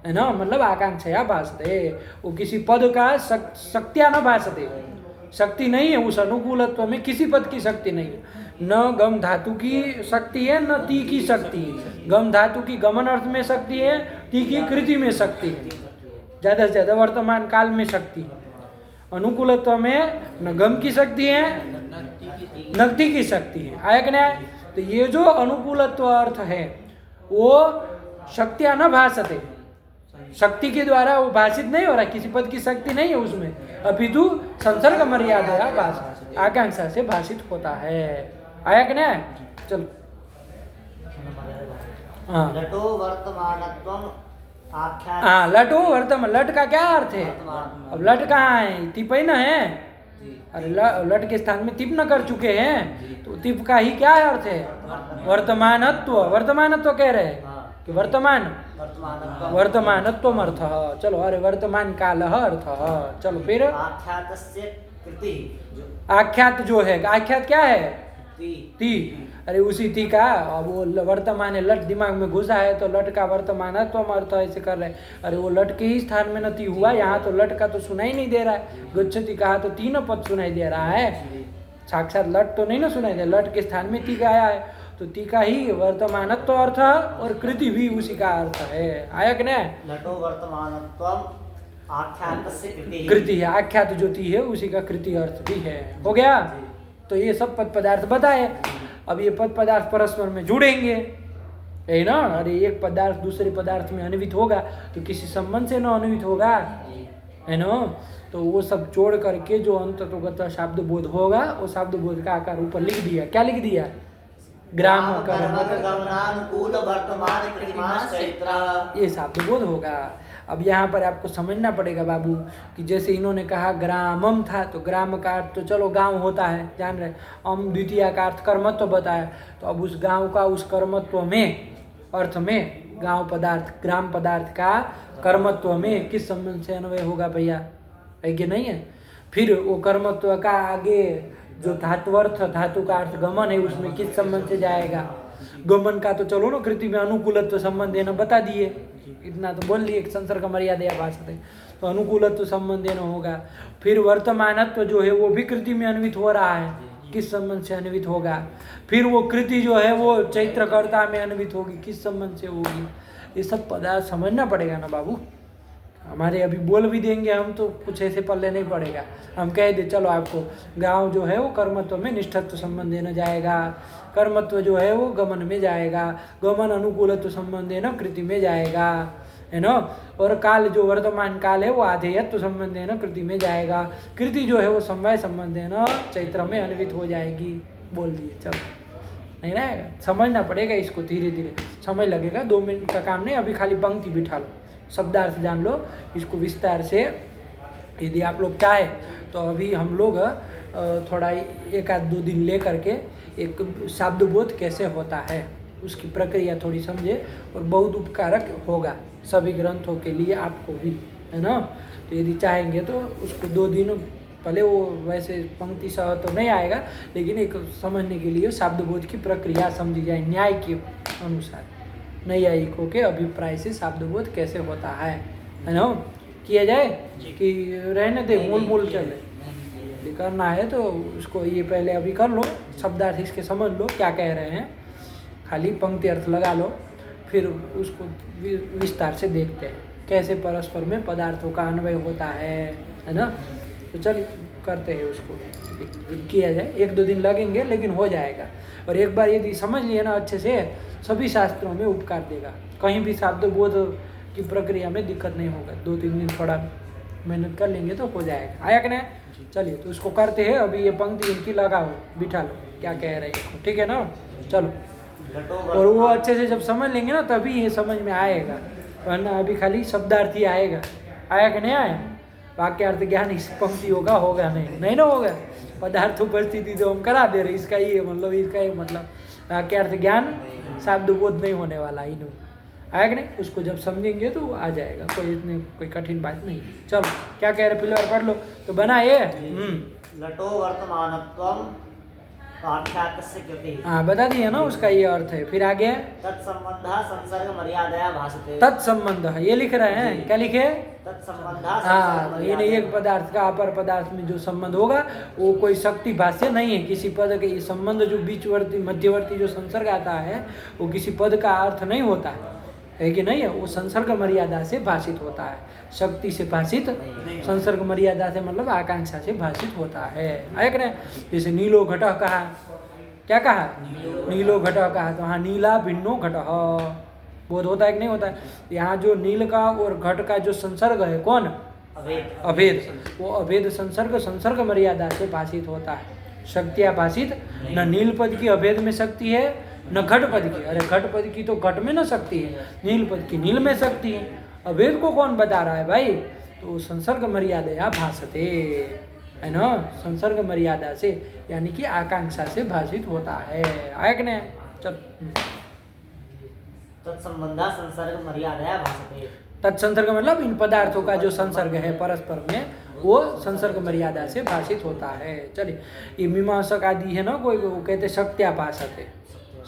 है ना? मतलब आकांक्षा भाषते। वो किसी पद का शक्तिया न भाषते, शक्ति नहीं है उस अनुकूलत्व में। किसी पद की शक्ति नहीं है। न गम धातु की शक्ति है, न ती की शक्ति है। गम धातु की गमन अर्थ में शक्ति है, ती की कृति में शक्ति है, ज्यादा से ज्यादा वर्तमान काल में शक्ति है। अनुकूलत्व में न गम की शक्ति है न ती की शक्ति है। आया कि नहीं? तो ये जो अनुकूलत्व अर्थ है वो शक्तिया न भाषते, शक्ति के द्वारा वो भाषित नहीं हो रहा, किसी पद की शक्ति नहीं है उसमें, अपितु संसर्ग मर्यादा भाषा, आकांक्षा से भाषित होता है। आया कि नहीं? चलो हाँ लटो वर्तमानत्वम आख्यात। हाँ, लटो वर्तमान, लट का क्या अर्थ है? अब लट कहाँ है? तिप ही न है। अरे लट के स्थान में तिप न कर चुके हैं, तो तिप का ही क्या अर्थ है? वर्तमानत्व। वर्तमानत्व कह रहे हैं कि वर्तमान, वर्तमानत्वम अर्थ। चलो, अरे वर्तमान काल अर्थ। चलो फिर आख्यातस्य कृति। आख्यात जो है, आख्यात क्या है? ती। ती। अरे उसी ती का अब वो वर्तमान लट दिमाग में घुसा है तो लट का वर्तमानत्वम अर्थ ऐसे कर रहे हैं। अरे वो लट के ही स्थान में न ती हुआ, यहाँ तो लट का तो सुनाई नहीं दे रहा है। गच्छति कहा तो तीनों पद सुनाई दे रहा है, साक्षात लट तो नहीं ना सुनाई दे। लट के स्थान में ती का आया है तो ती का ही वर्तमानत्व अर्थ और कृति भी उसी का अर्थ है। आया कि नहीं? लटो वर्तमानत्वम आख्यातस्य कृति। कृति है, आख्यात जो ती है उसी का कृति अर्थ भी है। हो गया? तो ये सब पद पदार्थ बताए। अब ये पद पदार्थ परस्पर में जुड़ेंगे, है ना? अरे एक पदार्थ दूसरे पदार्थ में अन्वित होगा तो किसी संबंध से न अन्वित होगा, है ना? तो वो सब जोड़ करके जो अंततोगत शब्द बोध होगा वो शब्द बोध का आकार ऊपर लिख दिया। क्या लिख दिया? ग्राम कर्मक गमनानुकूल वर्तमान कृतिमाश चैत्र। ये शब्द बोध होगा। अब यहाँ पर आपको समझना पड़ेगा बाबू कि जैसे इन्होंने कहा ग्रामम था, तो ग्राम का अर्थ तो चलो गांव होता है, जान रहे। द्वितीय का अर्थ कर्मत्व बताया, तो अब उस गांव का उस कर्मत्व में अर्थ में गांव पदार्थ ग्राम पदार्थ का कर्मत्व में किस संबंध से अन्वय होगा भैया, है कि नहीं है। फिर वो कर्मत्व का आगे जो धातुअर्थ धातु का अर्थ गमन है उसमें किस संबंध से जाएगा। गमन का तो चलो ना कृति में अनुकूलत्व संबंध देना बता दिए, इतना तो बोल दिए संसर्ग मर्यादा भाषा है तो अनुकूलत्व संबंध देना होगा। फिर वर्तमानत्व जो है वो भी कृति में अन्वित हो रहा है, किस संबंध से अन्वित होगा। फिर वो कृति जो है वो चैत्रकर्ता में अन्वित होगी, किस संबंध से होगी। ये सब पदार्थ समझना पड़ेगा ना बाबू। हमारे अभी बोल भी देंगे हम तो कुछ ऐसे पल्ले नहीं पड़ेगा। हम कह दे चलो आपको गांव जो है वो कर्मत्व में निष्ठत्व संबंध देना जाएगा, कर्मत्व जो है वो गमन में जाएगा, गमन अनुकूलत्व संबंध देना कृति में जाएगा, है ना। और काल जो वर्तमान काल है वो आधेयत्व संबंध देना कृति में जाएगा, कृति जो है वो समवाय संबंध देना चैत्र में अन्वित हो जाएगी। बोल दिए चलो, नहीं रहेगा, समझना पड़ेगा इसको धीरे धीरे, समय लगेगा, 2 मिनट का काम नहीं। अभी खाली पंक्ति बिठा लो, शब्दार्थ जान लो, इसको विस्तार से यदि आप लोग चाहे तो अभी हम लोग थोड़ा 1-2 दिन ले करके एक शब्दबोध कैसे होता है उसकी प्रक्रिया थोड़ी समझे और बहुत उपकारक होगा सभी ग्रंथों के लिए आपको भी, है ना। तो यदि चाहेंगे तो उसको 2 दिन पहले वो वैसे पंक्ति सह तो नहीं आएगा लेकिन एक समझने के लिए शब्दबोध की प्रक्रिया समझी जाए न्याय के अनुसार, नैयायिकों के अभिप्राय से शब्दबोध कैसे होता है ना, किया जाए कि रहने दे मूल चले। यदि करना है तो उसको ये पहले अभी कर लो, शब्दार्थ इसके समझ लो क्या कह रहे हैं, खाली पंक्ति अर्थ लगा लो, फिर उसको विस्तार से देखते हैं कैसे परस्पर में पदार्थों का अन्वय होता है ना। तो चलिए करते हैं उसको, किया जाए। 1-2 दिन लगेंगे लेकिन हो जाएगा। और एक बार यदि समझ लिए ना अच्छे से, सभी शास्त्रों में उपकार देगा, कहीं भी शब्दबोध की प्रक्रिया में दिक्कत नहीं होगा। 2-3 दिन थोड़ा मेहनत कर लेंगे तो हो जाएगा। आया कि नहीं। चलिए तो उसको करते हैं। अभी ये पंक्ति इनकी लगाओ, बिठा लो क्या कह रहे हैं, ठीक है ना। चलो, और वो अच्छे से जब समझ लेंगे ना तभी ये समझ में आएगा, वरना अभी खाली शब्दार्थ ही आएगा। आया कि नहीं आया। वाक्यार्थ ज्ञान इस पंक्ति होगा नहीं ना होगा। पदार्थ उपस्थिति तो हम करा दे रहे, इसका ये मतलब वाक्यार्थ ज्ञान शब्दबोध नहीं होने वाला इन्हों। आया कि नहीं। उसको जब समझेंगे तो आ जाएगा, कोई कठिन बात नहीं। चलो क्या कह रहे फिलहाल पढ़ लो तो बना ये लटो वर्तमानत्वम पाठ्यार्थस्य कृते। हाँ बता दिया ना उसका ये अर्थ है। फिर आगे तत्संबंधः संसर्ग मर्यादया भासते। तत्संबंध ये लिख रहे हैं, क्या लिखे। तत्संबंधः हाँ, ये नहीं एक पदार्थ का अपर पदार्थ में जो संबंध होगा वो कोई शक्ति भाष्य नहीं है। किसी पद के संबंध जो बीचवर्ती मध्यवर्ती जो संसर्ग आता है वो किसी पद का अर्थ नहीं होता है कि नहीं है। वो संसर्ग मर्यादा से भाषित होता है, शक्ति से भाषित। संसर्ग मर्यादा से मतलब आकांक्षा से भाषित होता है। आया कि नहीं। जैसे नीलो घटः कहा, क्या कहा, नीलो घटः कहा, तो हाँ नीला भिन्नो घटः बोध होता है कि नहीं होता है। यहाँ जो नील का और घट का जो संसर्ग है कौन, अभेद, वो अभेद संसर्ग मर्यादा से भाषित होता है। शक्तियाँ भाषित, न नील पद की अभेद में शक्ति है न घट पद की। अरे घट पद की तो घट में न शक्ति है, नील पद की नील में शक्ति है। अभेद को कौन बता रहा है भाई, तो संसर्ग मर्यादा भाषते, है ना। संसर्ग मर्यादा से यानी कि आकांक्षा से भाषित होता है। आया कि नहीं। चल तत्संबंधः संसर्ग मर्यादया भासते। तत्संसर्ग मतलब इन पदार्थों का जो संसर्ग है परस्पर में वो संसर्ग मर्यादा से भाषित होता है। चलिए ये मीमांसक आदि है ना, कोई वो कहते शक्त्यापासत है,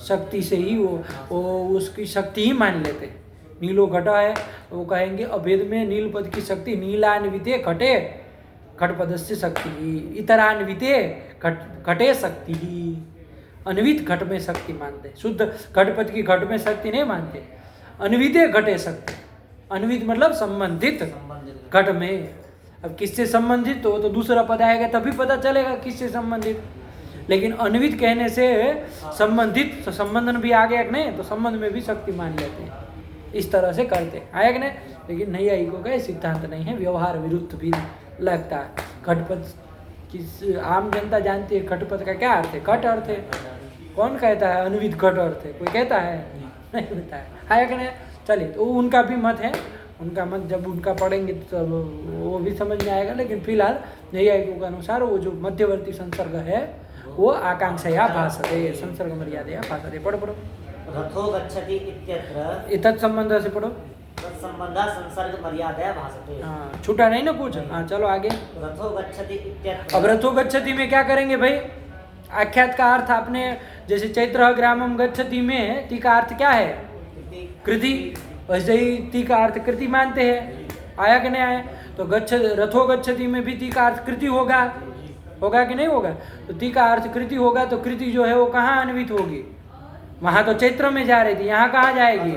शक्ति से ही वो उसकी शक्ति ही मान लेते। नीलो घटा है वो कहेंगे अभेद में नील पद की शक्ति, नीलान्विते घटे घट पदस्य शक्ति, इतरान्विते घटे शक्ति, अन्वित घट में शक्ति मानते। शुद्ध घट पद की घट में शक्ति नहीं मानते। अन्विते घटे शक्ति, अन्वित मतलब संबंधित घट में। अब किससे संबंधित हो तो दूसरा पद आएगा तभी पता चलेगा किससे संबंधित। लेकिन अन्वित कहने से संबंधित, तो संबंधन भी आ गया कि नहीं, तो संबंध में भी शक्ति मान लेते हैं। इस तरह से करते आया कि नहीं। लेकिन नैयायिकों का सिद्धांत नहीं है, व्यवहार विरुद्ध भी लगता है। घटपद की आम जनता जानती है घटपद का क्या अर्थ है, घट अर्थ है। कौन कहता है अन्वित घट अर्थ है, कोई कहता है नहीं कहता है। आया कि नहीं। चलिए तो उनका भी मत है, उनका मत जब उनका पढ़ेंगे तो वो भी समझ में आएगा। लेकिन फिलहाल नैयायिकों के अनुसार वो जो मध्यवर्ती संसर्ग है वो आकांक्षा या भाषते, संसर्ग मर्यादा या भाषते। पढ़ो रथो गच्छति इत्यत्र इतत् संबंध से पढ़ो। तत्संबंधः संसर्ग मर्यादया भासते। हाँ, छूटा नहीं ना कुछ। हाँ चलो आगे। रथो गच्छति इत्यत्र अब रथो गच्छति में क्या करेंगे भाई? आख्यात का अर्थ आपने जैसे चैत्र ग्रामम गच्छति में ती का अर्थ क्या है? कृति। वैसे ही ती का अर्थ कृति मानते हैं। आया कि नहीं आया? तो रथो गच्छति में भी ती का अर्थ कृति होगा कि नहीं होगा? तो ती का अर्थ कृति होगा तो कृति जो है वो कहाँ अन्वित होगी? वहां तो चैत्र में जा रही थी, यहाँ कहाँ जाएगी?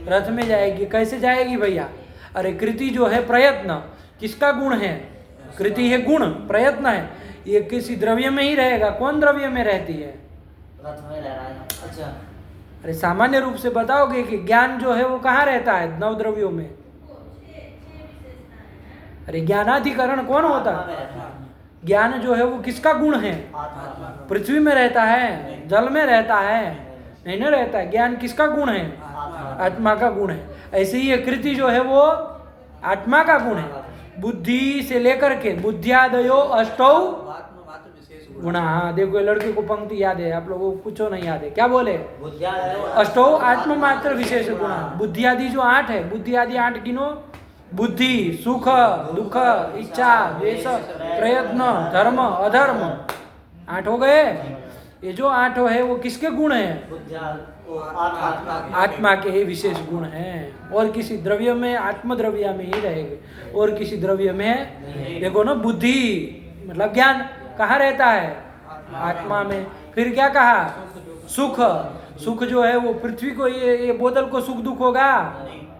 रथ में जाएगी। कैसे जाएगी भैया? अरे कृति जो है प्रयत्न, किसका गुण है? कृति है गुण, प्रयत्न है। ये किसी द्रव्य में ही रहेगा। कौन द्रव्य में रहती है? रथ में रह रहा है। अच्छा, अरे सामान्य रूप से बताओगे कि ज्ञान जो है वो कहाँ रहता है? नव द्रव्यों में। अरे ज्ञानाधिकरण कौन होता है? ज्ञान जो है वो किसका गुण है? पृथ्वी में रहता है, जल में रहता है? नहीं ना रहता है। ज्ञान किसका गुण है? आत्मा का गुण है। ऐसे ही कृति जो है वो आत्मा का गुण है। बुद्धि से लेकर के बुद्धियादयो अष्टौ गुणा। हाँ देखो, लड़के को पंक्ति याद है, आप लोगों को कुछ नहीं याद है। क्या बोले? अष्टौ आत्ममात्र विशेष गुणा। बुद्धि आदि जो 8 है, बुद्धि आदि 8 गिनो। बुद्धि, सुख, दुख, इच्छा, द्वेष, प्रयत्न, धर्म, अधर्म, 8 हो गए। ये जो 8 है वो किसके गुण है? आत्मा के ही विशेष गुण हैं। और किसी द्रव्य में, आत्म द्रव्य में ही रहेंगे, और किसी द्रव्य में। देखो ना, बुद्धि मतलब ज्ञान कहाँ रहता है? आत्मा में। फिर क्या कहा? सुख। सुख जो है वो पृथ्वी को, ये बोतल को सुख दुख होगा?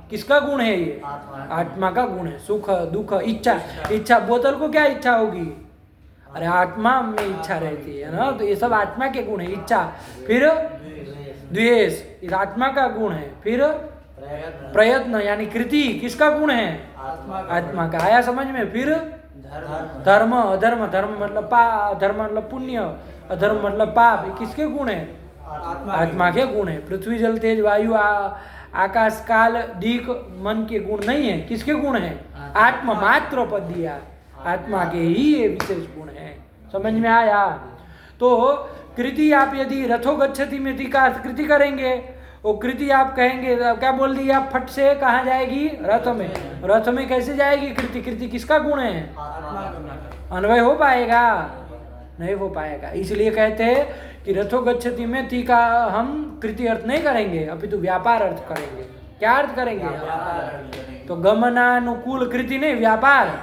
किसका गुण है ये? आत्मा का गुण है। सुख, दुख, इच्छा। इच्छा, बोतल को क्या इच्छा होगी? अरे आत्मा में इच्छा रहती है ना, तो ये सब आत्मा के गुण है। इच्छा, फिर द्वेष, इस आत्मा का गुण है। फिर प्रयत्न यानी कृति, किसका गुण है? आत्मा का। आया समझ में? फिर धर्म, अधर्म। धर्म मतलब धर्म मतलब पुण्य, अधर्म मतलब पाप। ये किसके गुण है? आत्मा के गुण है। पृथ्वी, जल, तेज, वायु, आकाश, काल, दिक, मन के गुण नहीं है। किसके गुण है? आत्मा मात्र पद दिया, आत्मा के ही ये विशेष गुण है। समझ में आया? तो कृति आप यदि रथो गच्छति में का अर्थ कृति करेंगे, वो कृति आप कहेंगे, क्या बोल दिया आप फट से? कहाँ जाएगी? रथ में। रथ में कैसे जाएगी कृति? कृति किसका गुण है? अन्वय हो पाएगा? नहीं हो पाएगा। इसलिए कहते हैं कि रथो गच्छति में ती का हम कृति अर्थ नहीं करेंगे, अभी तो व्यापार अर्थ करेंगे। क्या अर्थ करेंगे? तो गमनानुकूल कृति नहीं, व्यापार।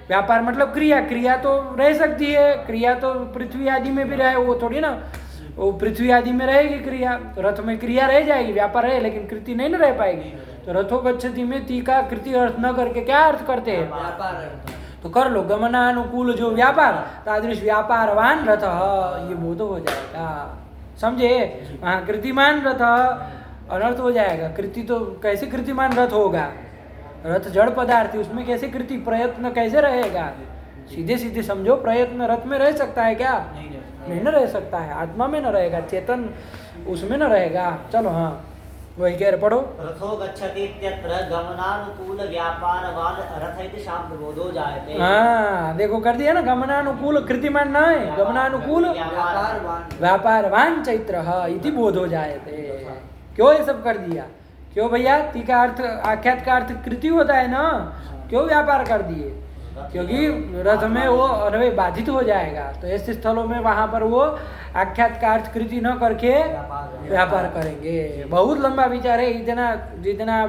व्यापार मतलब क्रिया। क्रिया तो रह सकती है, क्रिया तो पृथ्वी आदि में भी रहे, वो थोड़ी ना वो पृथ्वी आदि में रहेगी क्रिया। तो रथ में क्रिया रह जाएगी, व्यापार रहे, लेकिन कृति नहीं ना रह पाएगी। तो रथो गच्छति में ती का कृति अर्थ न करके क्या अर्थ करते हैं? तो कर लो, गमनानुकूल जो व्यापार, तादृश व्यापारवान रथ, ये बोध हो जाएगा। समझे? वहाँ कृतिमान रथ अनर्थ हो जाएगा। कृति तो कैसे कृतिमान रथ होगा? रथ जड़ पदार्थ, उसमें कैसे कृति, प्रयत्न कैसे रहेगा? सीधे सीधे समझो, प्रयत्न रथ में रह सकता है क्या? नहीं न रह सकता है। आत्मा में न रहेगा, चेतन उसमें न रहेगा। चलो हाँ, वही कह रहे, पढ़ो। रथो गच्छति इत्यत्र गमनानुकूल व्यापारवान रथ इति शाब्द बोधो जायते। हाँ देखो, कर दिया ना, गमनानुकूल कृतिमान न है, गमनानुकूल व्यापारवान चैत्र इति बोधो जायते। क्यों ये सब कर दिया? क्यों भैया? ती का अर्थ, आख्यात का अर्थ कृति होता है ना, क्यों व्यापार कर दिए? क्योंकि रथ में वो अन्वय बाधित हो जाएगा। तो ऐसे स्थलों में वहां पर वो आख्यात का अर्थ कृति न करके व्यापार करेंगे। बहुत लंबा विचार है, इतना जितना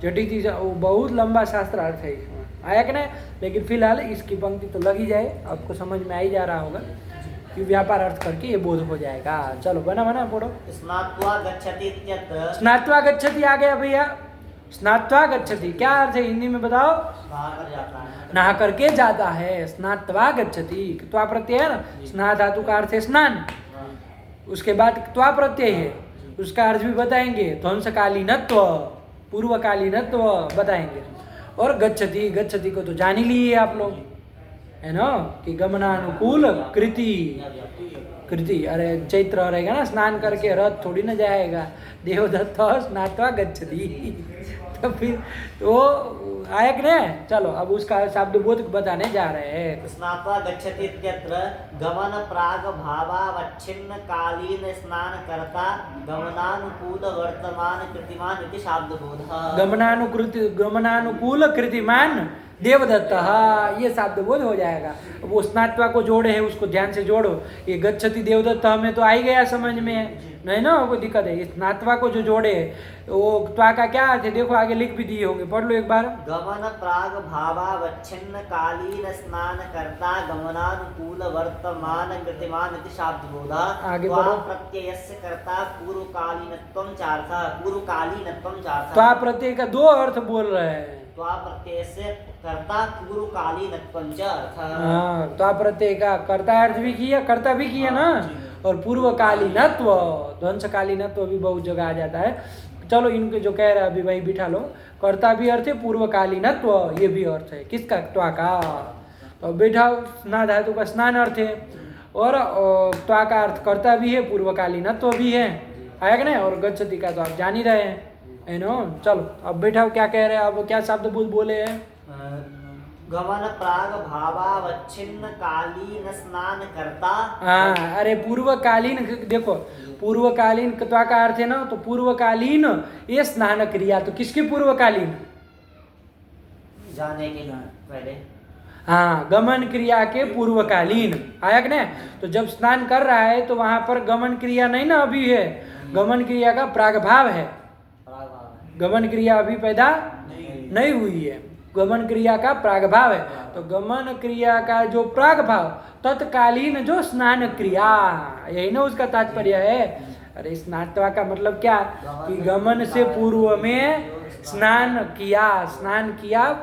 जटिल, बहुत लंबा शास्त्र अर्थ है इसमें। आया कि नहीं? लेकिन फिलहाल इसकी पंक्ति तो लगी जाए, आपको समझ में आ ही जा रहा होगा कि व्यापार अर्थ करके ये बोध हो जाएगा। चलो बना बना पढ़ो। स्नात्वा गच्छति इत्यत्र, स्नात्वा गच्छति आ गया भैया। स्नात्वा गच्छति क्या अर्थ है हिंदी में बताओ? नहाकर जाता है। नहा करके जाता है। स्नात्वा गच्छति, त्वा प्रत्यय है ना, स्ना धातु का अर्थ है स्नान, उसके बाद त्वा प्रत्यय है, उसका अर्थ भी बताएंगे। ध्वंसकालीनत्व, पूर्वकालीनत्व बताएंगे। और गच्छति, गच्छति को तो जान ही लिए आप लोग, है ना, कि गमनानुकूल कृति। कृति, अरे चैत्र रहेगा ना, स्नान करके रथ थोड़ी ना जाएगा। देवदत्त स्नात्वा गच्छति। तो फिर तो आया कि नहीं? चलो अब उसका शब्द बोध बताने जा रहे हैं। स्नात्वा गच्छति इत्यत्र गमन प्राग भावावच्छिन्न कालीन स्नान कर्ता गमनानुकूल वर्तमान कृतिमान इति शाब्दबोधः। गमनानुकूल कृतिमान देवदत्त, ये शब्द बोध हो जाएगा। वो स्नात्वा को जोड़े है, उसको ध्यान से जोड़ो। ये गच्छति देवदत्त हमें तो आ ही गया समझ में, नहीं ना कोई दिक्कत है। इस नात्वा को जो जोड़े वो त्वा का क्या अर्थ है देखो, आगे लिख भी दिए होंगे, पढ़ लो एक बार। गमन प्राग भावावच्छिन्न कालीन स्नान कर्ता गमनानुकूल वर्तमान कृतिमान इति शाब्दबोधः। आगे त्वा बढ़ो। प्रत्ययस्य कर्ता पूर्वकालीनत्वं चार्थः, पूर्वकालीनत्वं चार्थः। त्वा प्रत्यय का दो अर्थ बोल रहे हैं। त्वा प्रत्ययस्य कर्ता पूर्वकालीनत्वं च अर्थः। हाँ, त्वा प्रत्यय का कर्ता अर्थ भी किया, कर्ता भी किया ना, और पूर्वकालीनत्व, ध्वंसकालीनत्व भी बहुत जगह आ जाता है। चलो इनके जो कह रहे हैं अभी भाई बिठा लो। कर्ता भी अर्थ है, पूर्वकालीनत्व ये भी अर्थ है, किसका? त्वा का। तो बैठाओ, स्ना धातु का स्नान अर्थ है, और त्वा का अर्थ कर्ता भी है, पूर्वकालीनत्व भी है, आया कि नहीं? और गच्छति का तो आप जान ही रहे हैं, है नो। चलो अब बैठाओ, क्या कह रहे हैं अब, क्या शब्द बोले हैं? गमन प्राग भावावच्छिन्न कालीन स्नान करता। हाँ, अरे पूर्वकालीन देखो, पूर्वकालीन त्वा का अर्थ है ना, तो पूर्वकालीन ये स्नान क्रिया, तो किसकी पूर्वकालीन? जाने के पहले। हाँ, गमन क्रिया के पूर्वकालीन, आया कि नहीं? तो जब स्नान कर रहा है तो वहां पर गमन क्रिया नहीं ना अभी है, गमन क्रिया का प्रागभाव है। गमन क्रिया अभी पैदा नहीं हुई है, गमन क्रिया का प्रागभाव है। तो गमन क्रिया का जो प्रागभाव, तत्कालीन जो स्नान क्रिया, यही ना उसका तात्पर्य है। अरे स्नात्वा का मतलब क्या कि गमन से पूर्व में स्नान किया,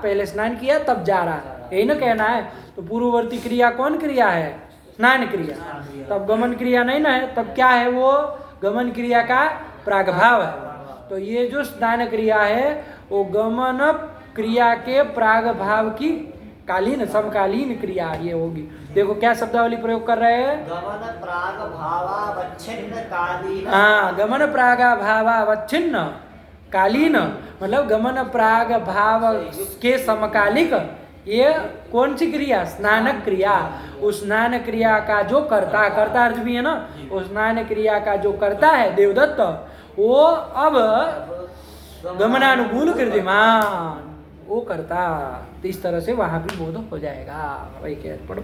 पहले स्नान किया तब जा रहा है, यही ना कहना है। तो पूर्ववर्ती क्रिया कौन क्रिया है? स्नान क्रिया। तब गमन क्रिया नहीं ना है, तब क्या है? वो गमन क्रिया का प्रागभाव है। तो ये जो स्नान क्रिया है वो गमन क्रिया के प्रागभाव की कालीन, समकालीन क्रिया ये होगी। देखो क्या शब्दावली प्रयोग कर रहे हैं? गमन प्राग भावावच्छिन्न कालीन। हाँ, गमन प्राग भावावच्छिन्न कालीन, मतलब गमन प्राग भाव के समकालिक ये कौन सी क्रिया? स्नानक क्रिया। उस स्नान क्रिया का जो करता अर्थ भी है ना, उस स्नान क्रिया का जो करता है देवदत्त, वो अब गमनानुकूल कृतिमान वो करता। तो इस तरह से वहां भी बोध हो जाएगा। वही कह पढ़ो।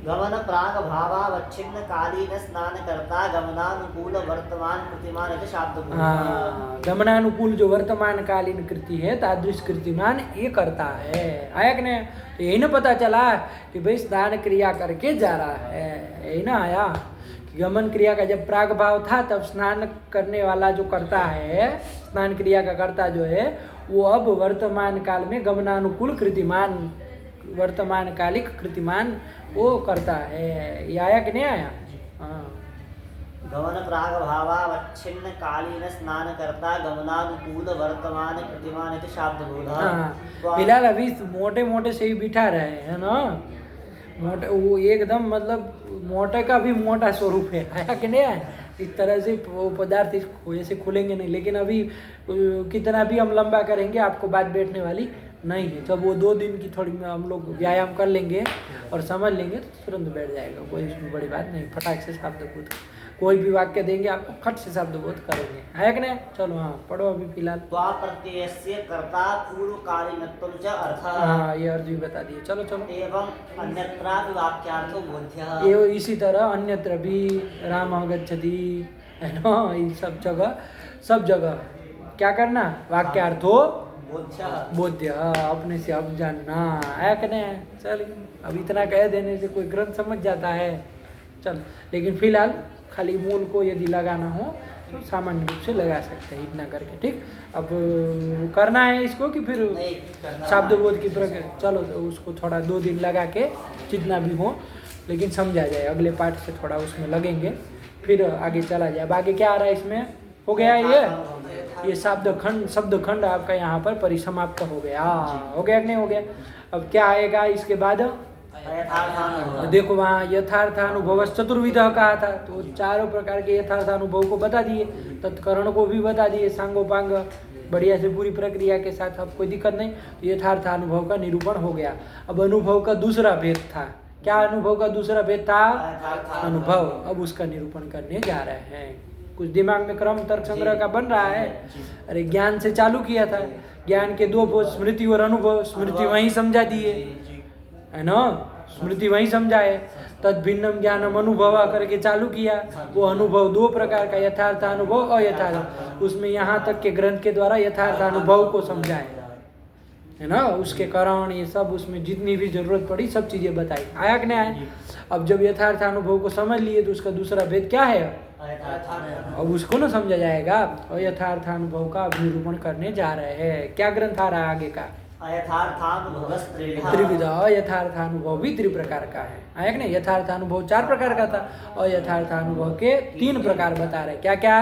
गमन प्राग भावावच्छिन्न कालीन स्नान करता गमनानुकूल वर्तमान कृतिमान इति शाब्दबोधः। हाँ, गमनानुकूल जो वर्तमान कालीन कृति है तादृश कृतिमान ये करता है, आया कि नहीं? तो यही ना पता चला कि भाई स्नान क्रिया करके जा रहा है, यही ना आया कि गमन क्रिया का जब प्राग भाव था तब स्नान करने वाला जो करता है, स्नान क्रिया का करता जो है वो अब वर्तमान काल में गमनानुकूल कृतिमान, वर्तमान कालिक कृतिमान वो करता है। ये आया कि नहीं आया? हाँ, गमन प्राग भावावच्छिन्न कालीन स्नान करता गमनानुकूल वर्तमान कृतिमान इति शाब्दबोधः। हाँ, फिलहाल अभी मोटे मोटे से ही बिठा रहे हैं ना, मोटे वो एकदम मतलब मोटे का भी मोटा स्वरूप है, आया कि नहीं आया? इस तरह से वो पदार्थ इस खोए से खुलेंगे नहीं, लेकिन अभी कितना भी हम लंबा करेंगे आपको बात बैठने वाली नहीं है। जब वो 2 दिन की थोड़ी हम लोग व्यायाम कर लेंगे और समझ लेंगे तो तुरंत बैठ जाएगा, कोई इसमें बड़ी बात नहीं। फटाक से शब्दबोध, कोई भी वाक्य देंगे आपको फट से शब्दबोध करेंगे, है कि नहीं? चलो हाँ पढ़ो अभी फिलहाल। त्वा प्रत्ययस्य कर्ता पूर्वकालीनत्वं च अर्थः। हाँ, ये अर्थ भी बता दिए। चलो चलो। एवं अन्यत्रापि वाक्यार्थो बोध्यः। ये इसी तरह अन्यत्र भी रामः गच्छति, है ना, इन सब जगह क्या करना? वाक्यार्थो बोध्य, अपने से अब जानना, है कि नहीं? चल अब इतना कह देने से कोई ग्रंथ समझ जाता है। चल, लेकिन फिलहाल खाली मूल को यदि लगाना हो तो सामान्य रूप से लगा सकते हैं, इतना करके, ठीक। अब करना है इसको कि फिर शब्दबोध की प्रक्रिया, चलो तो उसको थोड़ा 2 दिन लगा के जितना भी हो, लेकिन समझा जाए। अगले पाठ से थोड़ा उसमें लगेंगे, फिर आगे चला जाए। अब आगे क्या आ रहा है इसमें? हो गया ये शब्द खंड आपका यहाँ पर परिसमाप्त हो गया। हो गया कि नहीं हो गया? अब क्या आएगा इसके बाद? देखो वहाँ यथार्थानुभव चतुर्विध कहा था, तो 4 प्रकार के यथार्थानुभव को बता दिए, तत्करण को भी बता दिए, सांगोपांग बढ़िया से पूरी प्रक्रिया के साथ, अब कोई दिक्कत नहीं। तो यथार्थ अनुभव का निरूपण हो गया। अब अनुभव का दूसरा भेद था, क्या अनुभव का दूसरा भेद था? अनुभव। अब उसका निरूपण करने जा रहे हैं। कुछ दिमाग में क्रम तर्क संग्रह का बन रहा है। अरे ज्ञान से चालू किया था, ज्ञान के दो भेद, स्मृति और अनुभव। स्मृति वहीं समझा दिए है ना, स्मृति वहीं समझाए। तद भिन्नम ज्ञानम अनुभव करके चालू किया। वो अनुभव दो प्रकार का, यथार्थ अनुभव, अयथार्थ। उसमें यहाँ तक के ग्रंथ के द्वारा यथार्थ अनुभव को समझाए है ना, उसके कारण ये सब, उसमें जितनी भी जरूरत पड़ी सब चीजें बताई। आया कि नहीं आया? अब जब यथार्थ अनुभव को समझ लिए तो उसका दूसरा भेद क्या है? अब उसको ना समझा जाएगा। अयथार्थ अनुभव का निरूपण करने जा रहे हैं। क्या ग्रंथ आ रहा है आगे का? त्रिविधा। अयथार्थानुभव भी त्रिप्रकार का है। आया कि नहीं? यथार्थानुभव 4 प्रकार का था, और यथार्थानुभव के 3 प्रकार बता रहे। क्या क्या?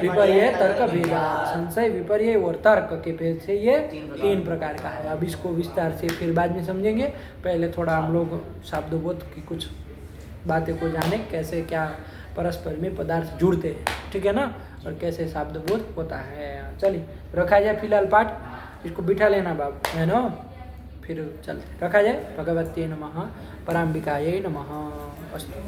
विपर्य, तर्क, भेद। संशय, विपर्य और तर्क के भेद से ये 3 प्रकार का है। अब इसको विस्तार से फिर बाद में समझेंगे। पहले थोड़ा हम लोग शब्दबोध की कुछ बातें को जाने, कैसे क्या परस्पर में पदार्थ जुड़ते हैं, ठीक है ना, और कैसे शब्दबोध होता है। चलिए रखा जाए फिलहाल पाठ, इसको बिठा लेना बाबू, है ना, फिर चलते रखा जाए। भगवते नमः, पराम्बिकायै नमः। अस्तु।